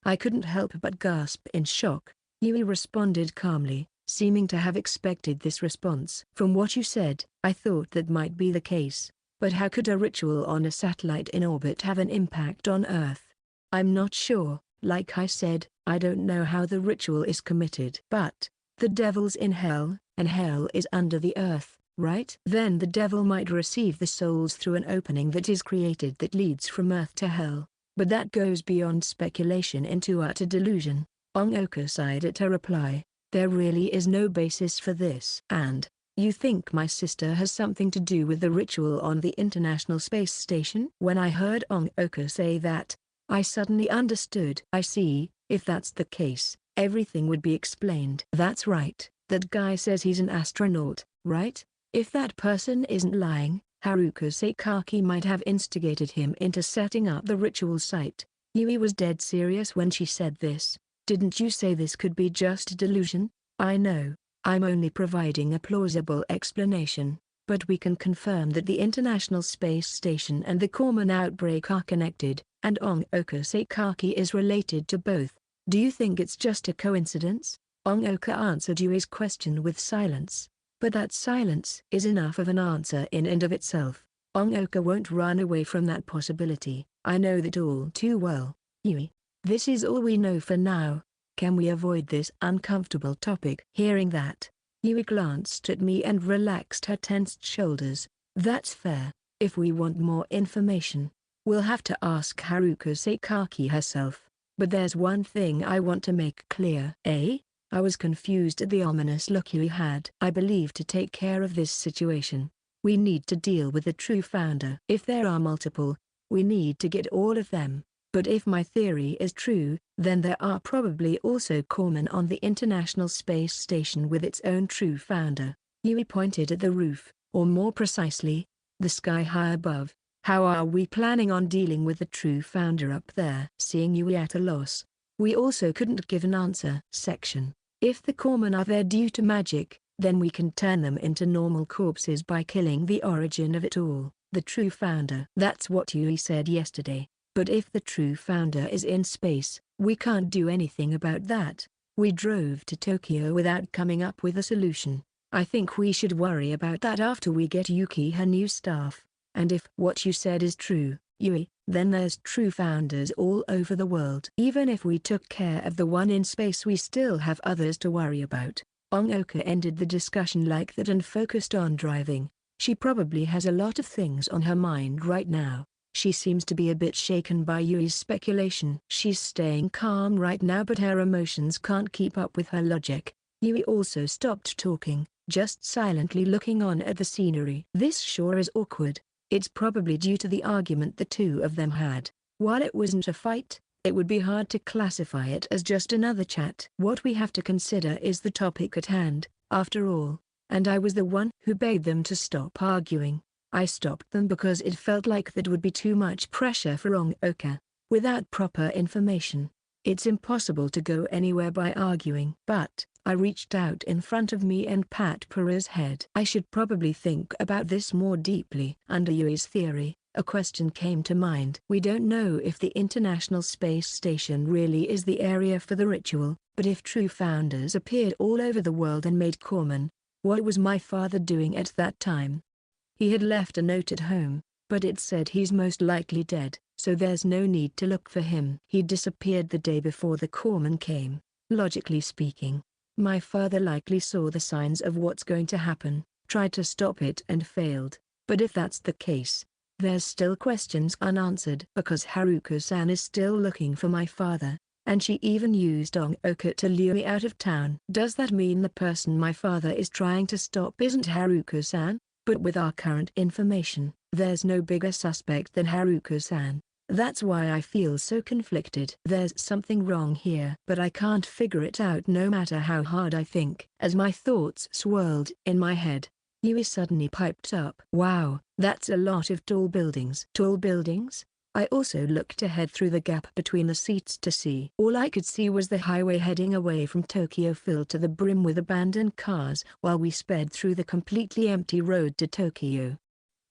I couldn't help but gasp in shock. Yui responded calmly, seeming to have expected this response. From what you said, I thought that might be the case. But how could a ritual on a satellite in orbit have an impact on Earth? I'm not sure. Like I said, I don't know how the ritual is committed. But the devil's in hell, and hell is under the earth, right? Then the devil might receive the souls through an opening that is created that leads from earth to hell. But that goes beyond speculation into utter delusion. Ongoka sighed at her reply. There really is no basis for this. And, you think my sister has something to do with the ritual on the International Space Station? When I heard Ongoka say that, I suddenly understood. I see, if that's the case, everything would be explained. That's right, that guy says he's an astronaut, right? If that person isn't lying, Haruka Sakaki might have instigated him into setting up the ritual site. Yui was dead serious when she said this. Didn't you say this could be just delusion? I know, I'm only providing a plausible explanation, but we can confirm that the International Space Station and the Corman outbreak are connected, and Ongoka Sakaki is related to both. Do you think it's just a coincidence? Ongoka answered Yui's question with silence. But that silence is enough of an answer in and of itself. Ongoka won't run away from that possibility. I know that all too well, Yui. This is all we know for now. Can we avoid this uncomfortable topic? Hearing that, Yui glanced at me and relaxed her tensed shoulders. That's fair. If we want more information, we'll have to ask Haruka Sakaki herself. But there's one thing I want to make clear. I was confused at the ominous look Yui had. I believe to take care of this situation, we need to deal with the true founder. If there are multiple, we need to get all of them. But if my theory is true, then there are probably also corpsmen on the International Space Station with its own true founder. Yui pointed at the roof, or more precisely, the sky high above. How are we planning on dealing with the true founder up there? Seeing Yui at a loss, we also couldn't give an answer. Section. If the corpsmen are there due to magic, then we can turn them into normal corpses by killing the origin of it all, the true founder. That's what Yui said yesterday. But if the true founder is in space, we can't do anything about that. We drove to Tokyo without coming up with a solution. I think we should worry about that after we get Yuki her new staff. And if what you said is true, Yui, then there's true founders all over the world. Even if we took care of the one in space, we still have others to worry about. Ongoka ended the discussion like that and focused on driving. She probably has a lot of things on her mind right now. She seems to be a bit shaken by Yui's speculation. She's staying calm right now, but her emotions can't keep up with her logic. Yui also stopped talking, just silently looking on at the scenery. This sure is awkward. It's probably due to the argument the two of them had. While it wasn't a fight, it would be hard to classify it as just another chat. What we have to consider is the topic at hand, after all, and I was the one who begged them to stop arguing. I stopped them because it felt like that would be too much pressure for Ongoka. Without proper information, it's impossible to go anywhere by arguing. But, I reached out in front of me and pat Para's head. I should probably think about this more deeply. Under Yui's theory, a question came to mind. We don't know if the International Space Station really is the area for the ritual, but if true founders appeared all over the world and made corpsmen, what was my father doing at that time? He had left a note at home, but it said he's most likely dead, so there's no need to look for him. He disappeared the day before the corpsmen came. Logically speaking, my father likely saw the signs of what's going to happen, tried to stop it and failed. But if that's the case, there's still questions unanswered because Haruka-san is still looking for my father, and she even used Ongoka to lure me out of town. Does that mean the person my father is trying to stop isn't Haruka-san? But with our current information, there's no bigger suspect than Haruka-san. That's why I feel so conflicted. There's something wrong here, but I can't figure it out no matter how hard I think. As my thoughts swirled in my head, Yui suddenly piped up. Wow, that's a lot of tall buildings. Tall buildings? I also looked ahead through the gap between the seats to see. All I could see was the highway heading away from Tokyo filled to the brim with abandoned cars while we sped through the completely empty road to Tokyo.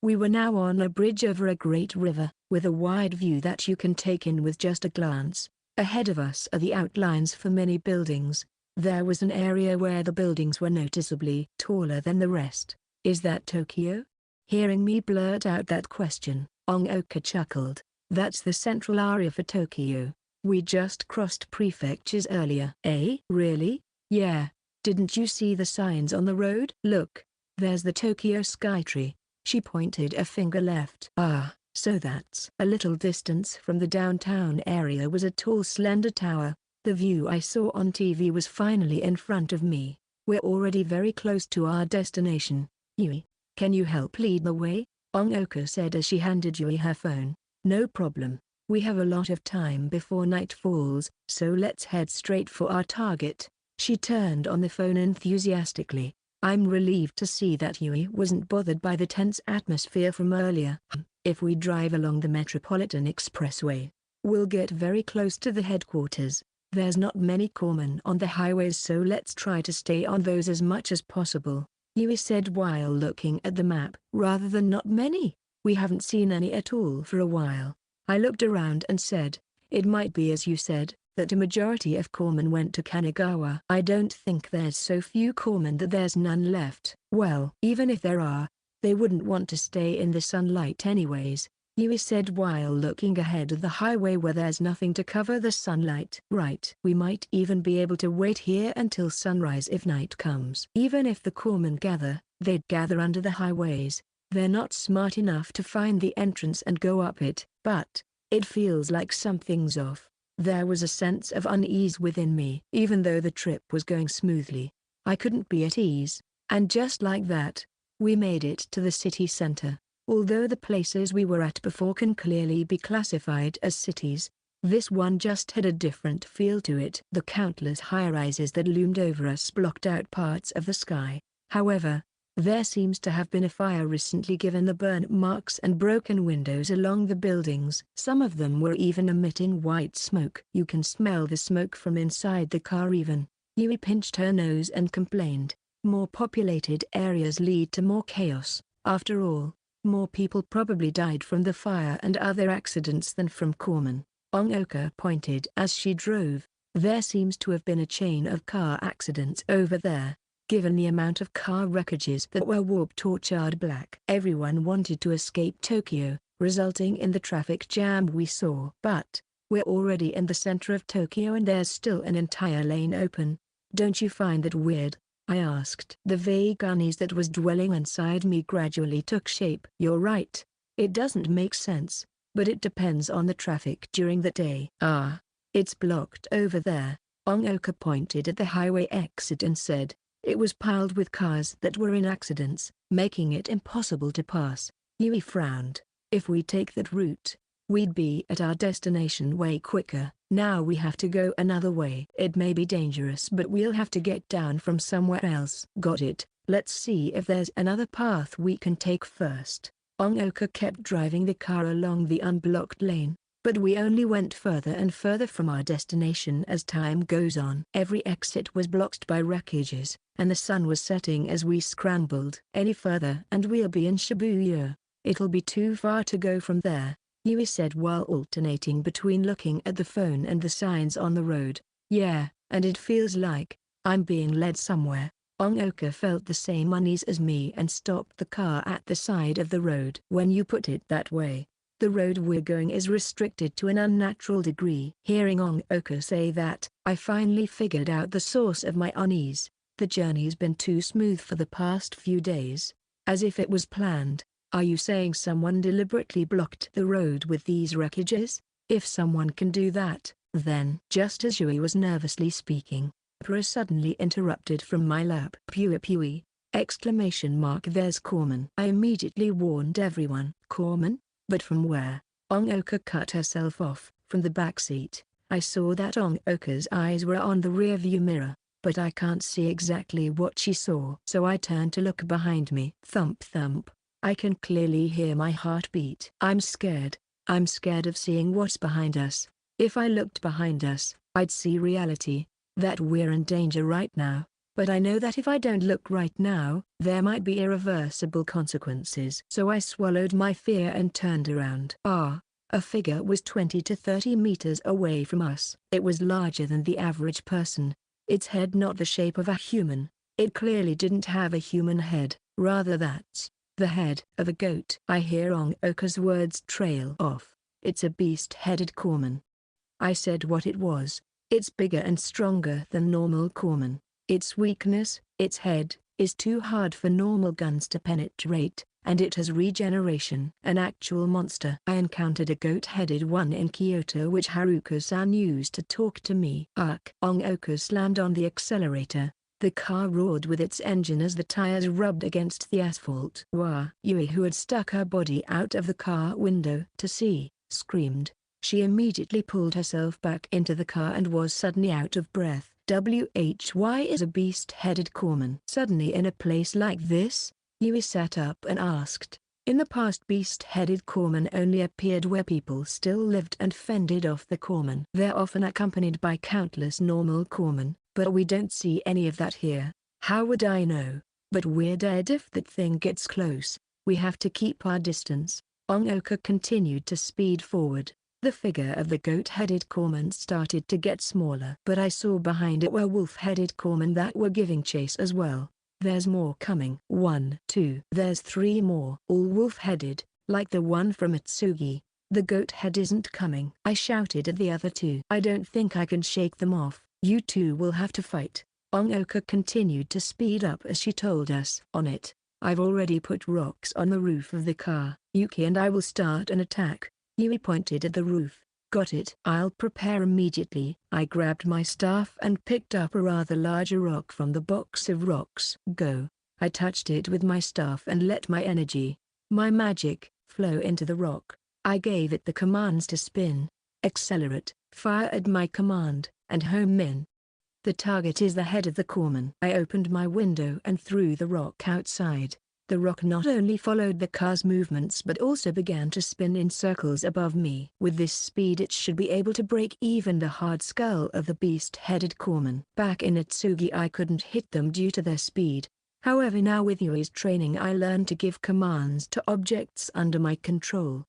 We were now on a bridge over a great river, with a wide view that you can take in with just a glance. Ahead of us are the outlines for many buildings. There was an area where the buildings were noticeably taller than the rest. Is that Tokyo? Hearing me blurt out that question, Ongoka chuckled. That's the central area for Tokyo. We just crossed prefectures earlier. Eh? Really? Yeah. Didn't you see the signs on the road? Look, there's the Tokyo Skytree. She pointed a finger left. Ah, so that's a little distance from the downtown area was a tall slender tower. The view I saw on TV was finally in front of me. We're already very close to our destination. Yui, can you help lead the way? Ongoka said as she handed Yui her phone. No problem. We have a lot of time before night falls, so let's head straight for our target. She turned on the phone enthusiastically. I'm relieved to see that Yui wasn't bothered by the tense atmosphere from earlier. If we drive along the Metropolitan Expressway, we'll get very close to the headquarters. There's not many corpsmen on the highways, so let's try to stay on those as much as possible, Yui said while looking at the map. Rather than not many? We haven't seen any at all for a while. I looked around and said, it might be as you said, that a majority of corpsmen went to Kanagawa. I don't think there's so few corpsmen that there's none left. Well, even if there are, they wouldn't want to stay in the sunlight anyways, Yui said while looking ahead of the highway where there's nothing to cover the sunlight. Right. We might even be able to wait here until sunrise if night comes. Even if the corpsmen gather, they'd gather under the highways. They're not smart enough to find the entrance and go up it. But it feels like something's off. There was a sense of unease within me. Even though the trip was going smoothly, I couldn't be at ease. And just like that, we made it to the city center. Although the places we were at before can clearly be classified as cities, this one just had a different feel to it. The countless high-rises that loomed over us blocked out parts of the sky. However, there seems to have been a fire recently given the burn marks and broken windows along the buildings. Some of them were even emitting white smoke. You can smell the smoke from inside the car even. Yui pinched her nose and complained. More populated areas lead to more chaos. After all, more people probably died from the fire and other accidents than from corpsmen. Ongoka pointed as she drove. There seems to have been a chain of car accidents over there. Given the amount of car wreckages that were warped or charred black. Everyone wanted to escape Tokyo, resulting in the traffic jam we saw. But we're already in the center of Tokyo and there's still an entire lane open. Don't you find that weird? I asked. The vague unease that was dwelling inside me gradually took shape. You're right. It doesn't make sense, but it depends on the traffic during the day. Ah, it's blocked over there. Ongoka pointed at the highway exit and said, it was piled with cars that were in accidents, making it impossible to pass. Yui frowned. If we take that route, we'd be at our destination way quicker. Now we have to go another way. It may be dangerous, but we'll have to get down from somewhere else. Got it. Let's see if there's another path we can take first. Ongoka kept driving the car along the unblocked lane, but we only went further and further from our destination as time goes on. Every exit was blocked by wreckages, and the sun was setting as we scrambled. Any further and we'll be in Shibuya. It'll be too far to go from there, Yui said while alternating between looking at the phone and the signs on the road. Yeah, and it feels like I'm being led somewhere. Ongoka felt the same unease as me and stopped the car at the side of the road. When you put it that way, the road we're going is restricted to an unnatural degree. Hearing Ongoka say that, I finally figured out the source of my unease. The journey's been too smooth for the past few days, as if it was planned. Are you saying someone deliberately blocked the road with these wreckages? If someone can do that, then... Just as Yui was nervously speaking, Pro suddenly interrupted from my lap. Pui! Exclamation mark. There's corpsmen. I immediately warned everyone. Corpsmen? But from where? Ongoka cut herself off. From the back seat. I saw that Ongoka's eyes were on the rear view mirror, but I can't see exactly what she saw. So I turned to look behind me. Thump thump. I can clearly hear my heartbeat. I'm scared. I'm scared of seeing what's behind us. If I looked behind us, I'd see reality, that we're in danger right now. But I know that if I don't look right now, there might be irreversible consequences. So I swallowed my fear and turned around. A figure was 20 to 30 meters away from us. It was larger than the average person. Its head not the shape of a human. It clearly didn't have a human head. Rather that's the head of a goat. I hear Ongoka's words trail off. It's a beast-headed corpsman. I said what it was. It's bigger and stronger than normal corpsmen. Its weakness, its head, is too hard for normal guns to penetrate, and it has regeneration. An actual monster. I encountered a goat-headed one in Kyoto which Haruka-san used to talk to me. Ongoku slammed on the accelerator. The car roared with its engine as the tires rubbed against the asphalt. Wah! Yuri, who had stuck her body out of the car window to see, screamed. She immediately pulled herself back into the car and was suddenly out of breath. Why is a beast-headed corpsman suddenly in a place like this? Yuri sat up and asked. In the past, beast-headed corpsmen only appeared where people still lived and fended off the corpsman. They're often accompanied by countless normal corpsmen, but we don't see any of that here. How would I know? But we're dead if that thing gets close. We have to keep our distance. Ongoku continued to speed forward. The figure of the goat-headed corpsman started to get smaller. But I saw behind it were wolf-headed corpsmen that were giving chase as well. There's more coming. 1, 2. There's 3 more. All wolf-headed, like the one from Itsugi. The goat head isn't coming. I shouted at the other 2. I don't think I can shake them off. You two will have to fight. Ongoku continued to speed up as she told us. On it. I've already put rocks on the roof of the car. Yuki and I will start an attack. Yuri pointed at the roof. Got it. I'll prepare immediately. I grabbed my staff and picked up a rather larger rock from the box of rocks. Go. I touched it with my staff and let my energy, my magic, flow into the rock. I gave it the commands to spin, accelerate, fire at my command, and home in. The target is the head of the corpsman. I opened my window and threw the rock outside. The rock not only followed the car's movements but also began to spin in circles above me. With this speed it should be able to break even the hard skull of the beast-headed corpsman. Back in Itsugi I couldn't hit them due to their speed. However, now with Yuri's training I learned to give commands to objects under my control.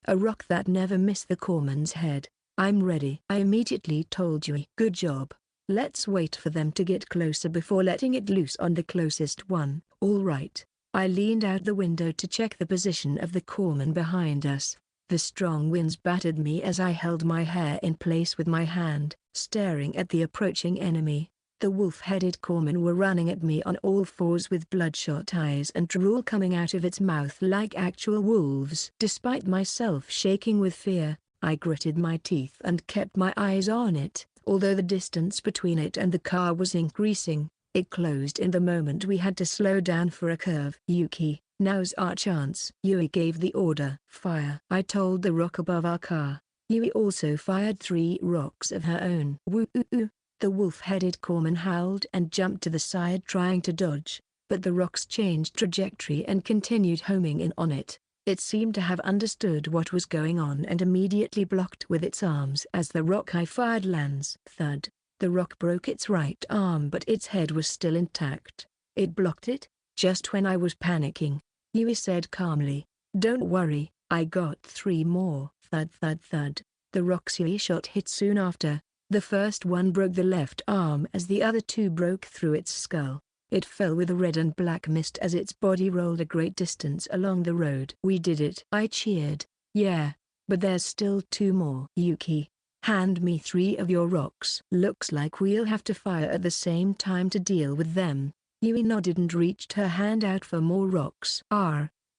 A rock that never missed the corpsman's head. I'm ready. I immediately told Yuri. Good job. Let's wait for them to get closer before letting it loose on the closest one. All right. I leaned out the window to check the position of the corpsman behind us. The strong winds battered me as I held my hair in place with my hand, staring at the approaching enemy. The wolf-headed corpsman were running at me on all fours with bloodshot eyes and drool coming out of its mouth like actual wolves. Despite myself shaking with fear, I gritted my teeth and kept my eyes on it. Although the distance between it and the car was increasing, it closed in the moment we had to slow down for a curve. Yuki, now's our chance. Yuri gave the order. Fire. I told the rock above our car. Yuri also fired 3 rocks of her own. Woo-oo-oo. The wolf-headed corpsman howled and jumped to the side trying to dodge, but the rocks changed trajectory and continued homing in on it. It seemed to have understood what was going on and immediately blocked with its arms as the rock I fired lands. Thud. The rock broke its right arm but its head was still intact. It blocked it, just when I was panicking. Yuri said calmly, "Don't worry, I got 3 more." Thud thud thud. The rock's Yuri shot hit soon after. The first one broke the left arm as the other 2 broke through its skull. It fell with a red and black mist as its body rolled a great distance along the road. We did it. I cheered. Yeah, but there's still 2 more. Yuki, hand me 3 of your rocks. Looks like we'll have to fire at the same time to deal with them. Yuri nodded and reached her hand out for more rocks.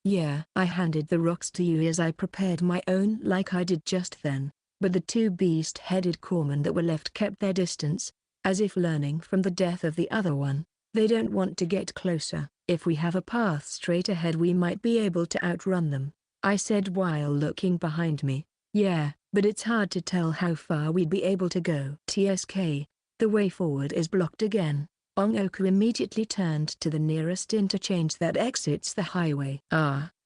Yeah. I handed the rocks to Yuri as I prepared my own like I did just then, but the 2 beast-headed corpsmen that were left kept their distance, as if learning from the death of the other one. They don't want to get closer. If we have a path straight ahead we might be able to outrun them, I said while looking behind me. Yeah, but it's hard to tell how far we'd be able to go. TSK, the way forward is blocked again. Ongoku immediately turned to the nearest interchange that exits the highway.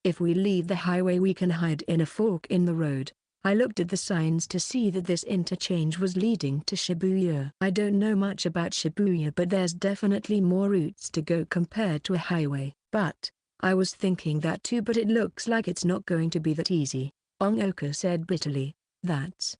If we leave the highway we can hide in a fork in the road. I looked at the signs to see that this interchange was leading to Shibuya. I don't know much about Shibuya but there's definitely more routes to go compared to a highway. But I was thinking that too but it looks like it's not going to be that easy. Ongoku said bitterly.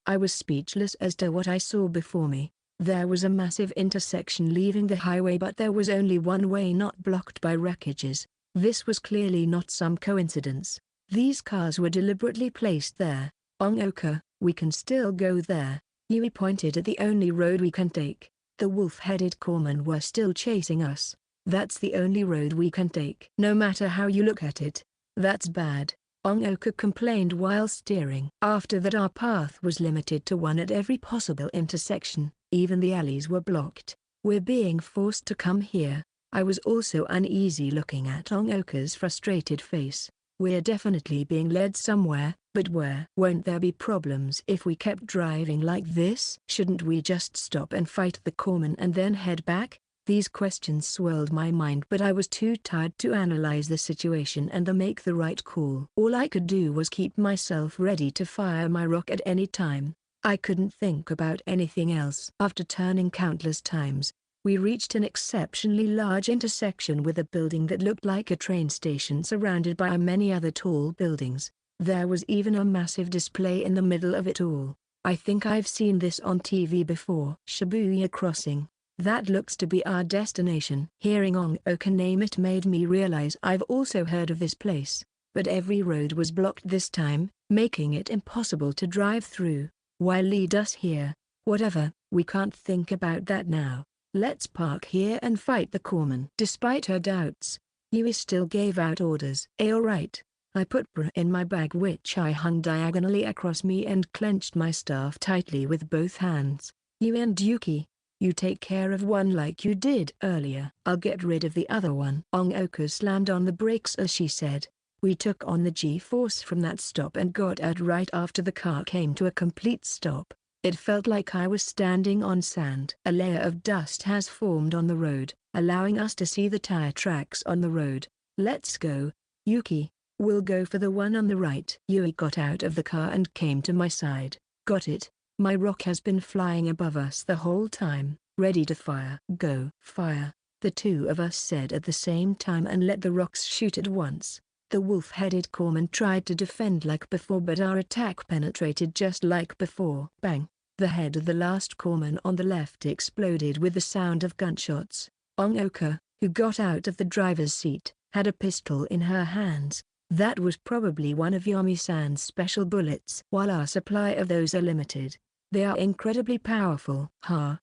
I was speechless as to what I saw before me. There was a massive intersection leaving the highway but there was only one way not blocked by wreckages. This was clearly not some coincidence. These cars were deliberately placed there. Ongoku, we can still go there. Yuri pointed at the only road we can take. The wolf-headed corpsmen were still chasing us. That's the only road we can take. No matter how you look at it, that's bad, Ongoku complained while steering. After that our path was limited to one at every possible intersection, even the alleys were blocked. We're being forced to come here. I was also uneasy looking at Ongoku's frustrated face. We're definitely being led somewhere, but where? Won't there be problems if we kept driving like this? Shouldn't we just stop and fight the corpsmen and then head back? These questions swirled my mind, but I was too tired to analyze the situation and make the right call. All I could do was keep myself ready to fire my rock at any time. I couldn't think about anything else. After turning countless times, we reached an exceptionally large intersection with a building that looked like a train station surrounded by many other tall buildings. There was even a massive display in the middle of it all. I think I've seen this on TV before. Shibuya Crossing. That looks to be our destination. Hearing Ongoku name it made me realize I've also heard of this place, but every road was blocked this time, making it impossible to drive through. Why lead us here? Whatever, we can't think about that now. Let's park here and fight the corpsmen. Despite her doubts, Yui still gave out orders. Alright. I put Bra in my bag, which I hung diagonally across me, and clenched my staff tightly with both hands. Yui and Yuki, you take care of one like you did earlier. I'll get rid of the other one. Ongoku slammed on the brakes as she said. We took on the G-force from that stop and got out right after the car came to a complete stop. It felt like I was standing on sand. A layer of dust has formed on the road, allowing us to see the tire tracks on the road. Let's go, Yuki. We'll go for the one on the right. Yuri got out of the car and came to my side. Got it. My rock has been flying above us the whole time, ready to fire. Go. Fire, the two of us said at the same time and let the rocks shoot at once. The wolf-headed corpsman tried to defend like before, but our attack penetrated just like before. Bang! The head of the last corpsman on the left exploded with the sound of gunshots. Ongoku, who got out of the driver's seat, had a pistol in her hands. That was probably one of Yomi-san's special bullets. While our supply of those are limited, they are incredibly powerful.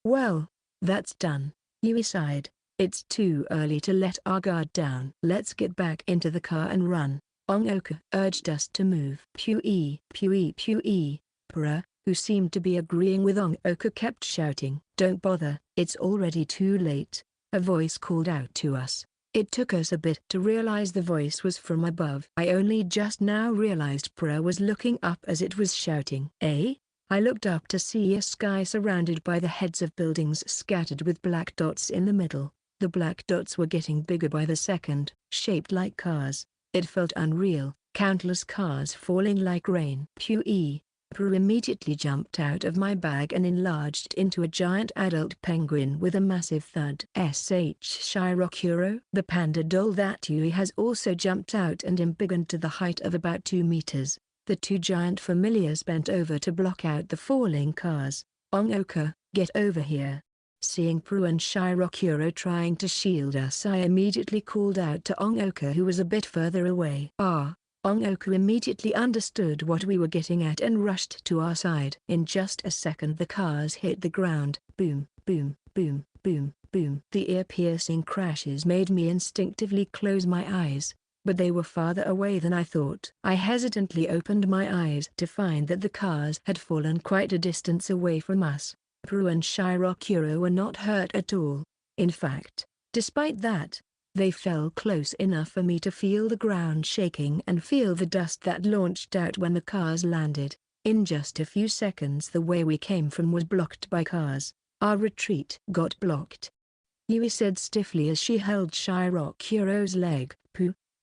Well, that's done. Yui sighed. It's too early to let our guard down. Let's get back into the car and run. Ongoku urged us to move. Pui, pui, pui. Pra, who seemed to be agreeing with Ongoku, kept shouting. Don't bother, it's already too late. A voice called out to us. It took us a bit to realize the voice was from above. I only just now realized Pra was looking up as it was shouting. I looked up to see a sky surrounded by the heads of buildings scattered with black dots in the middle. The black dots were getting bigger by the second, shaped like cars. It felt unreal, countless cars falling like rain. Pui. Pru immediately jumped out of my bag and enlarged into a giant adult penguin with a massive thud. Shirokuro. The panda doll that Yui has also jumped out and embiggened to the height of about 2 meters. The two giant familiars bent over to block out the falling cars. Ongoku, get over here. Seeing Pru and Shirokuro trying to shield us, I immediately called out to Ongoku, who was a bit further away. Ongoku immediately understood what we were getting at and rushed to our side. In just a second the cars hit the ground. Boom, boom, boom, boom, boom. The ear-piercing crashes made me instinctively close my eyes, but they were farther away than I thought. I hesitantly opened my eyes to find that the cars had fallen quite a distance away from us. Pru and Shirokuro were not hurt at all. In fact, despite that, they fell close enough for me to feel the ground shaking and feel the dust that launched out when the cars landed. In just a few seconds the way we came from was blocked by cars. Our retreat got blocked. Yui said stiffly as she held Shirokuro's leg.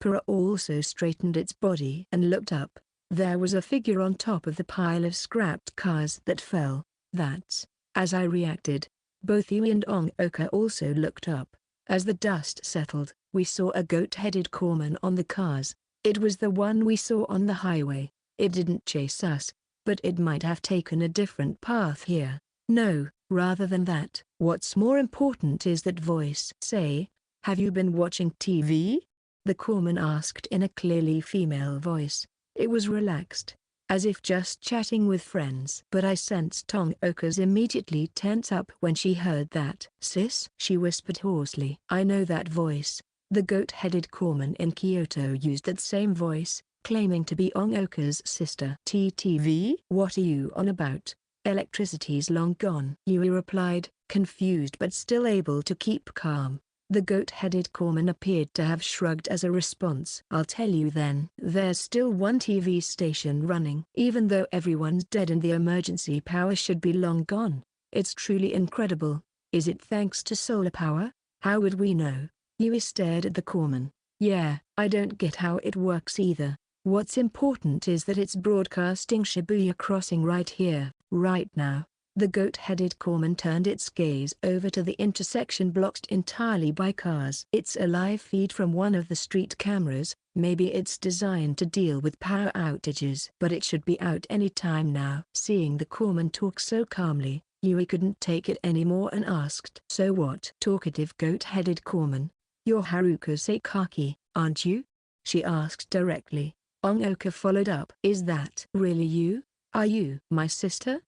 Pura also straightened its body and looked up. There was a figure on top of the pile of scrapped cars that fell. That's. As I reacted, both Yui and Ongoku also looked up. As the dust settled, we saw a goat-headed corpsman on the cars. It was the one we saw on the highway. It didn't chase us, but it might have taken a different path here. No, rather than that. What's more important is that voice. Say, have you been watching TV? The corpsman asked in a clearly female voice. It was relaxed, as if just chatting with friends. But I sensed Tongoka's immediately tense up when she heard that. "Sis?" she whispered hoarsely. I know that voice. The goat-headed corpsman in Kyoto used that same voice, claiming to be Ongoka's sister. "TTV? What are you on about? Electricity's long gone," Yuri replied, confused but still able to keep calm. The goat-headed corpsman appeared to have shrugged as a response. "I'll tell you then. There's still one TV station running. Even though everyone's dead and the emergency power should be long gone. It's truly incredible. Is it thanks to solar power? How would we know?" Yui stared at the corpsman. "Yeah, I don't get how it works either. What's important is that it's broadcasting Shibuya Crossing right here, right now." The goat-headed corpsman turned its gaze over to the intersection blocked entirely by cars. "It's a live feed from one of the street cameras. Maybe it's designed to deal with power outages. But it should be out any time now." Seeing the corpsman talk so calmly, Yui couldn't take it anymore and asked, "So what?" Talkative goat-headed corpsman. "You're Haruka Sakaki, aren't you?" she asked directly. Ongoka followed up. "Is that really you? Are you my sister?"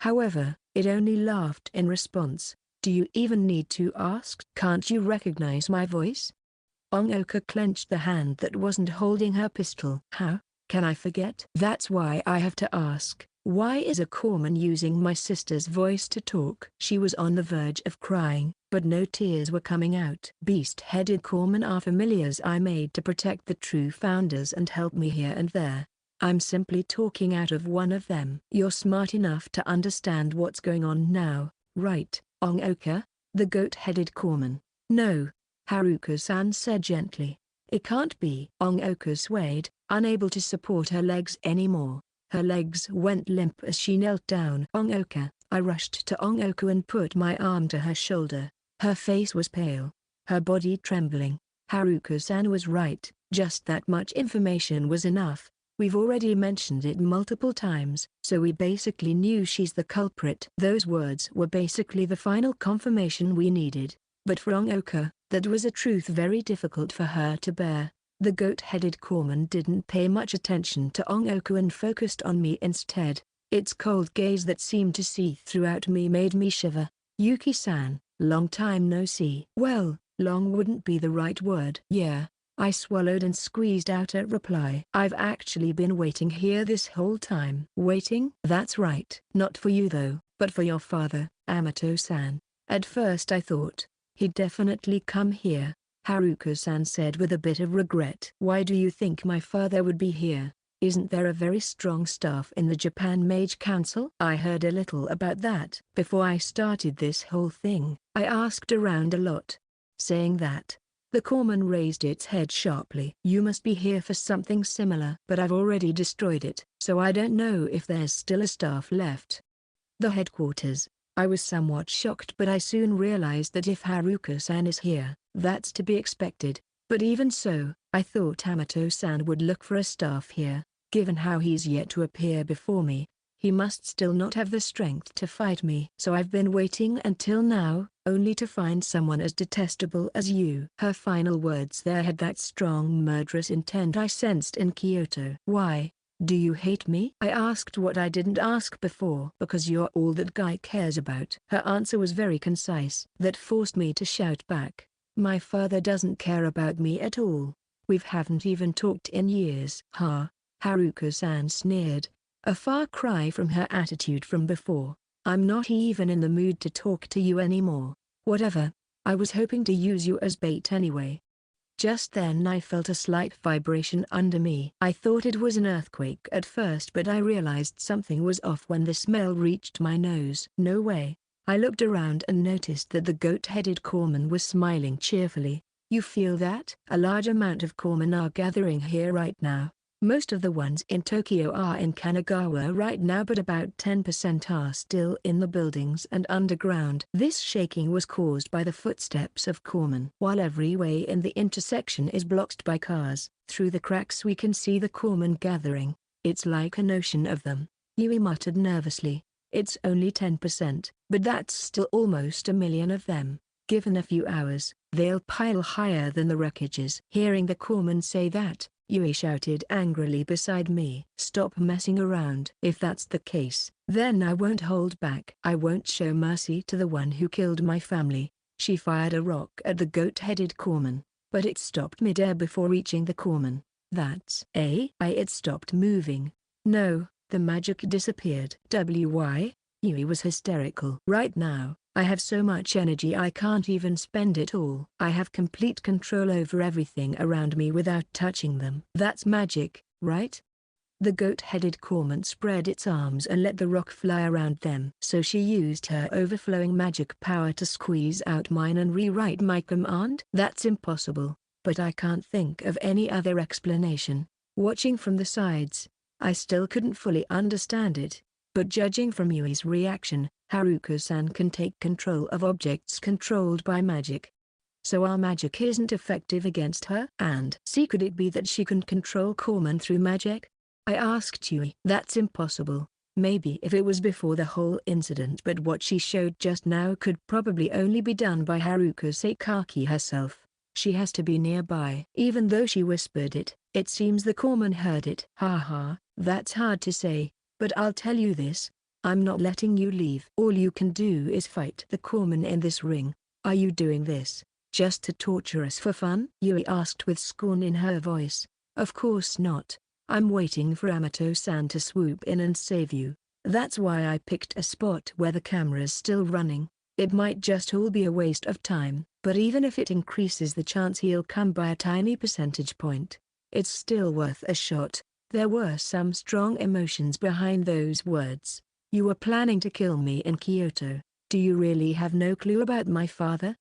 However, it only laughed in response. "Do you even need to ask? Can't you recognize my voice?" Ongoka clenched the hand that wasn't holding her pistol. "How can I forget? That's why I have to ask. Why is a corpsman using my sister's voice to talk?" She was on the verge of crying, but no tears were coming out. "Beast-headed corpsmen are familiars I made to protect the true founders and help me here and there. I'm simply talking out of one of them." "You're smart enough to understand what's going on now, right, Ongoka?" the goat-headed corpsman. "No," Haruka-san said gently. "It can't be." Ongoka swayed, unable to support her legs anymore. Her legs went limp as she knelt down. "Ongoka." I rushed to Ongoka and put my arm to her shoulder. Her face was pale, her body trembling. Haruka-san was right, just that much information was enough. We've already mentioned it multiple times, so we basically knew she's the culprit. Those words were basically the final confirmation we needed. But for Ongoka, that was a truth very difficult for her to bear. The goat-headed corpsman didn't pay much attention to Ongoka and focused on me instead. Its cold gaze that seemed to see throughout me made me shiver. "Yuki-san, long time no see." "Well, long wouldn't be the right word." "Yeah." I swallowed and squeezed out a reply. "I've actually been waiting here this whole time." "Waiting?" "That's right. Not for you though, but for your father, Amato-san. At first I thought, he'd definitely come here," Haruka-san said with a bit of regret. "Why do you think my father would be here? Isn't there a very strong staff in the Japan Mage Council?" "I heard a little about that. Before I started this whole thing, I asked around a lot." Saying that, the corpsman raised its head sharply. "You must be here for something similar." "But I've already destroyed it, so I don't know if there's still a staff left." "The headquarters." I was somewhat shocked, but I soon realized that if Haruka-san is here, that's to be expected. But even so, I thought Amato-san would look for a staff here. Given how he's yet to appear before me, he must still not have the strength to fight me. So I've been waiting until now, only to find someone as detestable as you. Her final words there had that strong murderous intent I sensed in Kyoto. "Why? Do you hate me?" I asked what I didn't ask before. "Because you're all that Guy cares about." Her answer was very concise. That forced me to shout back. "My father doesn't care about me at all. We haven't even talked in years." "Ha?" Haruka-san sneered. A far cry from her attitude from before. "I'm not even in the mood to talk to you anymore." "Whatever. I was hoping to use you as bait anyway." Just then I felt a slight vibration under me. I thought it was an earthquake at first, but I realized something was off when the smell reached my nose. "No way." I looked around and noticed that the goat-headed corpsman was smiling cheerfully. "You feel that?" "A large amount of corpsmen are gathering here right now. Most of the ones in Tokyo are in Kanagawa right now, but about 10% are still in the buildings and underground." This shaking was caused by the footsteps of corpsmen. "While every way in the intersection is blocked by cars, through the cracks we can see the corpsmen gathering. It's like an ocean of them," Yui muttered nervously. "It's only 10%, but that's still almost 1,000,000 of them. Given a few hours, they'll pile higher than the wreckages." Hearing the corpsman say that, Yuri shouted angrily beside me. Stop messing around. If that's the case, then I won't hold back. I won't show mercy to the one who killed my family. She fired a rock at the goat-headed corpsman, but it stopped midair before reaching the corpsman. That's it stopped moving. No, the magic disappeared. Why? Yuri was hysterical. Right now, I have so much energy I can't even spend it all. I have complete control over everything around me without touching them. That's magic, right? The goat-headed corpsman spread its arms and let the rock fly around them. So she used her overflowing magic power to squeeze out mine and rewrite my command? That's impossible, but I can't think of any other explanation. Watching from the sides, I still couldn't fully understand it, but judging from Yuri's reaction, Haruko-san can take control of objects controlled by magic. So our magic isn't effective against her? And could it be that she can control corpsman through magic? I asked Yuri. That's impossible. Maybe if it was before the whole incident, but what she showed just now could probably only be done by Haruko Sakaki herself. She has to be nearby. Even though she whispered it, it seems the corpsman heard it. Haha, that's hard to say, but I'll tell you this. I'm not letting you leave. All you can do is fight the corpsman in this ring. Are you doing this just to torture us for fun? Yuri asked with scorn in her voice. Of course not. I'm waiting for Amato-san to swoop in and save you. That's why I picked a spot where the camera's still running. It might just all be a waste of time, but even if it increases the chance he'll come by a tiny percentage point, it's still worth a shot. There were some strong emotions behind those words. You were planning to kill me in Kyoto. Do you really have no clue about my father?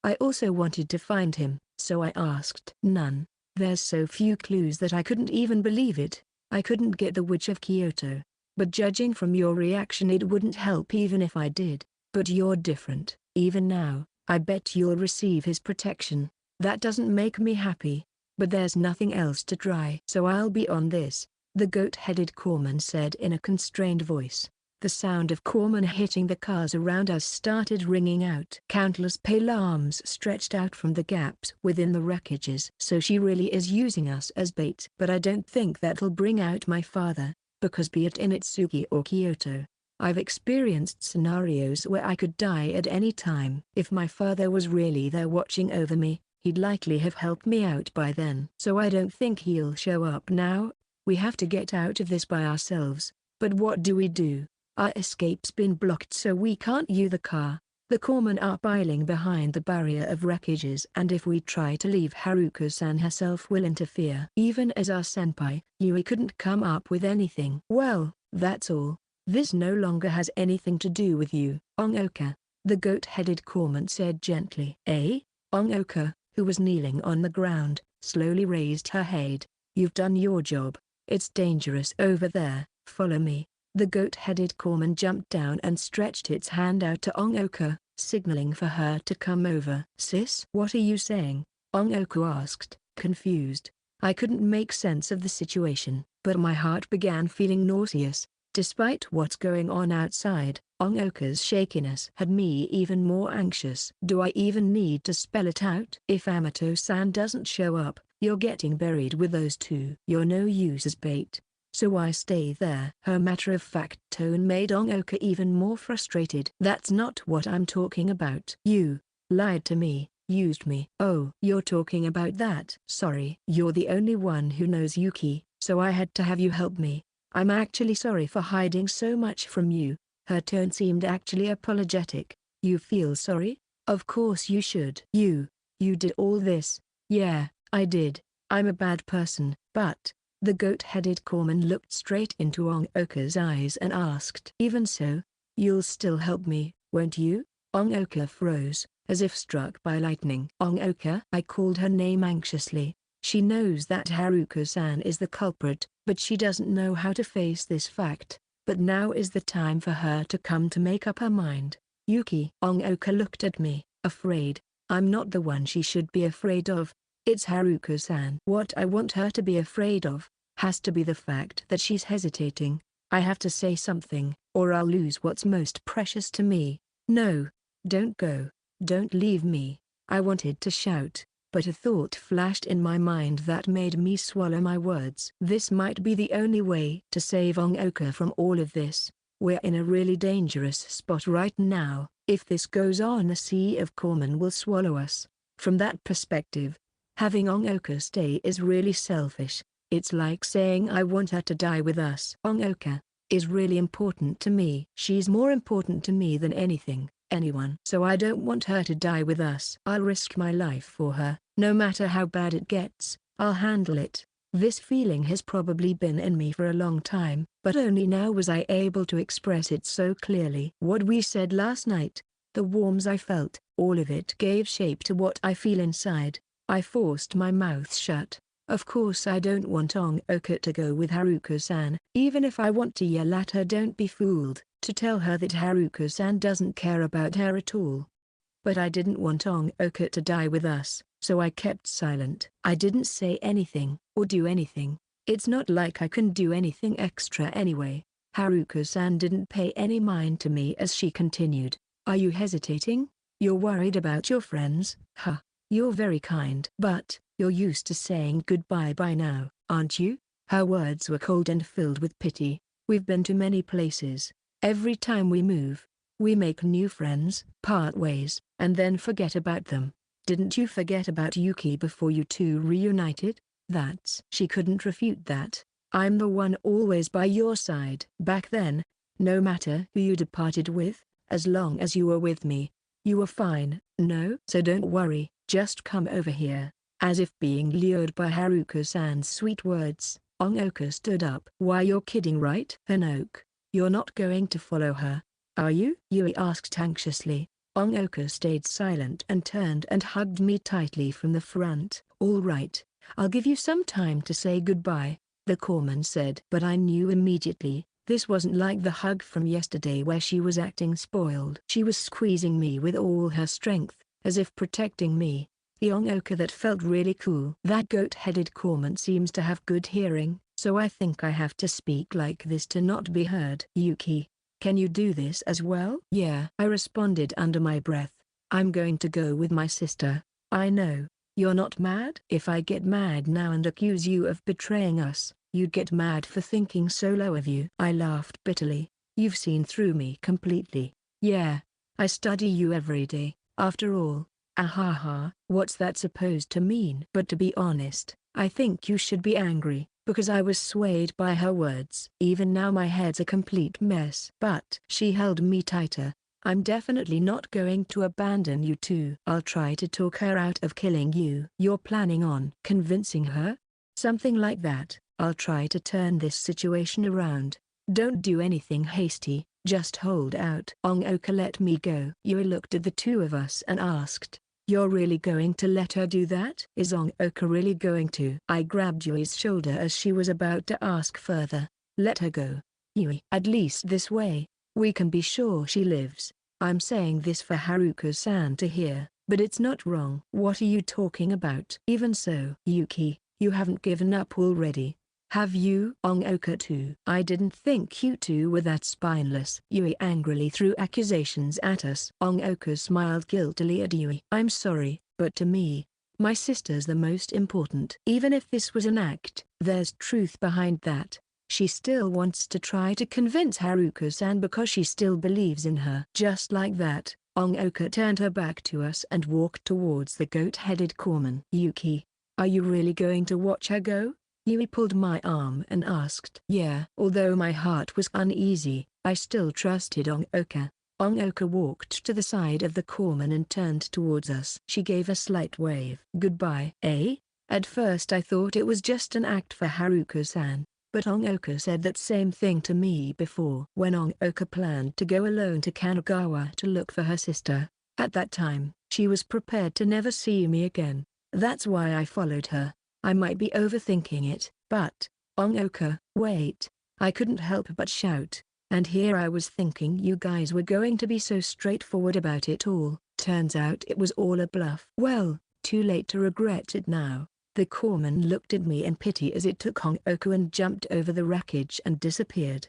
I also wanted to find him, so I asked. None. There's so few clues that I couldn't even believe it. I couldn't get the witch of Kyoto. But judging from your reaction, it wouldn't help even if I did. But you're different. Even now, I bet you'll receive his protection. That doesn't make me happy. But there's nothing else to try. So I'll be on this, the goat-headed corpsman said in a constrained voice. The sound of corpsmen hitting the cars around us started ringing out. Countless pale arms stretched out from the gaps within the wreckages. So she really is using us as bait. But I don't think that'll bring out my father, because be it in Itsuki or Kyoto, I've experienced scenarios where I could die at any time. If my father was really there watching over me, he'd likely have helped me out by then. So I don't think he'll show up now. We have to get out of this by ourselves. But what do we do? Our escape's been blocked, so we can't use the car. The corpsmen are piling behind the barrier of wreckages, and if we try to leave, Haruko-san herself will interfere. Even as our senpai, Yuri couldn't come up with anything. Well, that's all. This no longer has anything to do with you. Ongoka, the goat-headed corpsman said gently. Ongoka, who was kneeling on the ground, slowly raised her head. You've done your job. It's dangerous over there. Follow me. The goat-headed corpsman jumped down and stretched its hand out to Ongoka, signaling for her to come over. Sis? What are you saying? Ongoka asked, confused. I couldn't make sense of the situation, but my heart began feeling nauseous. Despite what's going on outside, Ongoka's shakiness had me even more anxious. Do I even need to spell it out? If Amato-san doesn't show up, you're getting buried with those two. You're no use as bait. So why stay there? Her matter-of-fact tone made Ongoka even more frustrated. That's not what I'm talking about. You lied to me, used me. Oh, you're talking about that. Sorry. You're the only one who knows Yuki, so I had to have you help me. I'm actually sorry for hiding so much from you. Her tone seemed actually apologetic. You feel sorry? Of course you should. You did all this. Yeah, I did. I'm a bad person. But the goat-headed corpsman looked straight into Ongoka's eyes and asked. Even so, you'll still help me, won't you? Ongoka froze, as if struck by lightning. Ongoka? I called her name anxiously. She knows that Haruko-san is the culprit, but she doesn't know how to face this fact. But now is the time for her to come to make up her mind. Yuki. Ongoka looked at me, afraid. I'm not the one she should be afraid of. It's Haruko-san. What I want her to be afraid of has to be the fact that she's hesitating. I have to say something, or I'll lose what's most precious to me. No, don't go. Don't leave me. I wanted to shout, but a thought flashed in my mind that made me swallow my words. This might be the only way to save Ongoka from all of this. We're in a really dangerous spot right now. If this goes on, a sea of corpsmen will swallow us. From that perspective, having Ongoka stay is really selfish. It's like saying I want her to die with us. Ongoka is really important to me. She's more important to me than anyone. So I don't want her to die with us. I'll risk my life for her. No matter how bad it gets, I'll handle it. This feeling has probably been in me for a long time, but only now was I able to express it so clearly. What we said last night, the warmth I felt, all of it gave shape to what I feel inside. I forced my mouth shut. Of course I don't want Ongoka to go with Haruko-san. Even if I want to yell at her, don't be fooled, to tell her that Haruko-san doesn't care about her at all. But I didn't want Ongoka to die with us, so I kept silent. I didn't say anything, or do anything. It's not like I can do anything extra anyway. Haruko-san didn't pay any mind to me as she continued. Are you hesitating? You're worried about your friends? Huh. You're very kind. But you're used to saying goodbye by now, aren't you? Her words were cold and filled with pity. We've been to many places. Every time we move, we make new friends, part ways, and then forget about them. Didn't you forget about Yuki before you two reunited? She couldn't refute that. I'm the one always by your side. Back then, no matter who you departed with, as long as you were with me, you were fine. No? So don't worry, just come over here. As if being lured by Haruko-san's sweet words, Ongoka stood up. Why, you're kidding, right? Hanoke, you're not going to follow her, are you? Yuri asked anxiously. Ongoka stayed silent and turned and hugged me tightly from the front. All right, I'll give you some time to say goodbye, the corpsman said. But I knew immediately, this wasn't like the hug from yesterday where she was acting spoiled. She was squeezing me with all her strength, as if protecting me. The Ongoka that felt really cool. That goat-headed corpsman seems to have good hearing, so I think I have to speak like this to not be heard. Yuki, can you do this as well? Yeah, I responded under my breath. I'm going to go with my sister. I know. You're not mad? If I get mad now and accuse you of betraying us, you'd get mad for thinking so low of you. I laughed bitterly. You've seen through me completely. Yeah, I study you every day, after all. Ahaha, what's that supposed to mean? But to be honest, I think you should be angry, because I was swayed by her words. Even now my head's a complete mess. But she held me tighter. I'm definitely not going to abandon you two. I'll try to talk her out of killing you. You're planning on convincing her? Something like that. I'll try to turn this situation around. Don't do anything hasty, just hold out. Ongoka let me go. Yuri looked at the two of us and asked, you're really going to let her do that? Is Ongoka really going to? I grabbed Yuri's shoulder as she was about to ask further. Let her go, Yuri. At least this way, we can be sure she lives. I'm saying this for Haruko-san to hear, but it's not wrong. What are you talking about? Even so, Yuki, you haven't given up already, have you? Ongoka too. I didn't think you two were that spineless. Yuri angrily threw accusations at us. Ongoka smiled guiltily at Yuri. I'm sorry, but to me, my sister's the most important. Even if this was an act, there's truth behind that. She still wants to try to convince Haruko-san because she still believes in her. Just like that, Ongoka turned her back to us and walked towards the goat-headed corpsman. Yuki, are you really going to watch her go? Yuri pulled my arm and asked. Yeah. Although my heart was uneasy, I still trusted Ongoka. Ongoka walked to the side of the corpsman and turned towards us. She gave a slight wave. Goodbye. At first I thought it was just an act for Haruko-san, but Ongoka said that same thing to me before. When Ongoka planned to go alone to Kanagawa to look for her sister, at that time, she was prepared to never see me again. That's why I followed her. I might be overthinking it, but, Ongoka, wait. I couldn't help but shout, and here I was thinking you guys were going to be so straightforward about it all. Turns out it was all a bluff. Well, too late to regret it now. The corpsman looked at me in pity as it took Ongoka and jumped over the wreckage and disappeared.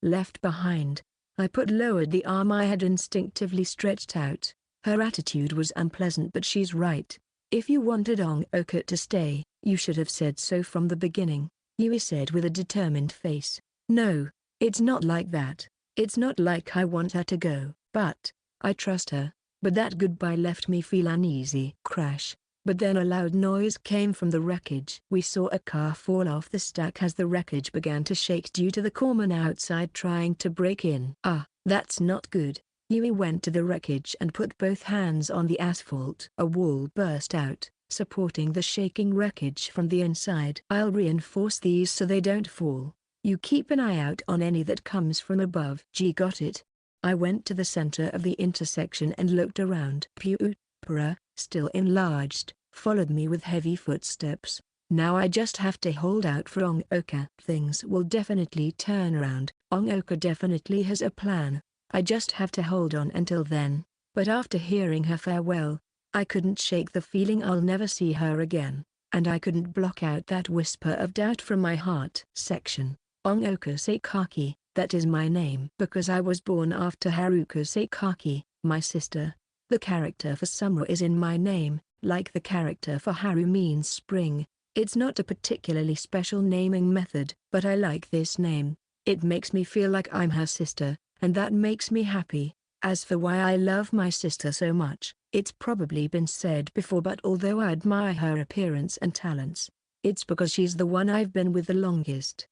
Left behind. I lowered the arm I had instinctively stretched out. Her attitude was unpleasant, but she's right. If you wanted Oka to stay, you should have said so from the beginning, Yui said with a determined face. No, it's not like that. It's not like I want her to go, but I trust her. But that goodbye left me feel uneasy. Crash. But then a loud noise came from the wreckage. We saw a car fall off the stack as the wreckage began to shake due to the corpsman outside trying to break in. Ah, that's not good. Yui went to the wreckage and put both hands on the asphalt. A wall burst out, supporting the shaking wreckage from the inside. I'll reinforce these so they don't fall. You keep an eye out on any that comes from above. G got it. I went to the center of the intersection and looked around. Pura, still enlarged, followed me with heavy footsteps. Now I just have to hold out for Oka. Things will definitely turn around. Oka definitely has a plan. I just have to hold on until then. But after hearing her farewell, I couldn't shake the feeling I'll never see her again, and I couldn't block out that whisper of doubt from my heart. Section. Oka Seikaki, that is my name because I was born after Haruka Seikaki, my sister. The character for summer is in my name, like the character for Haru means spring. It's not a particularly special naming method, but I like this name. It makes me feel like I'm her sister, and that makes me happy. As for why I love my sister so much, it's probably been said before, but although I admire her appearance and talents, it's because she's the one I've been with the longest.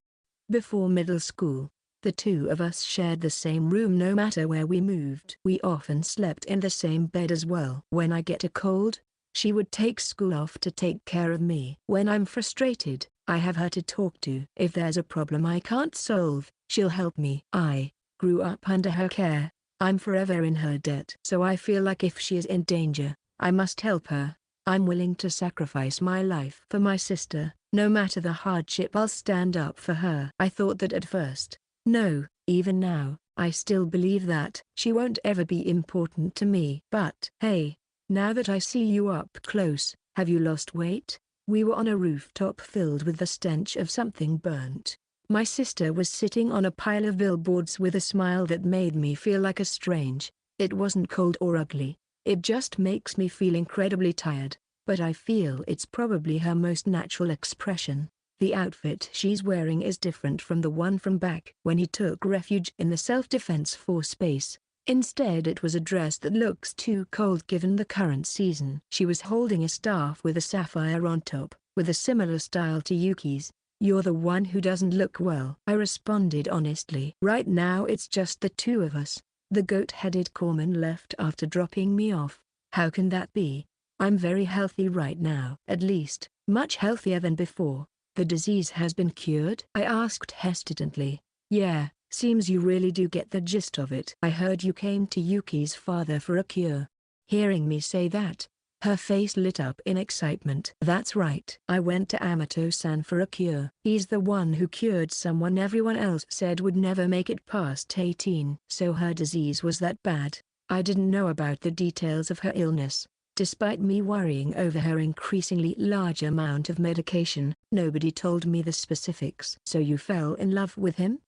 Before middle school, the two of us shared the same room no matter where we moved. We often slept in the same bed as well. When I get a cold, she would take school off to take care of me. When I'm frustrated, I have her to talk to. If there's a problem I can't solve, she'll help me. I grew up under her care. I'm forever in her debt. So I feel like if she is in danger, I must help her. I'm willing to sacrifice my life for my sister. No matter the hardship, I'll stand up for her. I thought that at first. No, even now, I still believe that she won't ever be important to me. But hey, now that I see you up close, have you lost weight? We were on a rooftop filled with the stench of something burnt. My sister was sitting on a pile of billboards with a smile that made me feel like a strange. It wasn't cold or ugly. It just makes me feel incredibly tired, but I feel it's probably her most natural expression. The outfit she's wearing is different from the one from back when he took refuge in the self-defense force base. Instead it was a dress that looks too cold given the current season. She was holding a staff with a sapphire on top, with a similar style to Yuki's. You're the one who doesn't look well, I responded honestly. Right now it's just the two of us. The goat-headed corpsman left after dropping me off. How can that be? I'm very healthy right now. At least, much healthier than before. The disease has been cured? I asked hesitantly. Yeah, seems you really do get the gist of it. I heard you came to Yuki's father for a cure. Hearing me say that, her face lit up in excitement. That's right. I went to Amato-san for a cure. He's the one who cured someone everyone else said would never make it past 18. So her disease was that bad. I didn't know about the details of her illness. Despite me worrying over her increasingly large amount of medication, nobody told me the specifics. So you fell in love with him?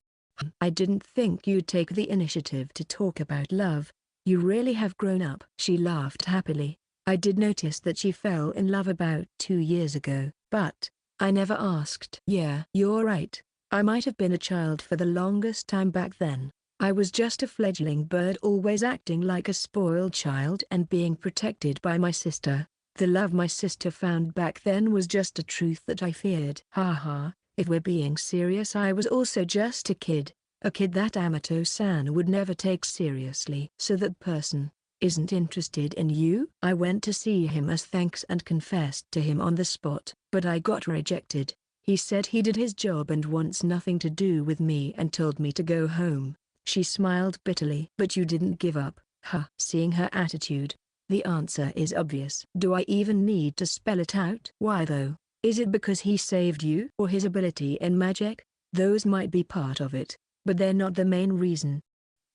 I didn't think you'd take the initiative to talk about love. You really have grown up. She laughed happily. I did notice that she fell in love about 2 years ago, but I never asked. Yeah, you're right. I might have been a child for the longest time back then. I was just a fledgling bird always acting like a spoiled child and being protected by my sister. The love my sister found back then was just a truth that I feared. Haha, if we're being serious, I was also just a kid that Amato-san would never take seriously. So that person isn't interested in you? I went to see him as thanks and confessed to him on the spot, but I got rejected. He said he did his job and wants nothing to do with me and told me to go home. She smiled bitterly. But you didn't give up, huh? Seeing her attitude, the answer is obvious. Do I even need to spell it out? Why though? Is it because he saved you? Or his ability in magic? Those might be part of it, but they're not the main reason.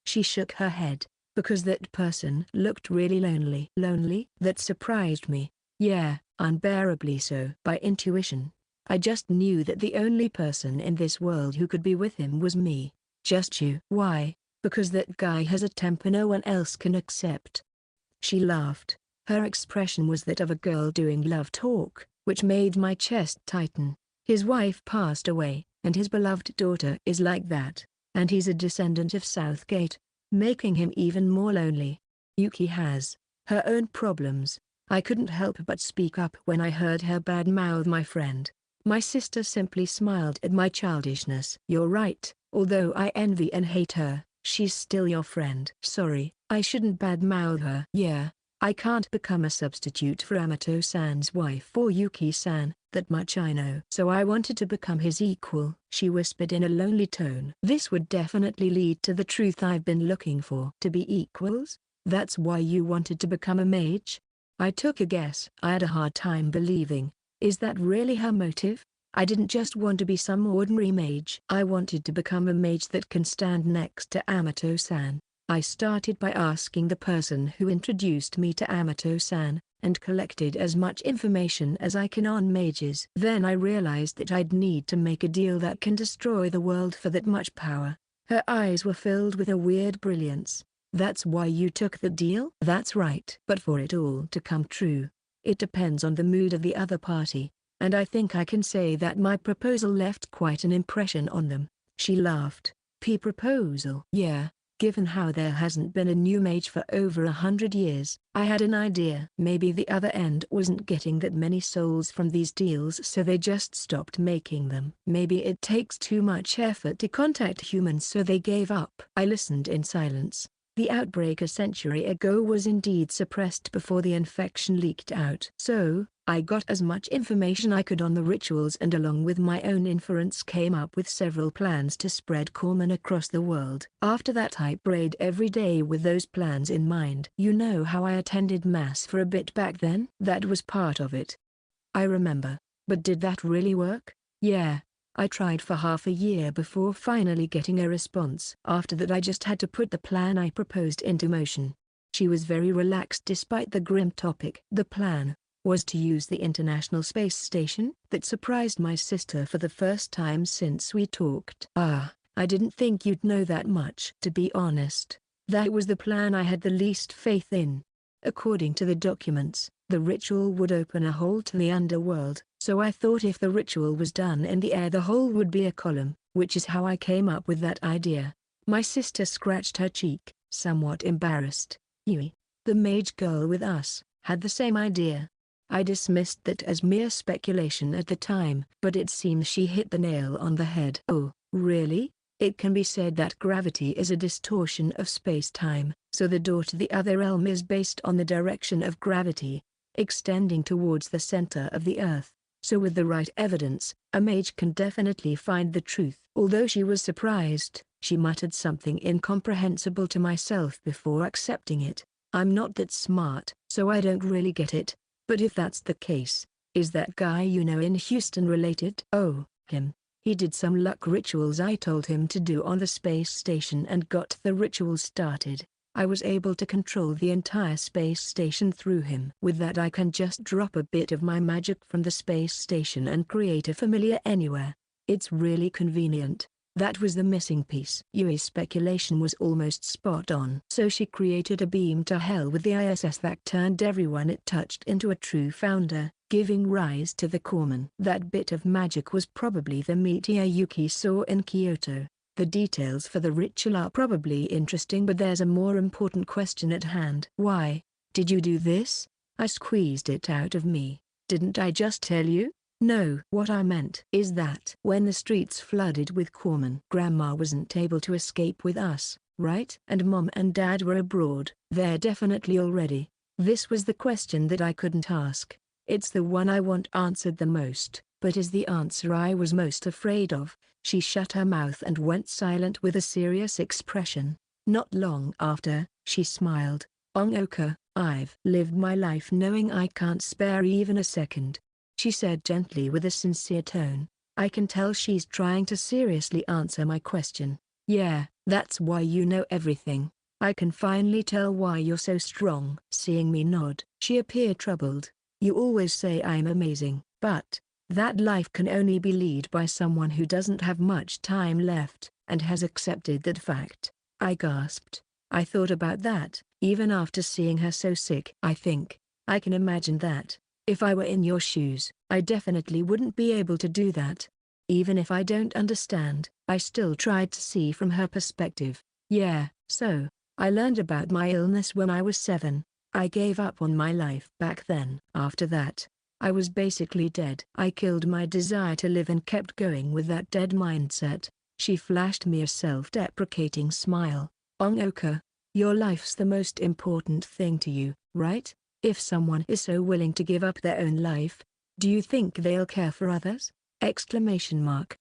She shook her head. Because that person looked really lonely. Lonely? That surprised me. Yeah, unbearably so. By intuition, I just knew that the only person in this world who could be with him was me. Just you. Why? Because that guy has a temper no one else can accept. She laughed. Her expression was that of a girl doing love talk, which made my chest tighten. His wife passed away, and his beloved daughter is like that, and he's a descendant of Southgate, making him even more lonely. Yuki has her own problems. I couldn't help but speak up when I heard her badmouth my friend. My sister simply smiled at my childishness. You're right, although I envy and hate her, she's still your friend. Sorry, I shouldn't badmouth her. Yeah, I can't become a substitute for Amato-san's wife or Yuki-san, that much I know. So I wanted to become his equal, she whispered in a lonely tone. This would definitely lead to the truth I've been looking for. To be equals? That's why you wanted to become a mage? I took a guess. I had a hard time believing. Is that really her motive? I didn't just want to be some ordinary mage. I wanted to become a mage that can stand next to Amato-san. I started by asking the person who introduced me to Amato-san, and collected as much information as I can on mages. Then I realized that I'd need to make a deal that can destroy the world for that much power. Her eyes were filled with a weird brilliance. That's why you took the deal? That's right. But for it all to come true, it depends on the mood of the other party, and I think I can say that my proposal left quite an impression on them. She laughed. Proposal? Yeah. Given how there hasn't been a new mage for over 100 years, I had an idea. Maybe the other end wasn't getting that many souls from these deals, so they just stopped making them. Maybe it takes too much effort to contact humans, so they gave up. I listened in silence. The outbreak a century ago was indeed suppressed before the infection leaked out. So, I got as much information I could on the rituals, and along with my own inference came up with several plans to spread Corman across the world. After that I prayed every day with those plans in mind. You know how I attended mass for a bit back then? That was part of it. I remember. But did that really work? Yeah. I tried for half a year before finally getting a response. After that I just had to put the plan I proposed into motion. She was very relaxed despite the grim topic. The plan was to use the International Space Station. That surprised my sister for the first time since we talked. I didn't think you'd know that much. To be honest, that was the plan I had the least faith in. According to the documents, the ritual would open a hole to the underworld, so I thought if the ritual was done in the air the hole would be a column, which is how I came up with that idea. My sister scratched her cheek, somewhat embarrassed. Yuri, the mage girl with us, had the same idea. I dismissed that as mere speculation at the time, but it seems she hit the nail on the head. Oh, really? It can be said that gravity is a distortion of space-time, so the door to the other realm is based on the direction of gravity, extending towards the center of the earth. So with the right evidence, a mage can definitely find the truth. Although she was surprised, she muttered something incomprehensible to myself before accepting it. I'm not that smart, so I don't really get it. But if that's the case, is that guy you know in Houston related? Oh, him. He did some luck rituals I told him to do on the space station and got the ritual started. I was able to control the entire space station through him. With that I can just drop a bit of my magic from the space station and create a familiar anywhere. It's really convenient. That was the missing piece. Yuri's speculation was almost spot on. So she created a beam to hell with the ISS that turned everyone it touched into a true founder, giving rise to the Corman. That bit of magic was probably the meteor Yuki saw in Kyoto. The details for the ritual are probably interesting, but there's a more important question at hand. Why did you do this? I squeezed it out of me. Didn't I just tell you? No. What I meant is that when the streets flooded with Corman, Grandma wasn't able to escape with us, right? And Mom and Dad were abroad. They're definitely already. This was the question that I couldn't ask. It's the one I want answered the most, but is the answer I was most afraid of. She shut her mouth and went silent with a serious expression. Not long after, she smiled. Ongoka, I've lived my life knowing I can't spare even a second, she said gently with a sincere tone. I can tell she's trying to seriously answer my question. Yeah, that's why you know everything. I can finally tell why you're so strong. Seeing me nod, she appeared troubled. You always say I'm amazing, but that life can only be led by someone who doesn't have much time left, and has accepted that fact. I gasped. I thought about that, even after seeing her so sick. I think I can imagine that. If I were in your shoes, I definitely wouldn't be able to do that. Even if I don't understand, I still tried to see from her perspective. Yeah, so, I learned about my illness when I was 7. I gave up on my life back then. After that, I was basically dead. I killed my desire to live and kept going with that dead mindset. She flashed me a self-deprecating smile. Ongoka, your life's the most important thing to you, right? If someone is so willing to give up their own life, do you think they'll care for others? Exclamation mark.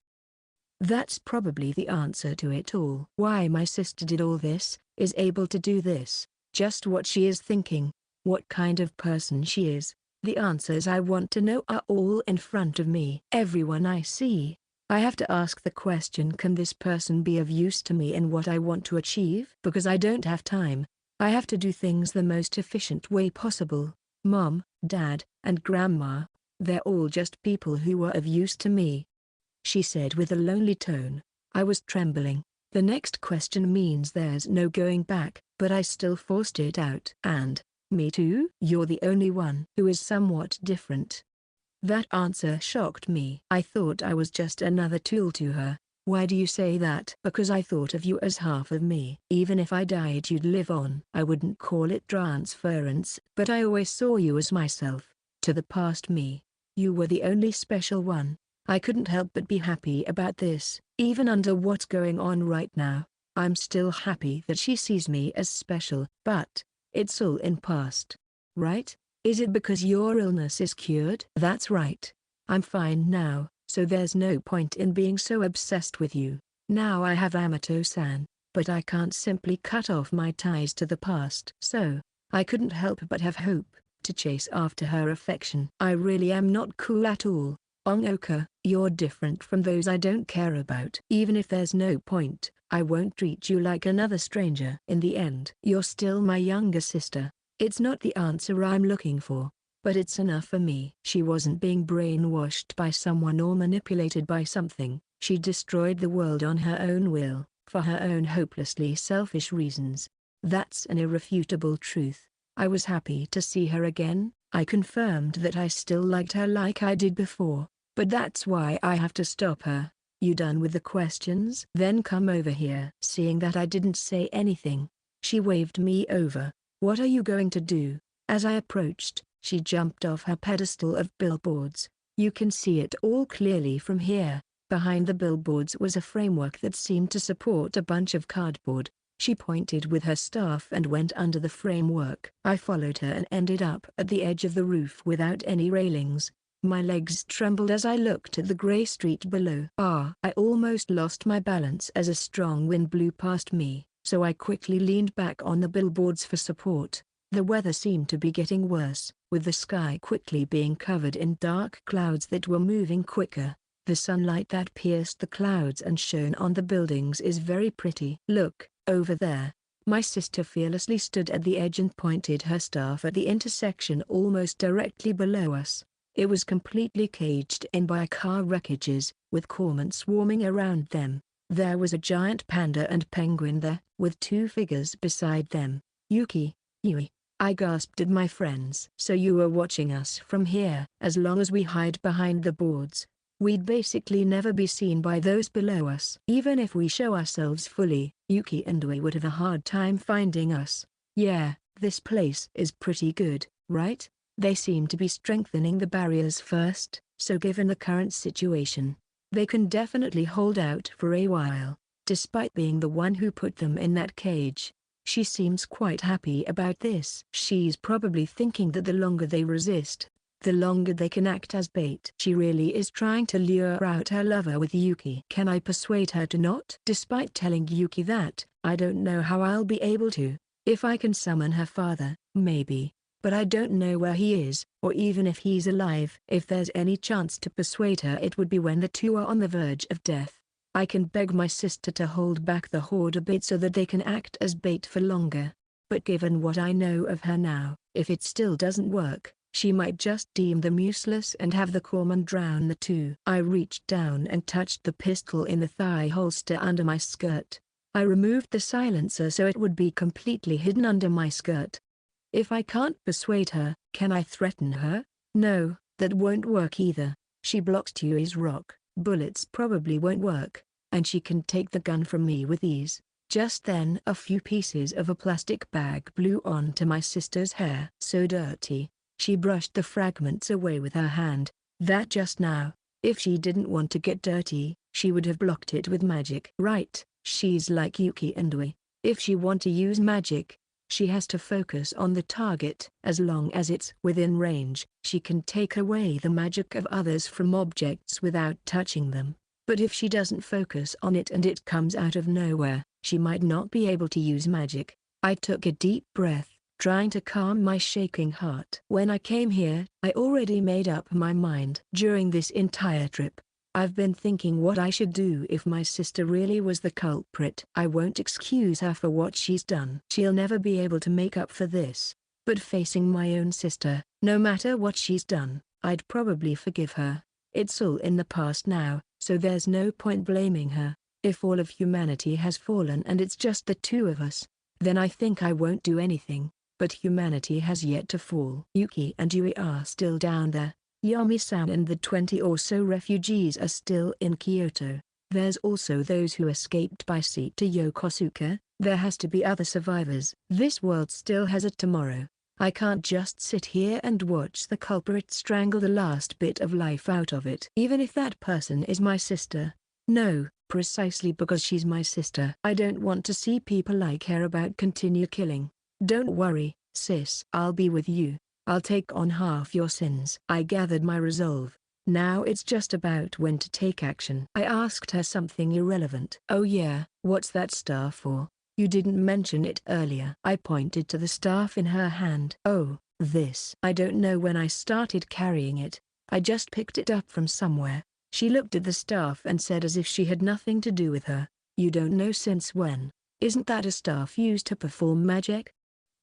That's probably the answer to it all. Why my sister did all this, is able to do this, just what she is thinking, what kind of person she is. The answers I want to know are all in front of me. Everyone I see, I have to ask the question, can this person be of use to me in what I want to achieve? Because I don't have time. I have to do things the most efficient way possible. Mom, Dad, and Grandma, they're all just people who were of use to me, she said with a lonely tone. I was trembling. The next question means there's no going back, but I still forced it out. And, me too? You're the only one who is somewhat different. That answer shocked me. I thought I was just another tool to her. Why do you say that? Because I thought of you as half of me. Even if I died you'd live on. I wouldn't call it transference, but I always saw you as myself. To the past me, you were the only special one. I couldn't help but be happy about this. Even under what's going on right now, I'm still happy that she sees me as special. But, it's all in past. Right? Is it because your illness is cured? That's right. I'm fine now, so there's no point in being so obsessed with you. Now I have Amato-san, but I can't simply cut off my ties to the past. So, I couldn't help but have hope, to chase after her affection. I really am not cool at all. Ongoka, you're different from those I don't care about. Even if there's no point, I won't treat you like another stranger. In the end, you're still my younger sister. It's not the answer I'm looking for, but it's enough for me. She wasn't being brainwashed by someone or manipulated by something. She destroyed the world on her own will, for her own hopelessly selfish reasons. That's an irrefutable truth. I was happy to see her again. I confirmed that I still liked her like I did before, but that's why I have to stop her. You done with the questions? Then come over here. Seeing that I didn't say anything, she waved me over. What are you going to do? As I approached, she jumped off her pedestal of billboards. You can see it all clearly from here. Behind the billboards was a framework that seemed to support a bunch of cardboard. She pointed with her staff and went under the framework. I followed her and ended up at the edge of the roof without any railings. My legs trembled as I looked at the grey street below. I almost lost my balance as a strong wind blew past me, so I quickly leaned back on the billboards for support. The weather seemed to be getting worse, with the sky quickly being covered in dark clouds that were moving quicker. The sunlight that pierced the clouds and shone on the buildings is very pretty. Look, over there. My sister fearlessly stood at the edge and pointed her staff at the intersection almost directly below us. It was completely caged in by car wreckages, with cormorants swarming around them. There was a giant panda and penguin there, with two figures beside them. Yuki, Yuri, I gasped at my friends. So you were watching us from here? As long as we hide behind the boards, we'd basically never be seen by those below us. Even if we show ourselves fully, Yuki and Yuri would have a hard time finding us. Yeah, this place is pretty good, right? They seem to be strengthening the barriers first, so given the current situation, they can definitely hold out for a while, despite being the one who put them in that cage. She seems quite happy about this. She's probably thinking that the longer they resist, the longer they can act as bait. She really is trying to lure out her lover with Yuki. Can I persuade her to not? Despite telling Yuki that, I don't know how I'll be able to. If I can summon her father, maybe. But I don't know where he is, or even if he's alive. If there's any chance to persuade her, it would be when the two are on the verge of death. I can beg my sister to hold back the horde a bit so that they can act as bait for longer. But given what I know of her now, if it still doesn't work, she might just deem them useless and have the corpsman drown the two. I reached down and touched the pistol in the thigh holster under my skirt. I removed the silencer so it would be completely hidden under my skirt. If I can't persuade her, can I threaten her? No, that won't work either. She blocks Yui's rock. Bullets probably won't work, and she can take the gun from me with ease. Just then a few pieces of a plastic bag blew onto my sister's hair. So dirty. She brushed the fragments away with her hand. That just now. If she didn't want to get dirty, she would have blocked it with magic. Right, she's like Yuki and Yui. If she want to use magic, she has to focus on the target. As long as it's within range, she can take away the magic of others from objects without touching them. But if she doesn't focus on it and it comes out of nowhere, she might not be able to use magic. I took a deep breath, trying to calm my shaking heart. When I came here, I already made up my mind. During this entire trip, I've been thinking what I should do if my sister really was the culprit. I won't excuse her for what she's done. She'll never be able to make up for this. But facing my own sister, no matter what she's done, I'd probably forgive her. It's all in the past now, so there's no point blaming her. If all of humanity has fallen and it's just the two of us, then I think I won't do anything. But humanity has yet to fall. Yuki and Yuri are still down there. Yami-san and the 20 or so refugees are still in Kyoto. There's also those who escaped by sea to Yokosuka. There has to be other survivors. This world still has a tomorrow. I can't just sit here and watch the culprit strangle the last bit of life out of it. Even if that person is my sister. No, precisely because she's my sister. I don't want to see people I care about continue killing. Don't worry, sis. I'll be with you. I'll take on half your sins. I gathered my resolve. Now it's just about when to take action. I asked her something irrelevant. Oh yeah, what's that staff for? You didn't mention it earlier. I pointed to the staff in her hand. Oh, this. I don't know when I started carrying it. I just picked it up from somewhere. She looked at the staff and said as if she had nothing to do with her. You don't know since when? Isn't that a staff used to perform magic?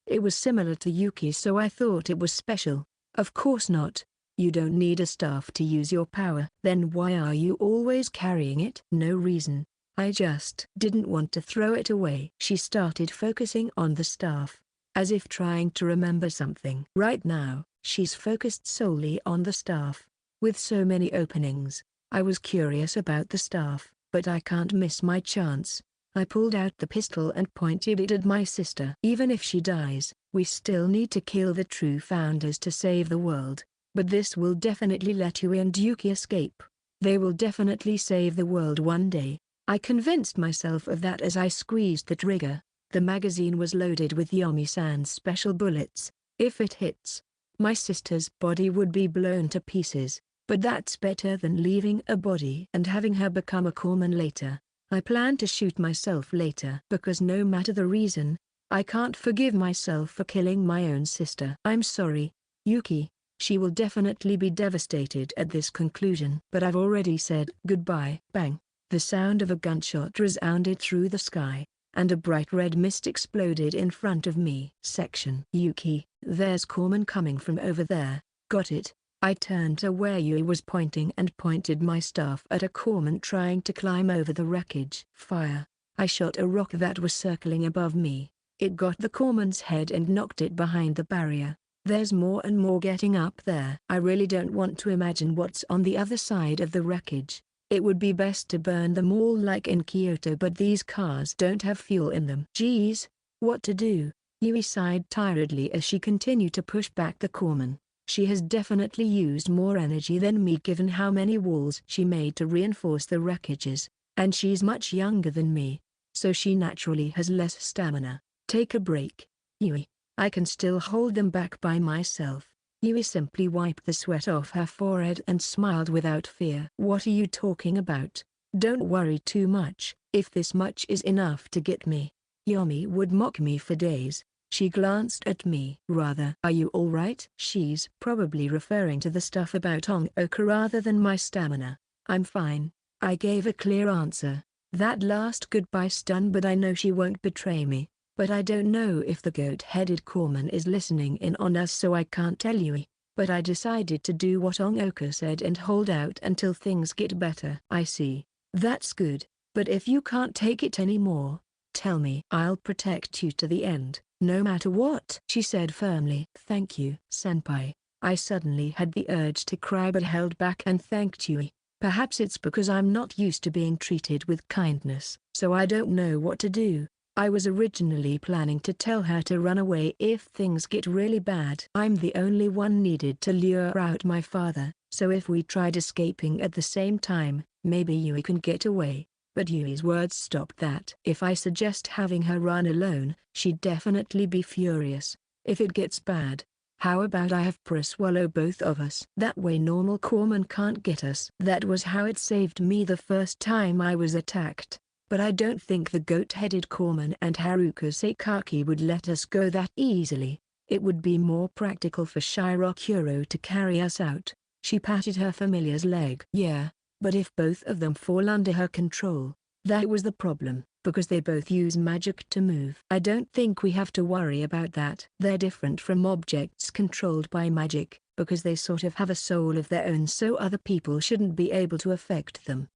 It was similar to Yuki's, so I thought it was special. Of course not. You don't need a staff to use your power. Then why are you always carrying it? No reason. I just didn't want to throw it away. She started focusing on the staff, as if trying to remember something. Right now, she's focused solely on the staff. With so many openings, I was curious about the staff, but I can't miss my chance. I pulled out the pistol and pointed it at my sister. Even if she dies, we still need to kill the true founders to save the world. But this will definitely let Yui and Yuki escape. They will definitely save the world one day. I convinced myself of that as I squeezed the trigger. The magazine was loaded with Yomi-san's special bullets. If it hits, my sister's body would be blown to pieces. But that's better than leaving a body and having her become a corpse later. I plan to shoot myself later because no matter the reason, I can't forgive myself for killing my own sister. I'm sorry, Yuki. She will definitely be devastated at this conclusion. But I've already said goodbye. Bang. The sound of a gunshot resounded through the sky, and a bright red mist exploded in front of me. Section. Yuki, there's corpsman coming from over there. Got it. I turned to where Yui was pointing and pointed my staff at a corpsman trying to climb over the wreckage. Fire. I shot a rock that was circling above me. It got the corpsman's head and knocked it behind the barrier. There's more and more getting up there. I really don't want to imagine what's on the other side of the wreckage. It would be best to burn them all like in Kyoto, but these cars don't have fuel in them. Geez, what to do? Yui sighed tiredly as she continued to push back the corpsman. She has definitely used more energy than me given how many walls she made to reinforce the wreckages, and she's much younger than me, so she naturally has less stamina. Take a break, Yui. I can still hold them back by myself. Yui simply wiped the sweat off her forehead and smiled without fear. What are you talking about? Don't worry too much. If this much is enough to get me, Yomi would mock me for days. She glanced at me. Rather, are you alright? She's probably referring to the stuff about Ongoka rather than my stamina. I'm fine. I gave a clear answer. That last goodbye stung, but I know she won't betray me. But I don't know if the goat-headed corpsman is listening in on us, so I can't tell you. But I decided to do what Ongoka said and hold out until things get better. I see. That's good. But if you can't take it anymore, tell me. I'll protect you to the end, no matter what," she said firmly. "Thank you, senpai." I suddenly had the urge to cry but held back and thanked Yui. Perhaps it's because I'm not used to being treated with kindness, so I don't know what to do. I was originally planning to tell her to run away if things get really bad. I'm the only one needed to lure out my father, so if we tried escaping at the same time, maybe Yui can get away. But Yui's words stopped that. If I suggest having her run alone, she'd definitely be furious. If it gets bad, how about I have her swallow both of us? That way normal corpsmen can't get us. That was how it saved me the first time I was attacked. But I don't think the goat-headed corpsman and Haruka Seikaki would let us go that easily. It would be more practical for Shirokuro to carry us out. She patted her familiar's leg. Yeah, but if both of them fall under her control, that was the problem, because they both use magic to move. I don't think we have to worry about that. They're different from objects controlled by magic, because they sort of have a soul of their own, so other people shouldn't be able to affect them.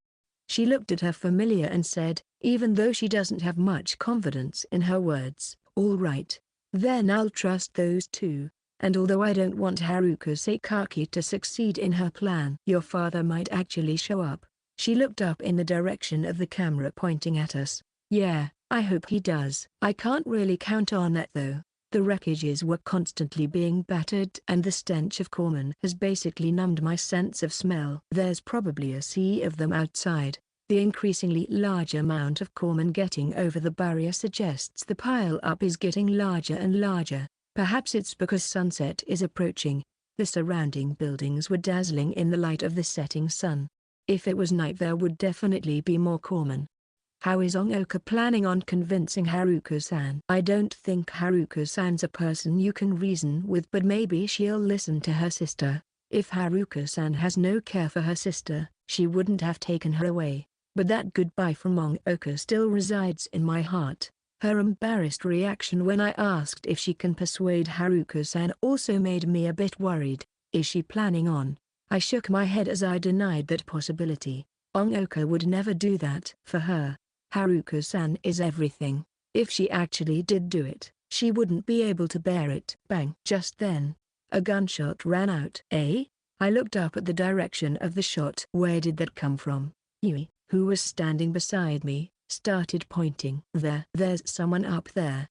She looked at her familiar and said, even though she doesn't have much confidence in her words, "All right. Then I'll trust those two. And although I don't want Haruka Seikaki to succeed in her plan, your father might actually show up." She looked up in the direction of the camera pointing at us. "Yeah, I hope he does. I can't really count on that though. The wreckages were constantly being battered and the stench of corpsmen has basically numbed my sense of smell. There's probably a sea of them outside. The increasingly large amount of corpsmen getting over the barrier suggests the pile-up is getting larger and larger. Perhaps it's because sunset is approaching. The surrounding buildings were dazzling in the light of the setting sun. If it was night there would definitely be more corpsmen. How is Ongoka planning on convincing Haruka-san? I don't think Haruka-san's a person you can reason with, but maybe she'll listen to her sister. If Haruka-san has no care for her sister, she wouldn't have taken her away. But that goodbye from Ongoka still resides in my heart. Her embarrassed reaction when I asked if she can persuade Haruka-san also made me a bit worried. Is she planning on? I shook my head as I denied that possibility. Ongoka would never do that. For her, Haruka-san is everything. If she actually did do it, she wouldn't be able to bear it. Bang! Just then, a gunshot rang out. Eh? I looked up at the direction of the shot. Where did that come from? Yui, who was standing beside me, started pointing. There's someone up there.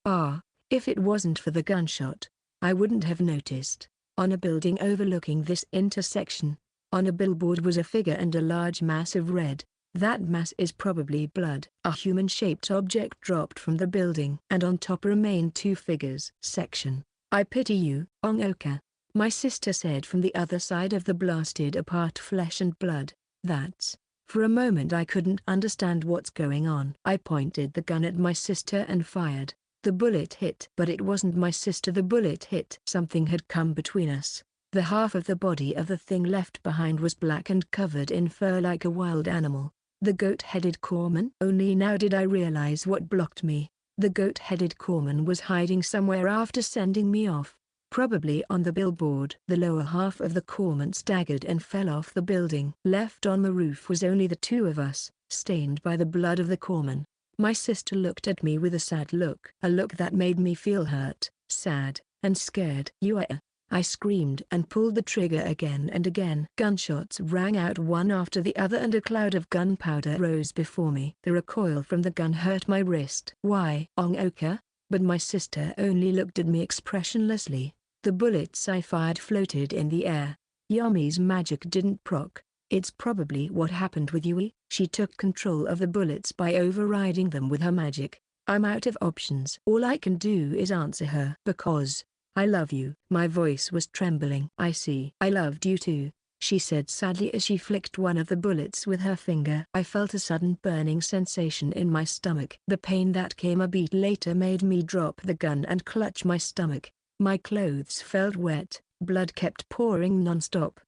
If it wasn't for the gunshot, I wouldn't have noticed. On a building overlooking this intersection, on a billboard was a figure and a large mass of red. That mass is probably blood. A human-shaped object dropped from the building. And on top remained two figures. Section. I pity you, Ongoka, my sister said from the other side of the blasted apart flesh and blood. That's... For a moment I couldn't understand what's going on. I pointed the gun at my sister and fired. The bullet hit. But it wasn't my sister the bullet hit. Something had come between us. The half of the body of the thing left behind was black and covered in fur like a wild animal. The goat-headed corpsman? Only now did I realize what blocked me. The goat-headed corpsman was hiding somewhere after sending me off. Probably on the billboard. The lower half of the corpsman staggered and fell off the building. Left on the roof was only the two of us, stained by the blood of the corpsman. My sister looked at me with a sad look. A look that made me feel hurt, sad, and scared. "Yui!" I screamed and pulled the trigger again and again. Gunshots rang out one after the other and a cloud of gunpowder rose before me. The recoil from the gun hurt my wrist. "Why, Ongoka?" But my sister only looked at me expressionlessly. The bullets I fired floated in the air. Yumi's magic didn't proc. It's probably what happened with Yui. She took control of the bullets by overriding them with her magic. I'm out of options. All I can do is answer her. "Because I love you." My voice was trembling. "I see. I loved you too," she said sadly as she flicked one of the bullets with her finger. I felt a sudden burning sensation in my stomach. The pain that came a beat later made me drop the gun and clutch my stomach. My clothes felt wet, blood kept pouring non-stop.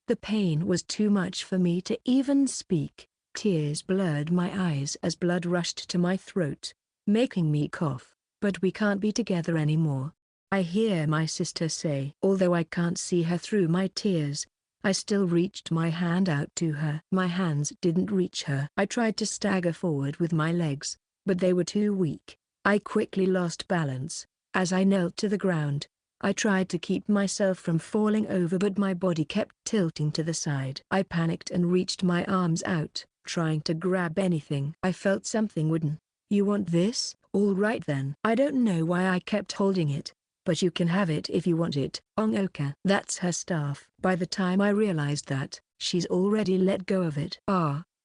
The pain was too much for me to even speak. Tears blurred my eyes as blood rushed to my throat, making me cough. "But we can't be together anymore," I hear my sister say. Although I can't see her through my tears, I still reached my hand out to her. My hands didn't reach her. I tried to stagger forward with my legs, but they were too weak. I quickly lost balance. As I knelt to the ground, I tried to keep myself from falling over, but my body kept tilting to the side. I panicked and reached my arms out, trying to grab anything. I felt something wooden. "You want this? All right then." I don't know why I kept holding it, but you can have it if you want it. Ongoka. That's her staff. By the time I realized that, she's already let go of it.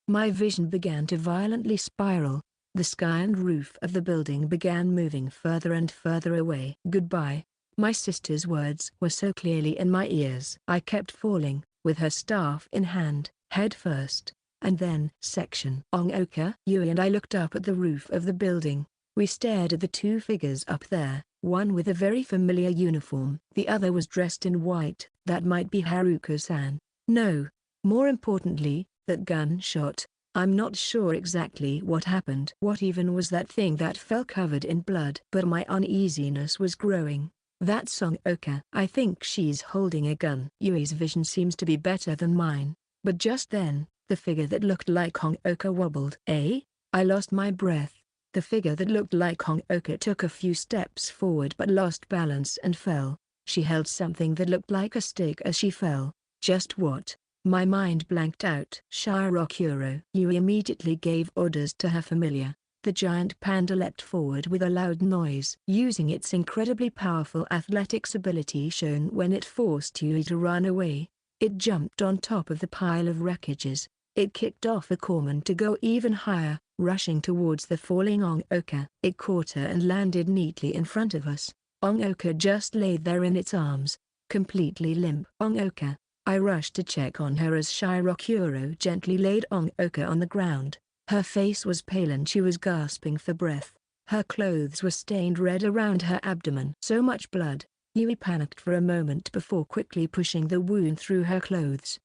My vision began to violently spiral. The sky and roof of the building began moving further and further away. "Goodbye." My sister's words were so clearly in my ears. I kept falling, with her staff in hand, head first, and then section. Ongoka. Yuri and I looked up at the roof of the building. We stared at the two figures up there, one with a very familiar uniform. The other was dressed in white. That might be Haruko-san. No. More importantly, that gunshot. I'm not sure exactly what happened. What even was that thing that fell covered in blood? But my uneasiness was growing. That's Ongoka. I think she's holding a gun. Yuri's vision seems to be better than mine. But just then, the figure that looked like Ongoka wobbled. I lost my breath. The figure that looked like Ongoka took a few steps forward but lost balance and fell. She held something that looked like a stick as she fell. Just what? My mind blanked out. Shirokuro. Yuri immediately gave orders to her familiar. The giant panda leapt forward with a loud noise. Using its incredibly powerful athletics ability shown when it forced Yuri to run away, it jumped on top of the pile of wreckages. It kicked off a corpsman to go even higher, rushing towards the falling Ongoka. It caught her and landed neatly in front of us. Ongoka just laid there in its arms, completely limp. Ongoka. I rushed to check on her as Shirokuro gently laid Ongoka on the ground. Her face was pale and she was gasping for breath. Her clothes were stained red around her abdomen. So much blood. Yuri panicked for a moment before quickly pushing the wound through her clothes.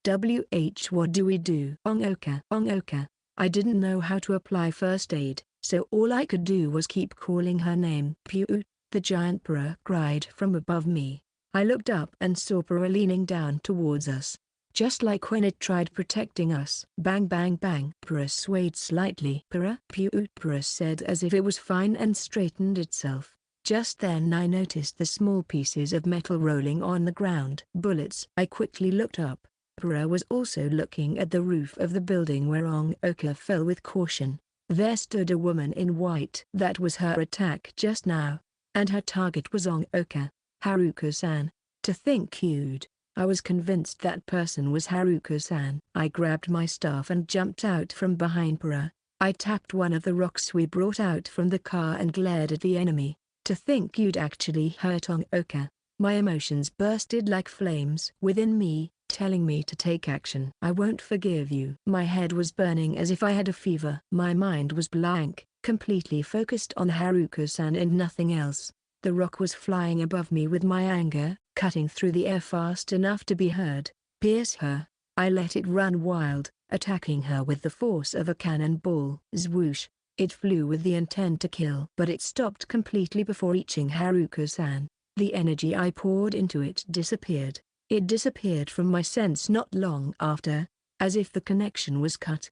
What do we do? Ongoka. I didn't know how to apply first aid, so all I could do was keep calling her name. Pew! The giant Pura cried from above me. I looked up and saw Pura leaning down towards us. Just like when it tried protecting us. Bang bang bang. Pura swayed slightly. Pura said as if it was fine and straightened itself. Just then I noticed the small pieces of metal rolling on the ground. Bullets. I quickly looked up. Pura was also looking at the roof of the building where Ongoka fell with caution. There stood a woman in white. That was her attack just now. And her target was Ongoka. Haruko-san. To think you'd. I was convinced that person was Haruko-san. I grabbed my staff and jumped out from behind Pura. I tapped one of the rocks we brought out from the car and glared at the enemy. To think you'd actually hurt Ongoka. My emotions bursted like flames within me, telling me to take action. I won't forgive you. My head was burning as if I had a fever. My mind was blank, completely focused on Haruko-san and nothing else. The rock was flying above me with my anger, cutting through the air fast enough to be heard. Pierce her. I let it run wild, attacking her with the force of a cannonball. Zwoosh. It flew with the intent to kill. But it stopped completely before reaching Haruko-san. The energy I poured into it disappeared. It disappeared from my sense not long after, as if the connection was cut.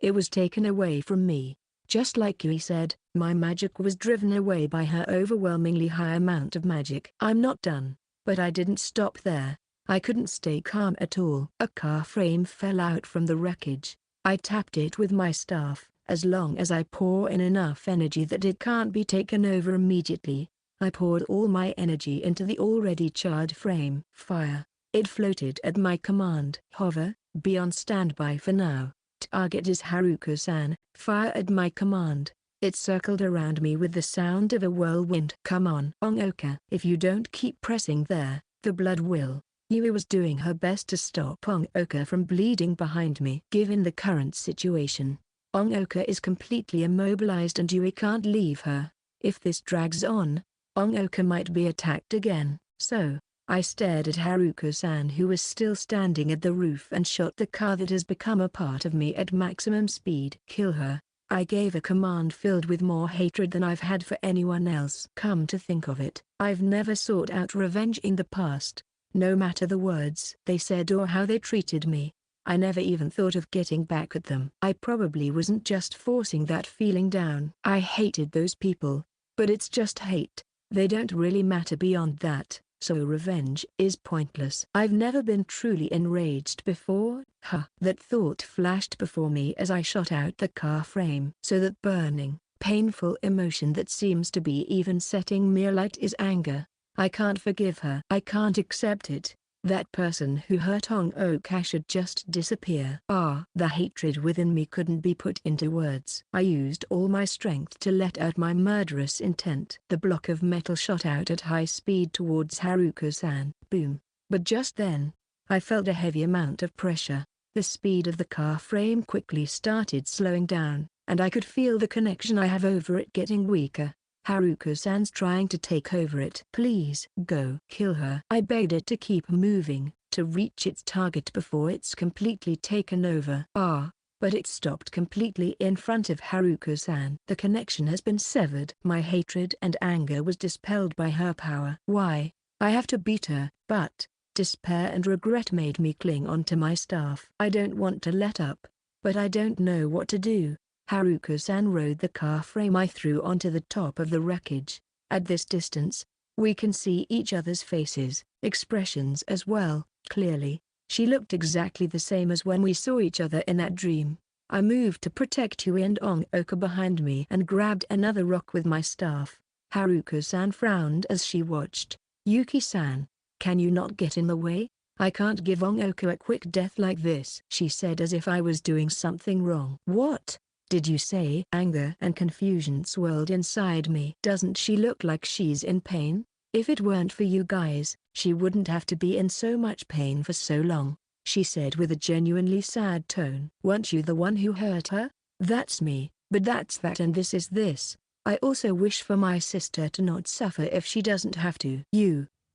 It was taken away from me. Just like Yuri said, my magic was driven away by her overwhelmingly high amount of magic. I'm not done. But I didn't stop there. I couldn't stay calm at all. A car frame fell out from the wreckage. I tapped it with my staff. As long as I pour in enough energy that it can't be taken over immediately, I poured all my energy into the already charred frame. Fire. It floated at my command. Hover, be on standby for now. Target is Haruko-san. Fire at my command. It circled around me with the sound of a whirlwind. Come on, Ongoka. If you don't keep pressing there, the blood will. Yuri was doing her best to stop Ongoka from bleeding behind me. Given the current situation, Ongoka is completely immobilized and Yuri can't leave her. If this drags on, Ongoka might be attacked again. So, I stared at Haruko-san who was still standing at the roof and shot the car that has become a part of me at maximum speed. Kill her. I gave a command filled with more hatred than I've had for anyone else. Come to think of it, I've never sought out revenge in the past, no matter the words they said or how they treated me. I never even thought of getting back at them. I probably wasn't just forcing that feeling down. I hated those people. But it's just hate. They don't really matter beyond that, so revenge is pointless. I've never been truly enraged before. That thought flashed before me as I shot out the car frame. So that burning, painful emotion that seems to be even setting me alight is anger. I can't forgive her. I can't accept it. That person who hurt Oka should just disappear. The hatred within me couldn't be put into words. I used all my strength to let out my murderous intent. The block of metal shot out at high speed towards Haruko-san. Boom. But just then, I felt a heavy amount of pressure. The speed of the car frame quickly started slowing down, and I could feel the connection I have over it getting weaker. Haruko-san's trying to take over it. Please go. Kill her. I begged it to keep moving, to reach its target before it's completely taken over. But it stopped completely in front of Haruko-san. The connection has been severed. My hatred and anger was dispelled by her power. Why? I have to beat her. But despair and regret made me cling onto my staff. I don't want to let up, but I don't know what to do. Haruko-san rode the car frame I threw onto the top of the wreckage. At this distance, we can see each other's faces, expressions as well, clearly. She looked exactly the same as when we saw each other in that dream. I moved to protect Yui and Oka behind me and grabbed another rock with my staff. Haruko-san frowned as she watched. Yuki-san, can you not get in the way? I can't give Oka a quick death like this, she said as if I was doing something wrong. What did you say? Anger and confusion swirled inside me. Doesn't she look like she's in pain? If it weren't for you guys, she wouldn't have to be in so much pain for so long, she said with a genuinely sad tone. Weren't you the one who hurt her? That's me, but that's that and this is this. I also wish for my sister to not suffer if she doesn't have to.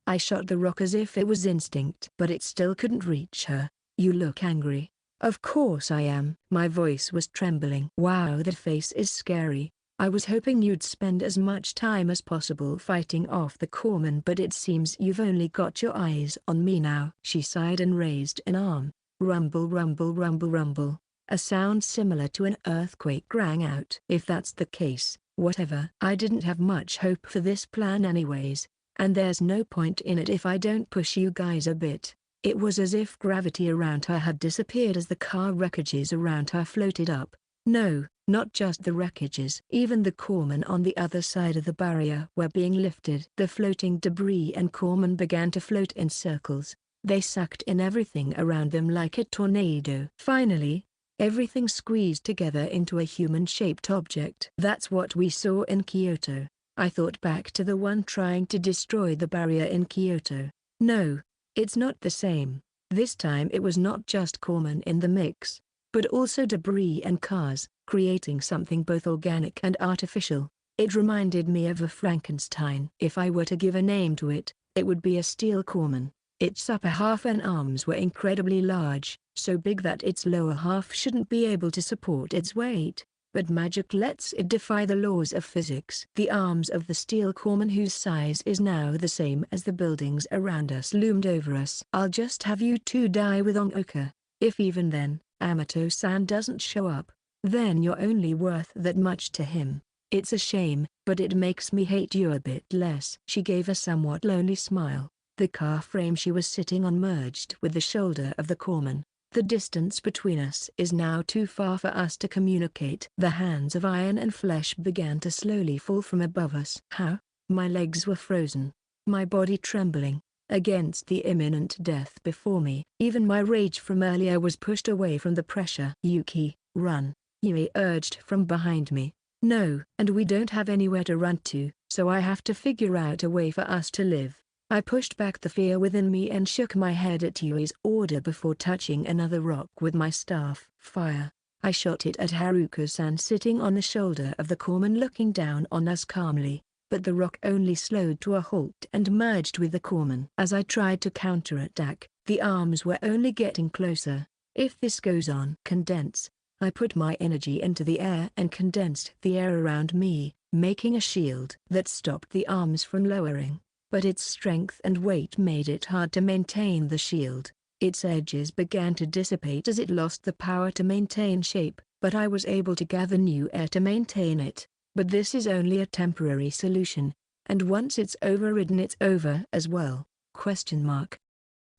I shot the rock as if it was instinct, but it still couldn't reach her. You look angry. Of course I am. My voice was trembling. Wow, that face is scary. I was hoping you'd spend as much time as possible fighting off the corpsman, but it seems you've only got your eyes on me now. She sighed and raised an arm. Rumble, rumble, rumble, rumble. A sound similar to an earthquake rang out. If that's the case, whatever. I didn't have much hope for this plan anyways, and there's no point in it if I don't push you guys a bit. It was as if gravity around her had disappeared as the car wreckages around her floated up. No, not just the wreckages. Even the corpsmen on the other side of the barrier were being lifted. The floating debris and corpsmen began to float in circles. They sucked in everything around them like a tornado. Finally, everything squeezed together into a human-shaped object. That's what we saw in Kyoto. I thought back to the one trying to destroy the barrier in Kyoto. No. It's not the same. This time it was not just corpsmen in the mix, but also debris and cars, creating something both organic and artificial. It reminded me of a Frankenstein. If I were to give a name to it, it would be a steel corpsman. Its upper half and arms were incredibly large, so big that its lower half shouldn't be able to support its weight. But magic lets it defy the laws of physics. The arms of the steel corpsman, whose size is now the same as the buildings around us, loomed over us. I'll just have you two die with Oka. If even then, Amato-san doesn't show up, then you're only worth that much to him. It's a shame, but it makes me hate you a bit less. She gave a somewhat lonely smile. The car frame she was sitting on merged with the shoulder of the corpsman. The distance between us is now too far for us to communicate. The hands of iron and flesh began to slowly fall from above us. How? My legs were frozen. My body trembling, against the imminent death before me. Even my rage from earlier was pushed away from the pressure. Yuki, run, Yuri urged from behind me. No, and we don't have anywhere to run to, so I have to figure out a way for us to live. I pushed back the fear within me and shook my head at Yui's order before touching another rock with my staff. Fire. I shot it at Haruko-san sitting on the shoulder of the corpsman looking down on us calmly, but the rock only slowed to a halt and merged with the corpsman. As I tried to counterattack, the arms were only getting closer. If this goes on, condense. I put my energy into the air and condensed the air around me, making a shield that stopped the arms from lowering. But its strength and weight made it hard to maintain the shield. Its edges began to dissipate as it lost the power to maintain shape, but I was able to gather new air to maintain it. But this is only a temporary solution, and once it's overridden it's over as well.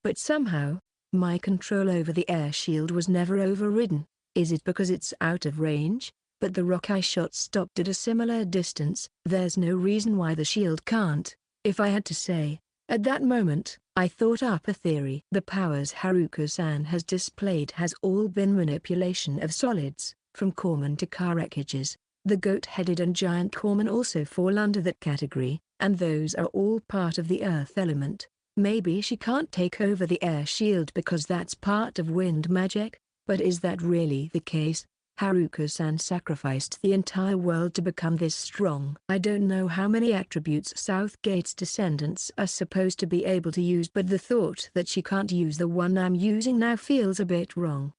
But somehow, my control over the air shield was never overridden. Is it because it's out of range? But the rock I shot stopped at a similar distance. There's no reason why the shield can't. If I had to say, at that moment, I thought up a theory. The powers Haruko-san has displayed has all been manipulation of solids, from Corpsman to car wreckages. The goat-headed and giant Corpsman also fall under that category, and those are all part of the earth element. Maybe she can't take over the air shield because that's part of wind magic, but is that really the case? Haruko-san sacrificed the entire world to become this strong. I don't know how many attributes Southgate's descendants are supposed to be able to use, but the thought that she can't use the one I'm using now feels a bit wrong.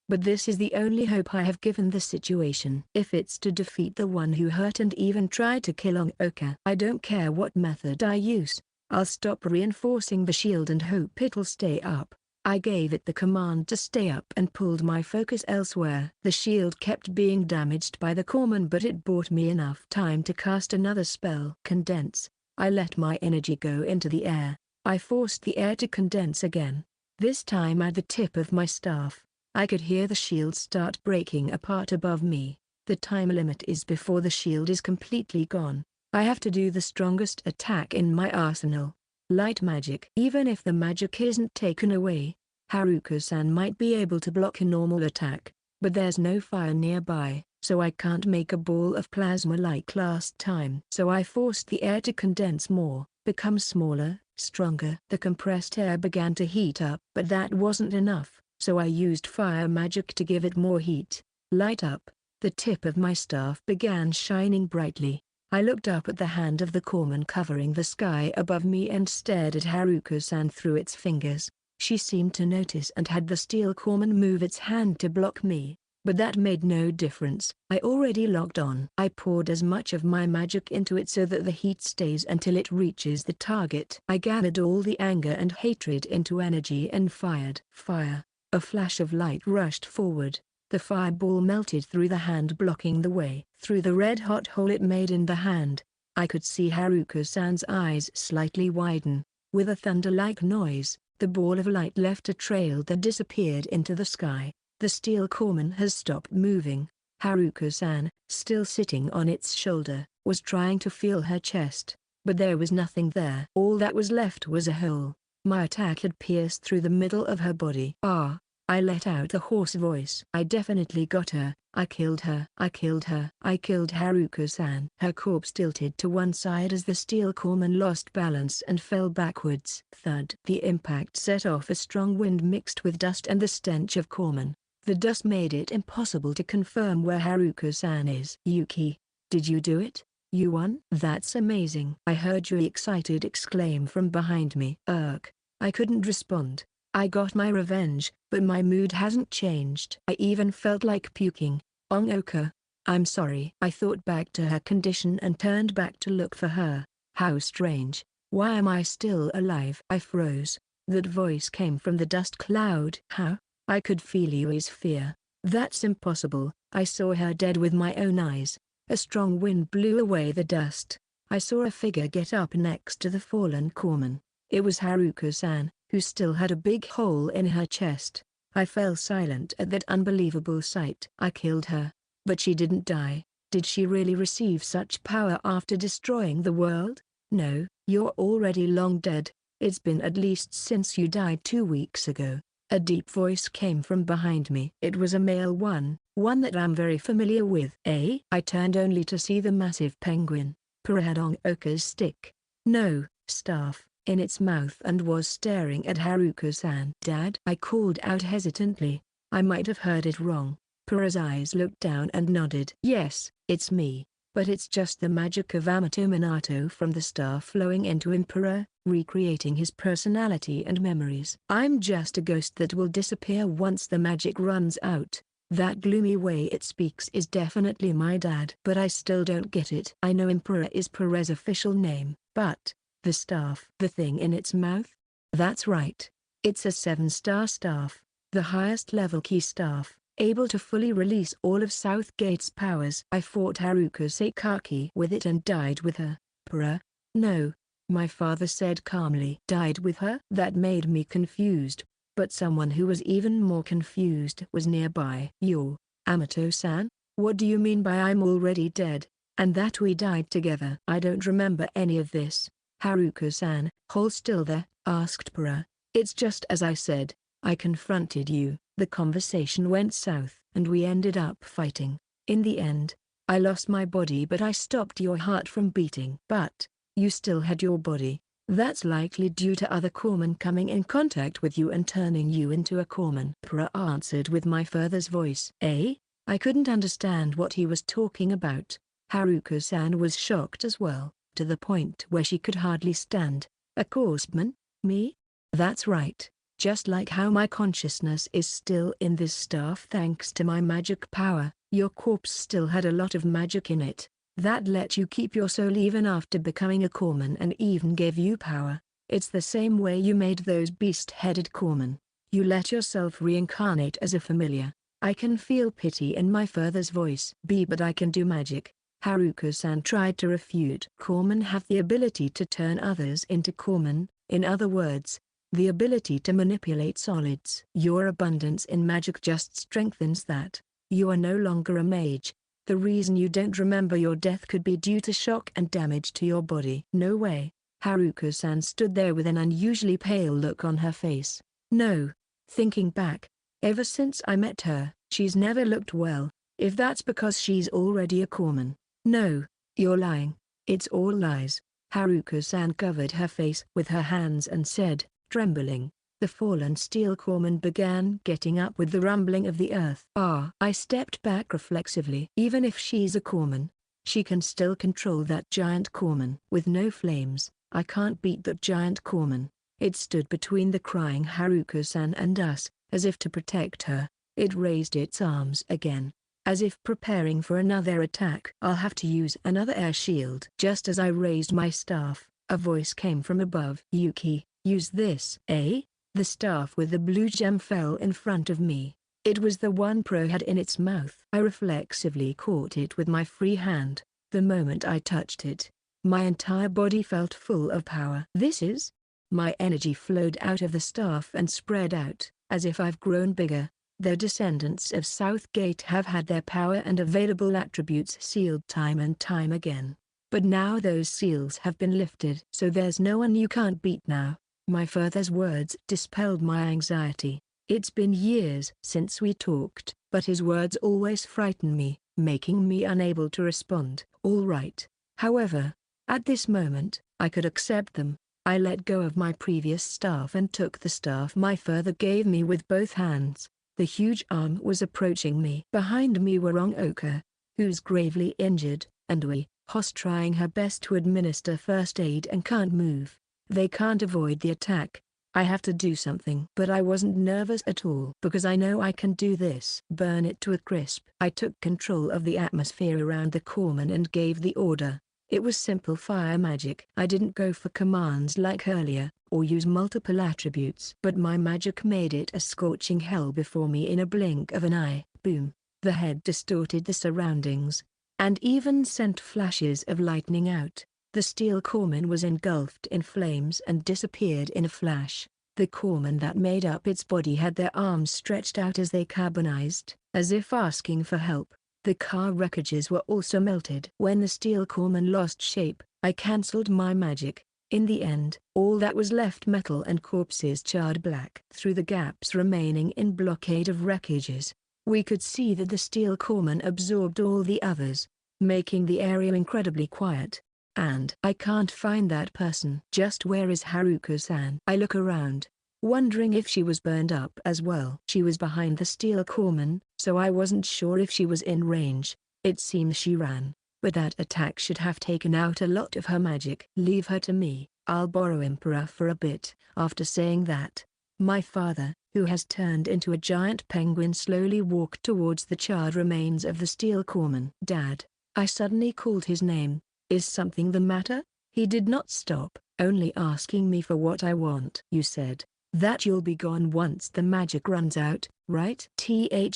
But this is the only hope I have given the situation. If it's to defeat the one who hurt and even tried to kill Ongoka, I don't care what method I use. I'll stop reinforcing the shield and hope it'll stay up. I gave it the command to stay up and pulled my focus elsewhere. The shield kept being damaged by the Corpsman, but it bought me enough time to cast another spell. Condense. I let my energy go into the air. I forced the air to condense again. This time at the tip of my staff. I could hear the shield start breaking apart above me. The time limit is before the shield is completely gone. I have to do the strongest attack in my arsenal. Light magic. Even if the magic isn't taken away, Haruko-san might be able to block a normal attack, but there's no fire nearby, so I can't make a ball of plasma like last time. So I forced the air to condense more, become smaller, stronger. The compressed air began to heat up, but that wasn't enough, so I used fire magic to give it more heat. Light up. The tip of my staff began shining brightly. I looked up at the hand of the Corpsman covering the sky above me and stared at Haruko-san through its fingers. She seemed to notice and had the steel Corpsman move its hand to block me, but that made no difference. I already locked on. I poured as much of my magic into it so that the heat stays until it reaches the target. I gathered all the anger and hatred into energy and fired. Fire. A flash of light rushed forward. The fireball melted through the hand, blocking the way. Through the red-hot hole it made in the hand, I could see Haruko-san's eyes slightly widen. With a thunder-like noise, the ball of light left a trail that disappeared into the sky. The steel Corpsman has stopped moving. Haruko-san, still sitting on its shoulder, was trying to feel her chest, but there was nothing there. All that was left was a hole. My attack had pierced through the middle of her body. Ah! I let out a hoarse voice. I definitely got her. I killed her. I killed her. I killed Haruko-san. Her corpse tilted to one side as the steel Corpsman lost balance and fell backwards. Thud. The impact set off a strong wind mixed with dust and the stench of Corpsman. The dust made it impossible to confirm where Haruko-san is. Yuki, did you do it? You won? That's amazing. I heard Yuri excited exclaim from behind me. I couldn't respond. I got my revenge, but my mood hasn't changed. I even felt like puking. Ongoka, I'm sorry. I thought back to her condition and turned back to look for her. How strange. Why am I still alive? I froze. That voice came from the dust cloud. How? I could feel Yuri's fear. That's impossible. I saw her dead with my own eyes. A strong wind blew away the dust. I saw a figure get up next to the fallen Corpsman. It was Haruko-san, who still had a big hole in her chest. I fell silent at that unbelievable sight. I killed her, but she didn't die. Did she really receive such power after destroying the world? No, you're already long dead. It's been at least since you died 2 weeks ago. A deep voice came from behind me. It was a male one that I'm very familiar with. Eh? I turned only to see the massive penguin. Pura had Ongoka's stick. No, staff, in its mouth and was staring at Haruko-san. Dad? I called out hesitantly. I might have heard it wrong. Pura's eyes looked down and nodded. Yes, it's me, but it's just the magic of Yuki Minato from the star flowing into him. Pura, recreating his personality and memories. I'm just a ghost that will disappear once the magic runs out. That gloomy way it speaks is definitely my dad. But I still don't get it. I know Emperor is Pura's official name, but the staff, the thing in its mouth? That's right. It's a 7-star staff, the highest level key staff, able to fully release all of Southgate's powers. I fought Haruka Sakaki with it and died with her. Bruh. No. My father said calmly. Died with her? That made me confused, but someone who was even more confused was nearby. You're Amato-san? What do you mean by I'm already dead, and that we died together? I don't remember any of this. Haruka-san, hold still there, asked Bruh. It's just as I said. I confronted you, the conversation went south, and we ended up fighting. In the end, I lost my body but I stopped your heart from beating. But you still had your body. That's likely due to other corpsmen coming in contact with you and turning you into a corpsman. Pra answered with my father's voice. Eh? I couldn't understand what he was talking about. Haruka-san was shocked as well, to the point where she could hardly stand. A corpsman? Me? That's right. Just like how my consciousness is still in this staff thanks to my magic power, your corpse still had a lot of magic in it. That let you keep your soul even after becoming a corpsman and even gave you power. It's the same way you made those beast-headed corpsmen. You let yourself reincarnate as a familiar. I can feel pity in my father's voice. But I can do magic. Haruka-san tried to refute. Corpsmen have the ability to turn others into corpsmen, in other words, the ability to manipulate solids. Your abundance in magic just strengthens that. You are no longer a mage. The reason you don't remember your death could be due to shock and damage to your body. No way. Haruka-san stood there with an unusually pale look on her face. No. Thinking back, ever since I met her, she's never looked well. If that's because she's already a corpsman. No, you're lying. It's all lies. Haruka-san covered her face with her hands and said, trembling. The fallen steel corpsman began getting up with the rumbling of the earth. I stepped back reflexively. Even if she's a corpsman, she can still control that giant corpsman. With no flames, I can't beat that giant corpsman. It stood between the crying Haruka-san and us, as if to protect her. It raised its arms again, as if preparing for another attack. I'll have to use another air shield. Just as I raised my staff, a voice came from above. Yuki, use this. Eh? The staff with the blue gem fell in front of me. It was the one Pro had in its mouth. I reflexively caught it with my free hand. The moment I touched it, my entire body felt full of power. This is? My energy flowed out of the staff and spread out, as if I've grown bigger. The descendants of Southgate have had their power and available attributes sealed time and time again. But now those seals have been lifted. So there's no one you can't beat now. My father's words dispelled my anxiety. It's been years since we talked, but his words always frighten me, making me unable to respond. All right. However, at this moment, I could accept them. I let go of my previous staff and took the staff my father gave me with both hands. The huge arm was approaching me. Behind me were Ongoka, who's gravely injured, and Ui, Hos trying her best to administer first aid and can't move. They can't avoid the attack. I have to do something. But I wasn't nervous at all because I know I can do this. Burn it to a crisp. I took control of the atmosphere around the corpsman and gave the order. It was simple fire magic. I didn't go for commands like earlier, or use multiple attributes. But my magic made it a scorching hell before me in a blink of an eye. Boom. The head distorted the surroundings, and even sent flashes of lightning out. The steel corpsman was engulfed in flames and disappeared in a flash. The corpsmen that made up its body had their arms stretched out as they carbonized, as if asking for help. The car wreckages were also melted. When the steel corpsman lost shape, I cancelled my magic. In the end, all that was left metal and corpses charred black. Through the gaps remaining in blockade of wreckages, we could see that the steel corpsman absorbed all the others, making the area incredibly quiet. And I can't find that person. Just where is Haruka-san? I look around, wondering if she was burned up as well. She was behind the steel corpsman, so I wasn't sure if she was in range. It seems she ran, but that attack should have taken out a lot of her magic. Leave her to me. I'll borrow Emperor for a bit. After saying that, my father, who has turned into a giant penguin, slowly walked towards the charred remains of the steel corpsman. Dad, I suddenly called his name. Is something the matter? He did not stop, only asking me for what I want. You said, That you'll be gone once the magic runs out, right?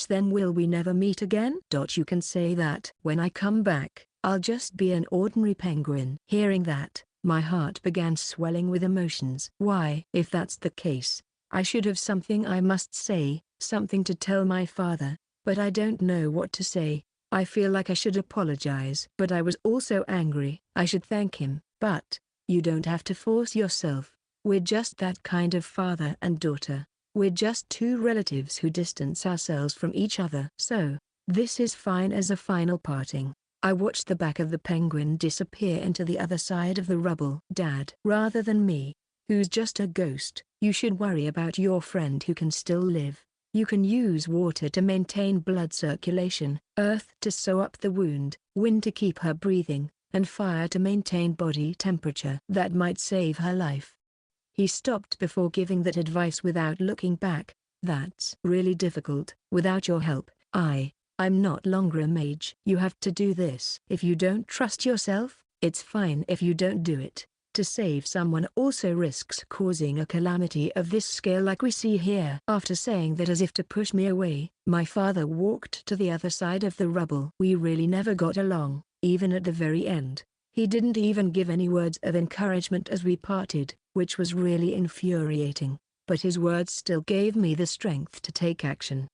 Then will we never meet again? You can say that. When I come back, I'll just be an ordinary penguin. Hearing that, my heart began swelling with emotions. Why? If that's the case, I should have something I must say, something to tell my father, but I don't know what to say. I feel like I should apologize. But I was also angry. I should thank him. But you don't have to force yourself. We're just that kind of father and daughter. We're just two relatives who distance ourselves from each other. So, this is fine as a final parting. I watched the back of the penguin disappear into the other side of the rubble. Dad, rather than me, who's just a ghost, you should worry about your friend who can still live. You can use water to maintain blood circulation, earth to sew up the wound, wind to keep her breathing, and fire to maintain body temperature. That might save her life. He stopped before giving that advice without looking back. That's really difficult. Without your help, I'm not longer a mage. You have to do this. If you don't trust yourself, it's fine if you don't do it. To save someone also risks causing a calamity of this scale like we see here. After saying that as if to push me away, my father walked to the other side of the rubble. We really never got along, even at the very end. He didn't even give any words of encouragement as we parted, which was really infuriating. But his words still gave me the strength to take action!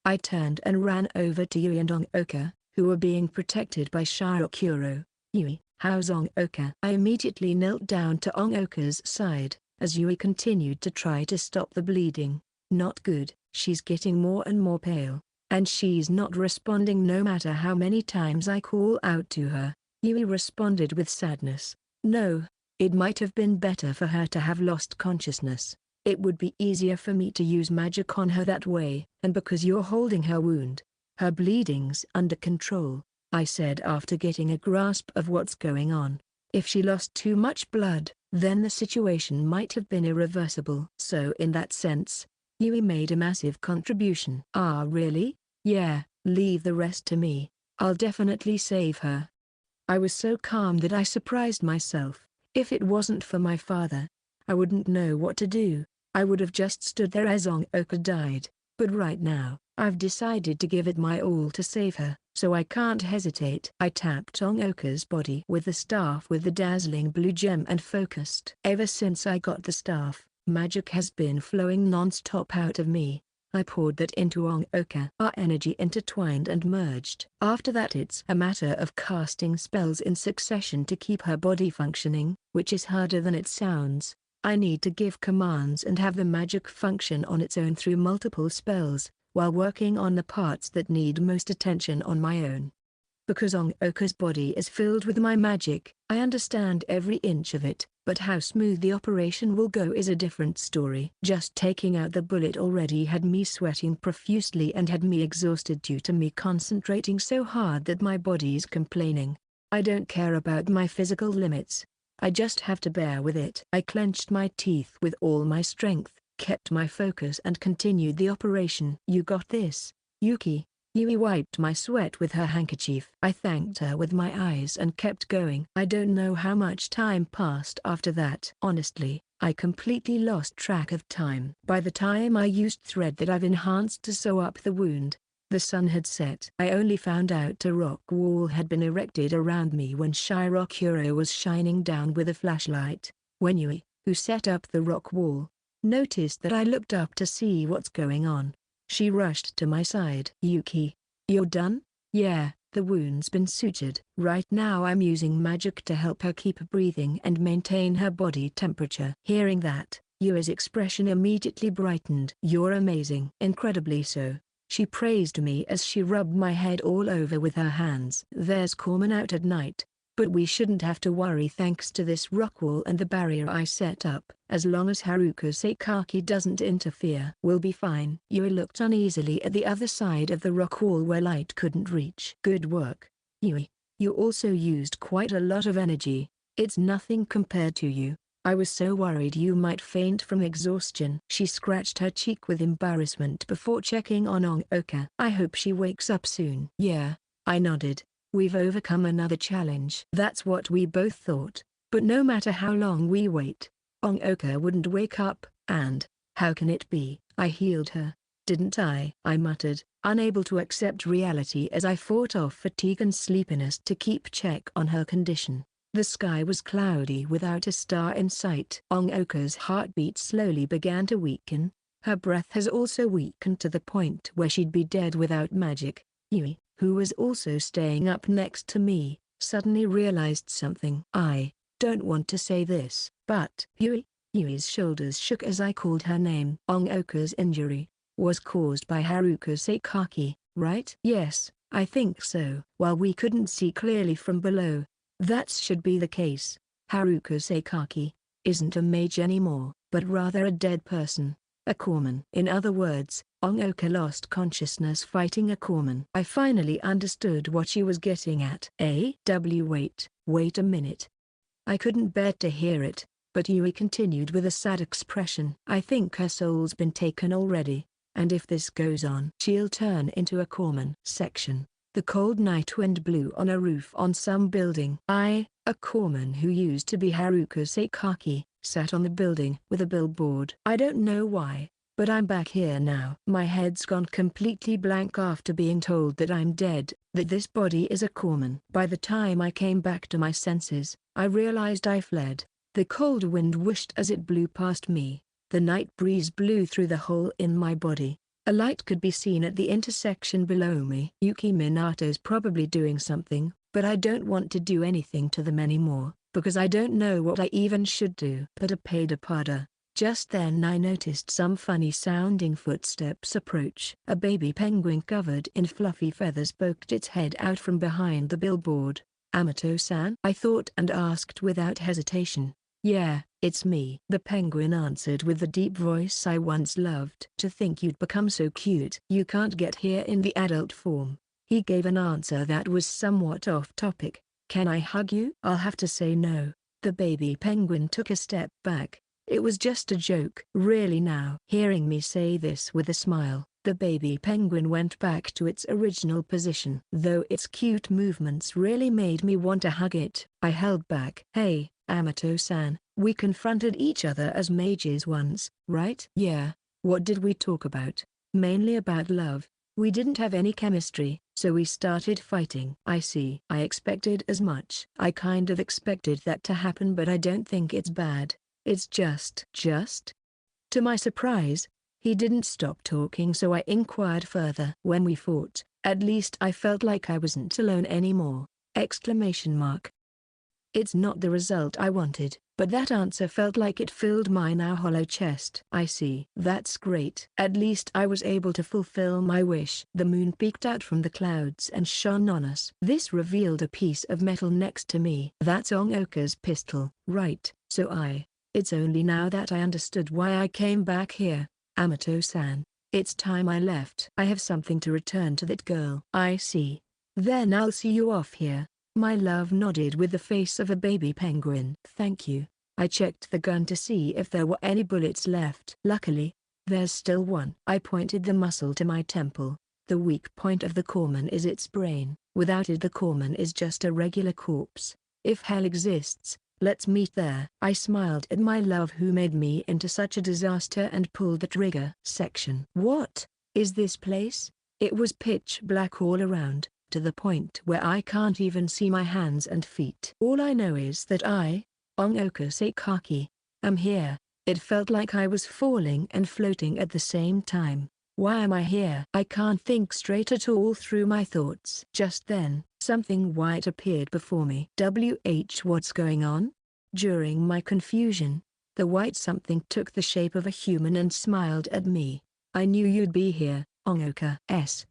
I turned and ran over to Yui and Ongoka, who were being protected by Shirokuro. Yui, how's Ongoka? I immediately knelt down to Ongoka's side, as Yui continued to try to stop the bleeding. Not good, she's getting more and more pale. And she's not responding no matter how many times I call out to her. Yui responded with sadness. No, it might have been better for her to have lost consciousness. It would be easier for me to use magic on her that way, and because you're holding her wound, her bleeding's under control, I said after getting a grasp of what's going on. If she lost too much blood, then the situation might have been irreversible. So in that sense, Yui made a massive contribution. Ah really? Yeah, leave the rest to me. I'll definitely save her. I was so calm that I surprised myself. If it wasn't for my father, I wouldn't know what to do. I would have just stood there as Ongoka died. But right now, I've decided to give it my all to save her, so I can't hesitate. I tapped Ongoka's body with the staff with the dazzling blue gem and focused. Ever since I got the staff, magic has been flowing non-stop out of me. I poured that into Ongoka. Our energy intertwined and merged. After that it's a matter of casting spells in succession to keep her body functioning, which is harder than it sounds. I need to give commands and have the magic function on its own through multiple spells, while working on the parts that need most attention on my own. Because Ongoka's body is filled with my magic, I understand every inch of it, but how smooth the operation will go is a different story. Just taking out the bullet already had me sweating profusely and had me exhausted due to me concentrating so hard that my body's complaining. I don't care about my physical limits. I just have to bear with it. I clenched my teeth with all my strength, kept my focus and continued the operation. You got this, Yuki. Yui wiped my sweat with her handkerchief. I thanked her with my eyes and kept going. I don't know how much time passed after that. Honestly, I completely lost track of time. By the time I used thread that I've enhanced to sew up the wound, the sun had set. I only found out a rock wall had been erected around me when Shirokuro was shining down with a flashlight. When Yui, who set up the rock wall, noticed that I looked up to see what's going on, she rushed to my side. Yuki, you're done? Yeah, the wound's been sutured. Right now I'm using magic to help her keep breathing and maintain her body temperature. Hearing that, Yui's expression immediately brightened. You're amazing. Incredibly so. She praised me as she rubbed my head all over with her hands. There's Corman out at night, but we shouldn't have to worry thanks to this rock wall and the barrier I set up. As long as Haruka Seikaki doesn't interfere, we'll be fine. Yui looked uneasily at the other side of the rock wall where light couldn't reach. Good work, Yui. You also used quite a lot of energy. It's nothing compared to you. I was so worried you might faint from exhaustion. She scratched her cheek with embarrassment before checking on Ongoka. I hope she wakes up soon. Yeah, I nodded. We've overcome another challenge. That's what we both thought. But no matter how long we wait, Ongoka wouldn't wake up, and, how can it be, I healed her, didn't I? I muttered, unable to accept reality as I fought off fatigue and sleepiness to keep check on her condition. The sky was cloudy without a star in sight. Ongoka's heartbeat slowly began to weaken. Her breath has also weakened to the point where she'd be dead without magic. Yuri, who was also staying up next to me, suddenly realized something. I don't want to say this, but Yuri's shoulders shook as I called her name. Ongoka's injury was caused by Haruka Sakaki, right? Yes, I think so. While we couldn't see clearly from below, that should be the case. Haruka Sakaki isn't a mage anymore, but rather a dead person, a corpsman. In other words, Ongoka lost consciousness fighting a corpsman. I finally understood what she was getting at. Wait a minute. I couldn't bear to hear it, but Yuri continued with a sad expression. I think her soul's been taken already. And if this goes on, she'll turn into a corpsman. Section. The cold night wind blew on a roof on some building. A corpsman who used to be Haruka Sakaki, sat on the building with a billboard. I don't know why, but I'm back here now. My head's gone completely blank after being told that I'm dead, that this body is a corpsman. By the time I came back to my senses, I realized I fled. The cold wind whooshed as it blew past me. The night breeze blew through the hole in my body. A light could be seen at the intersection below me. Yuki Minato's probably doing something, but I don't want to do anything to them anymore, because I don't know what I even should do. But a pada. Just then I noticed some funny-sounding footsteps approach. A baby penguin covered in fluffy feathers poked its head out from behind the billboard. Amato-san? I thought and asked without hesitation. Yeah, it's me. The penguin answered with the deep voice I once loved. To think you'd become so cute. You can't get here in the adult form. He gave an answer that was somewhat off topic. Can I hug you? I'll have to say no. The baby penguin took a step back. It was just a joke. Really now? Hearing me say this with a smile, the baby penguin went back to its original position. Though its cute movements really made me want to hug it, I held back. Hey, Amato-san, we confronted each other as mages once, right? Yeah. What did we talk about? Mainly about love. We didn't have any chemistry, so we started fighting. I see. I expected as much. I kind of expected that to happen, but I don't think it's bad. It's just. To my surprise, he didn't stop talking, so I inquired further. When we fought, at least I felt like I wasn't alone anymore. Exclamation mark. It's not the result I wanted, but that answer felt like it filled my now hollow chest. I see. That's great. At least I was able to fulfill my wish. The moon peeked out from the clouds and shone on us. This revealed a piece of metal next to me. That's Ongoka's pistol. Right, it's only now that I understood why I came back here. Amato-san, it's time I left. I have something to return to that girl. I see. Then I'll see you off here. My love nodded with the face of a baby penguin. Thank you. I checked the gun to see if there were any bullets left. Luckily, there's still one. I pointed the muzzle to my temple. The weak point of the corpsman is its brain. Without it, the corpsman is just a regular corpse. If hell exists, let's meet there. I smiled at my love who made me into such a disaster and pulled the trigger. Section. What is this place? It was pitch black all around, to the point where I can't even see my hands and feet. All I know is that I, Ongoka Sakaki, am here. It felt like I was falling and floating at the same time. Why am I here? I can't think straight at all through my thoughts. Just then, something white appeared before me. What's going on? During my confusion, the white something took the shape of a human and smiled at me. I knew you'd be here, Ongoka.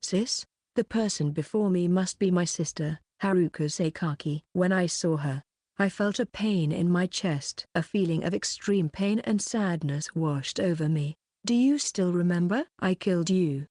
Sis? The person before me must be my sister, Haruka Sakaki. When I saw her, I felt a pain in my chest. A feeling of extreme pain and sadness washed over me. Do you still remember? I killed you.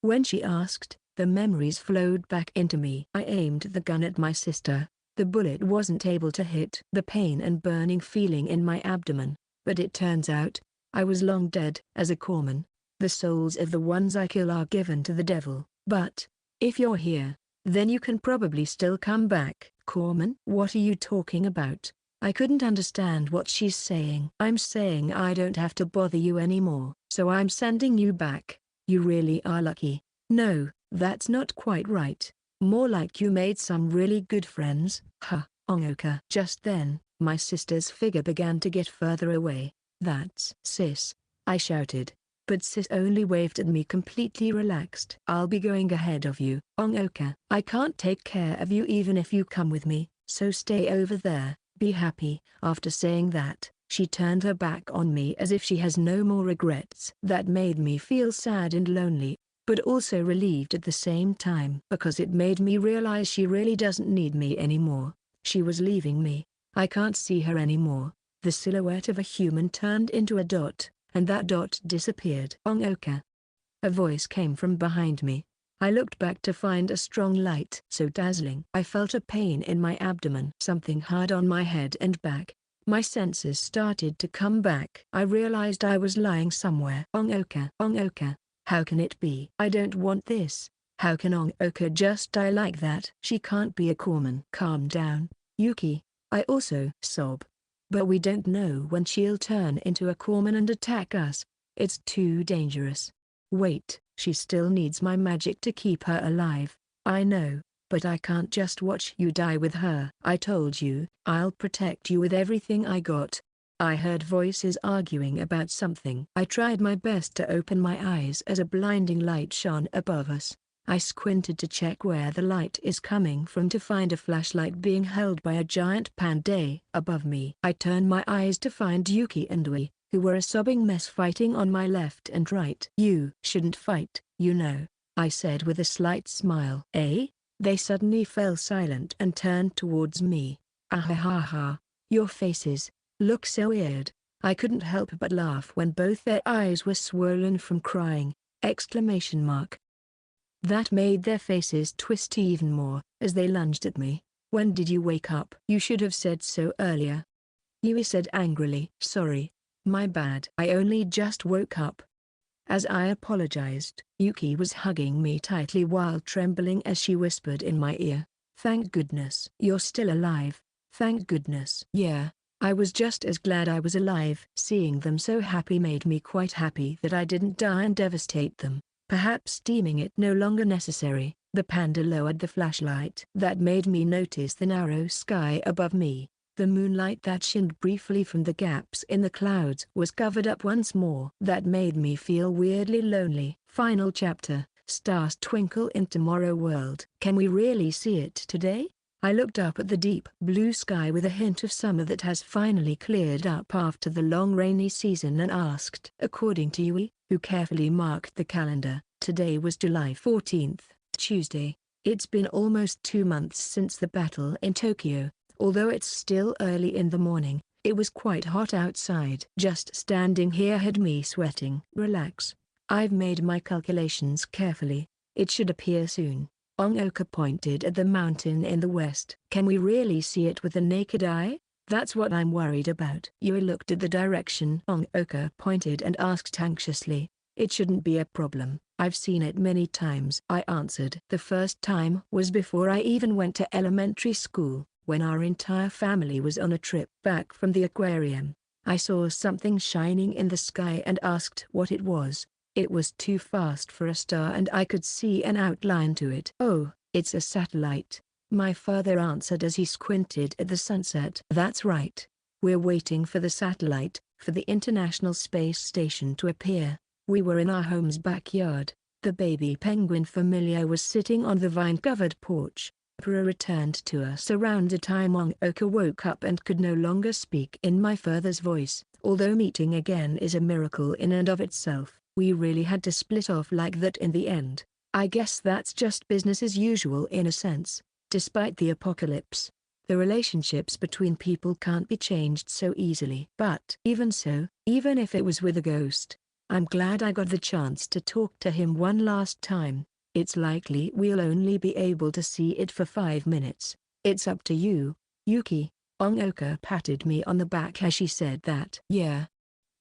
When she asked, the memories flowed back into me. I aimed the gun at my sister. The bullet wasn't able to hit. The pain and burning feeling in my abdomen, but it turns out, I was long dead. As a corpsman, the souls of the ones I kill are given to the devil. But, if you're here, then you can probably still come back. Corpsman? What are you talking about? I couldn't understand what she's saying. I'm saying I don't have to bother you anymore, so I'm sending you back. You really are lucky. No, that's not quite right. More like you made some really good friends. Huh, Ongoka. Just then, my sister's figure began to get further away. That's Sis, I shouted. But Sis only waved at me, completely relaxed. I'll be going ahead of you, Ongoka. I can't take care of you even if you come with me, so stay over there, be happy. After saying that, she turned her back on me as if she has no more regrets. That made me feel sad and lonely, but also relieved at the same time, because it made me realize she really doesn't need me anymore. She was leaving me. I can't see her anymore. The silhouette of a human turned into a dot, and that dot disappeared. Ongoka. A voice came from behind me. I looked back to find a strong light so dazzling. I felt a pain in my abdomen, something hard on my head and back. My senses started to come back. I realized I was lying somewhere. Ongoka. Ongoka. How can it be? I don't want this. How can Ongoka just die like that? She can't be a Corpsman. Calm down, Yuki. I also sob. But we don't know when she'll turn into a Corpsman and attack us. It's too dangerous. Wait, she still needs my magic to keep her alive. I know, but I can't just watch you die with her. I told you, I'll protect you with everything I got. I heard voices arguing about something. I tried my best to open my eyes as a blinding light shone above us. I squinted to check where the light is coming from to find a flashlight being held by a giant panda above me. I turned my eyes to find Yuki and Yuri, who were a sobbing mess fighting on my left and right. You shouldn't fight, you know, I said with a slight smile. Eh? They suddenly fell silent and turned towards me. Ahahaha, your faces look so weird. I couldn't help but laugh when both their eyes were swollen from crying! That made their faces twist even more, as they lunged at me. When did you wake up? You should have said so earlier. Yuri said angrily. Sorry. My bad. I only just woke up. As I apologized, Yuki was hugging me tightly while trembling as she whispered in my ear. Thank goodness. You're still alive. Thank goodness. Yeah, I was just as glad I was alive. Seeing them so happy made me quite happy that I didn't die and devastate them. Perhaps deeming it no longer necessary, the panda lowered the flashlight. That made me notice the narrow sky above me. The moonlight that shined briefly from the gaps in the clouds was covered up once more. That made me feel weirdly lonely. Final chapter, Stars twinkle in tomorrow world. Can we really see it today? I looked up at the deep blue sky with a hint of summer that has finally cleared up after the long rainy season and asked. According to Yuri, who carefully marked the calendar, today was July 14th, Tuesday. It's been almost 2 months since the battle in Tokyo. Although it's still early in the morning, it was quite hot outside. Just standing here had me sweating. Relax. I've made my calculations carefully. It should appear soon. Ongoka pointed at the mountain in the west. Can we really see it with the naked eye? That's what I'm worried about. Yuri looked at the direction Ongoka pointed and asked anxiously. It shouldn't be a problem. I've seen it many times, I answered. The first time was before I even went to elementary school, when our entire family was on a trip back from the aquarium. I saw something shining in the sky and asked what it was. It was too fast for a star and I could see an outline to it. Oh, it's a satellite, my father answered as he squinted at the sunset. That's right. We're waiting for the satellite, for the International Space Station to appear. We were in our home's backyard. The baby penguin familiar was sitting on the vine-covered porch. Pura returned to us around the time Ongoka woke up and could no longer speak. In my father's voice, although meeting again is a miracle in and of itself, we really had to split off like that in the end. I guess that's just business as usual in a sense. Despite the apocalypse, the relationships between people can't be changed so easily. But even so, even if it was with a ghost, I'm glad I got the chance to talk to him one last time. It's likely we'll only be able to see it for 5 minutes. It's up to you, Yuki. Ongoka patted me on the back as she said that. Yeah.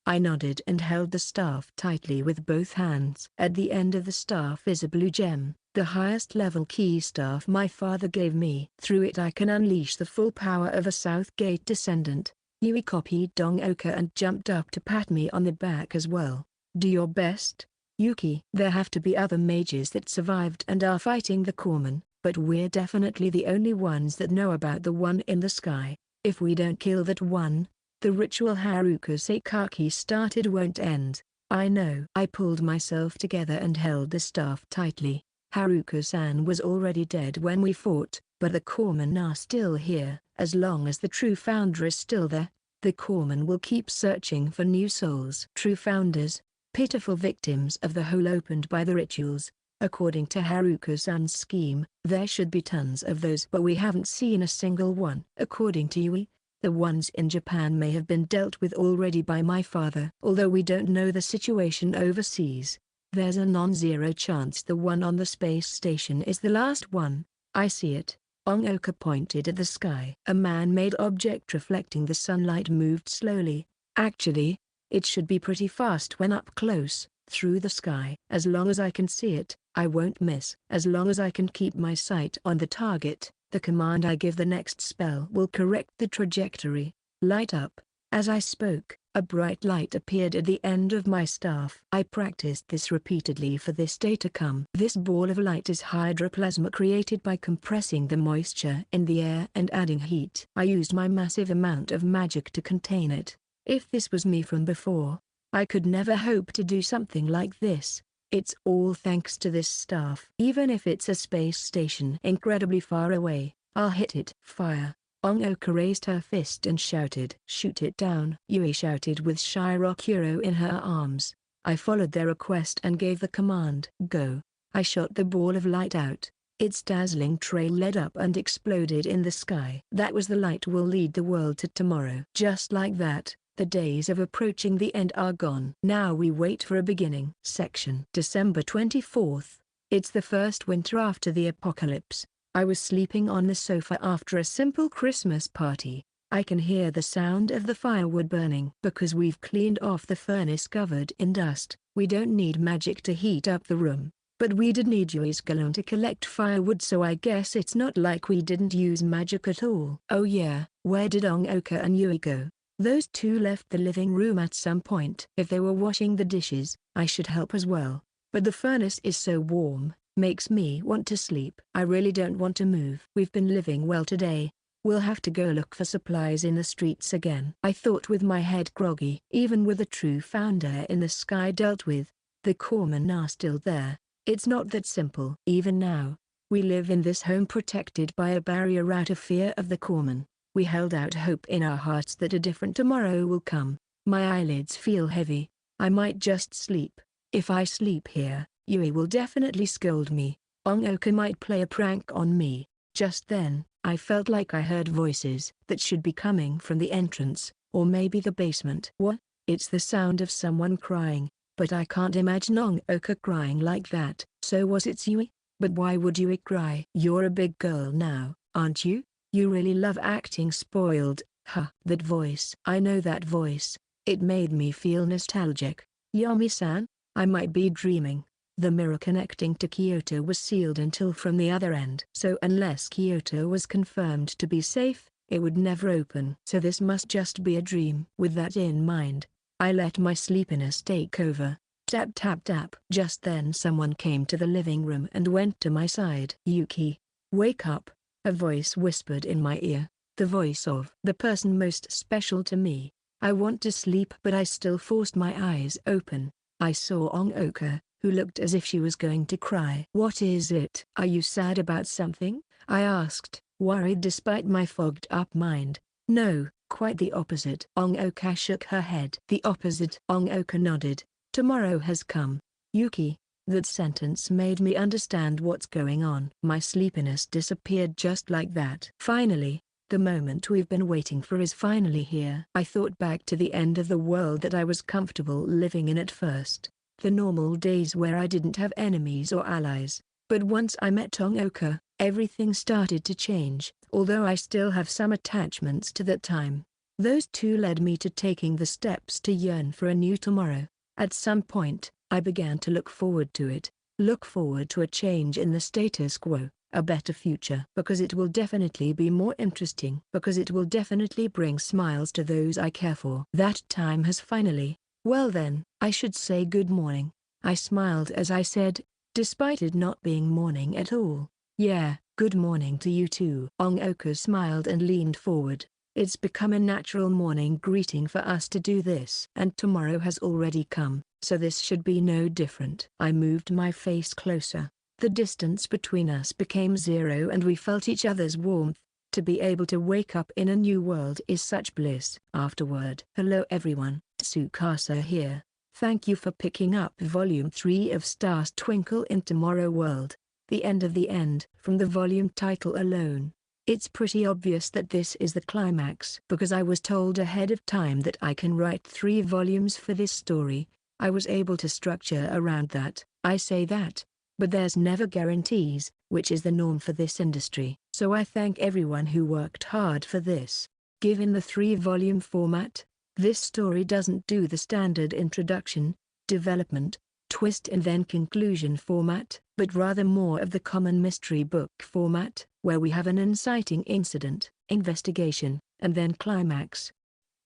I nodded and held the staff tightly with both hands. At the end of the staff is a blue gem. The highest level key staff my father gave me. Through it I can unleash the full power of a Southgate descendant. Yui copied Oka and jumped up to pat me on the back as well. Do your best, Yuki. There have to be other mages that survived and are fighting the Corpsmen, but we're definitely the only ones that know about the one in the sky. If we don't kill that one, the ritual Haruka Seikaki started won't end. I know. I pulled myself together and held the staff tightly. Haruka-san was already dead when we fought, but the Corpsmen are still here. As long as the true founder is still there, the Corpsmen will keep searching for new souls. True founders, pitiful victims of the hole opened by the rituals. According to Haruka-san's scheme, there should be tons of those, but we haven't seen a single one. According to Yui, the ones in Japan may have been dealt with already by my father. Although we don't know the situation overseas, there's a non-zero chance the one on the space station is the last one. I see it. Oka pointed at the sky. A man-made object reflecting the sunlight moved slowly. Actually, it should be pretty fast when up close, through the sky. As long as I can see it, I won't miss. As long as I can keep my sight on the target, the command I give the next spell will correct the trajectory. Light up. As I spoke, a bright light appeared at the end of my staff. I practiced this repeatedly for this day to come. This ball of light is hydroplasma created by compressing the moisture in the air and adding heat. I used my massive amount of magic to contain it. If this was me from before, I could never hope to do something like this. It's all thanks to this staff. Even if it's a space station incredibly far away, I'll hit it. Fire. Oka raised her fist and shouted. Shoot it down. Yui shouted with Shirokuro in her arms. I followed their request and gave the command. Go. I shot the ball of light out. Its dazzling trail led up and exploded in the sky. That was the light will lead the world to tomorrow. Just like that, the days of approaching the end are gone. Now we wait for a beginning. Section December 24th. It's the first winter after the apocalypse. I was sleeping on the sofa after a simple Christmas party. I can hear the sound of the firewood burning. Because we've cleaned off the furnace covered in dust, we don't need magic to heat up the room. But we did need Yui's galon to collect firewood, so I guess it's not like we didn't use magic at all. Oh yeah, where did Oka and Yui go? Those two left the living room at some point. If they were washing the dishes, I should help as well. But the furnace is so warm, makes me want to sleep. I really don't want to move. We've been living well today. We'll have to go look for supplies in the streets again. I thought with my head groggy. Even with the true founder in the sky dealt with, the Corpsmen are still there. It's not that simple. Even now, we live in this home protected by a barrier out of fear of the Corpsmen. We held out hope in our hearts that a different tomorrow will come. My eyelids feel heavy. I might just sleep. If I sleep here, Yui will definitely scold me. Oka might play a prank on me. Just then, I felt like I heard voices that should be coming from the entrance, or maybe the basement. What? It's the sound of someone crying, but I can't imagine Oka crying like that. So was it Yui? But why would Yui cry? You're a big girl now, aren't you? You really love acting spoiled. Huh. That voice. I know that voice. It made me feel nostalgic. Yami-san? I might be dreaming. The mirror connecting to Kyoto was sealed until from the other end. So unless Kyoto was confirmed to be safe, it would never open. So this must just be a dream. With that in mind, I let my sleepiness take over. Tap tap tap. Just then someone came to the living room and went to my side. Yuki, wake up, a voice whispered in my ear. The voice of the person most special to me. I want to sleep, but I still forced my eyes open. I saw Oka, who looked as if she was going to cry. What is it? Are you sad about something? I asked, worried despite my fogged up mind. No, quite the opposite. Oka shook her head. The opposite. Oka nodded. Tomorrow has come. Yuki. That sentence made me understand what's going on. My sleepiness disappeared just like that. Finally, the moment we've been waiting for is finally here. I thought back to the end of the world that I was comfortable living in at first. The normal days where I didn't have enemies or allies. But once I met Oka, everything started to change, although I still have some attachments to that time. Those two led me to taking the steps to yearn for a new tomorrow. At some point, I began to look forward to it. Look forward to a change in the status quo, a better future. Because it will definitely be more interesting. Because it will definitely bring smiles to those I care for. That time has finally. Well then, I should say good morning. I smiled as I said, despite it not being morning at all. Yeah, good morning to you too. Ong-Oku smiled and leaned forward. It's become a natural morning greeting for us to do this. And tomorrow has already come, so this should be no different. I moved my face closer. The distance between us became zero and we felt each other's warmth. To be able to wake up in a new world is such bliss. Afterward. Hello everyone, Tsukasa here. Thank you for picking up Volume 3 of Stars Twinkle in Tomorrow World. The End of the End. From the volume title alone, it's pretty obvious that this is the climax. Because I was told ahead of time that I can write 3 volumes for this story, I was able to structure around that. I say that, but there's never guarantees, which is the norm for this industry. So I thank everyone who worked hard for this. Given the 3-volume format, this story doesn't do the standard introduction, development, twist and then conclusion format, but rather more of the common mystery book format, where we have an inciting incident, investigation, and then climax.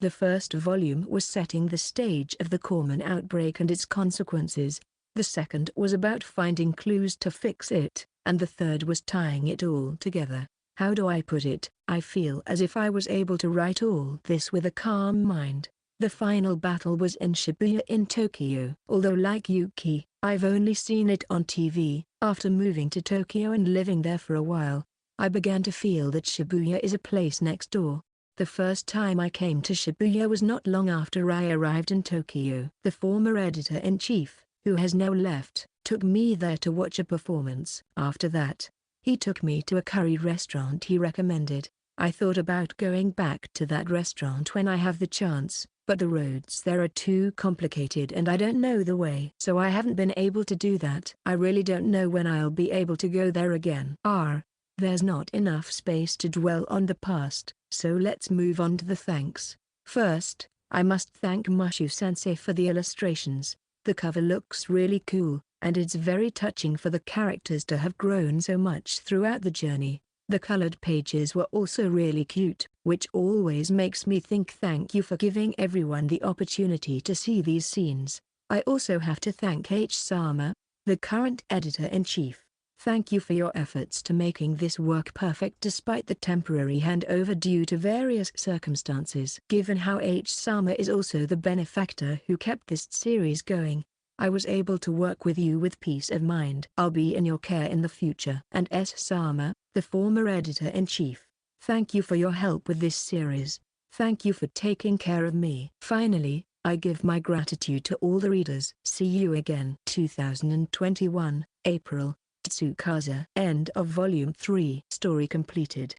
The first volume was setting the stage of the Corman outbreak and its consequences, the second was about finding clues to fix it, and the third was tying it all together. How do I put it? I feel as if I was able to write all this with a calm mind. The final battle was in Shibuya in Tokyo. Although like Yuki, I've only seen it on TV. After moving to Tokyo and living there for a while, I began to feel that Shibuya is a place next door. The first time I came to Shibuya was not long after I arrived in Tokyo. The former editor-in-chief, who has now left, took me there to watch a performance. After that, he took me to a curry restaurant he recommended. I thought about going back to that restaurant when I have the chance, but the roads there are too complicated and I don't know the way. So I haven't been able to do that. I really don't know when I'll be able to go there again. There's not enough space to dwell on the past, so let's move on to the thanks. First, I must thank Mushu-sensei for the illustrations. The cover looks really cool, and it's very touching for the characters to have grown so much throughout the journey. The colored pages were also really cute, which always makes me think thank you for giving everyone the opportunity to see these scenes. I also have to thank H-sama, the current editor-in-chief. Thank you for your efforts to making this work perfect despite the temporary handover due to various circumstances. Given how H-sama is also the benefactor who kept this series going, I was able to work with you with peace of mind. I'll be in your care in the future. And S-sama, the former editor-in-chief, thank you for your help with this series. Thank you for taking care of me. Finally, I give my gratitude to all the readers. See you again. 2021, April. Tsukasa. End of Volume 3. Story completed.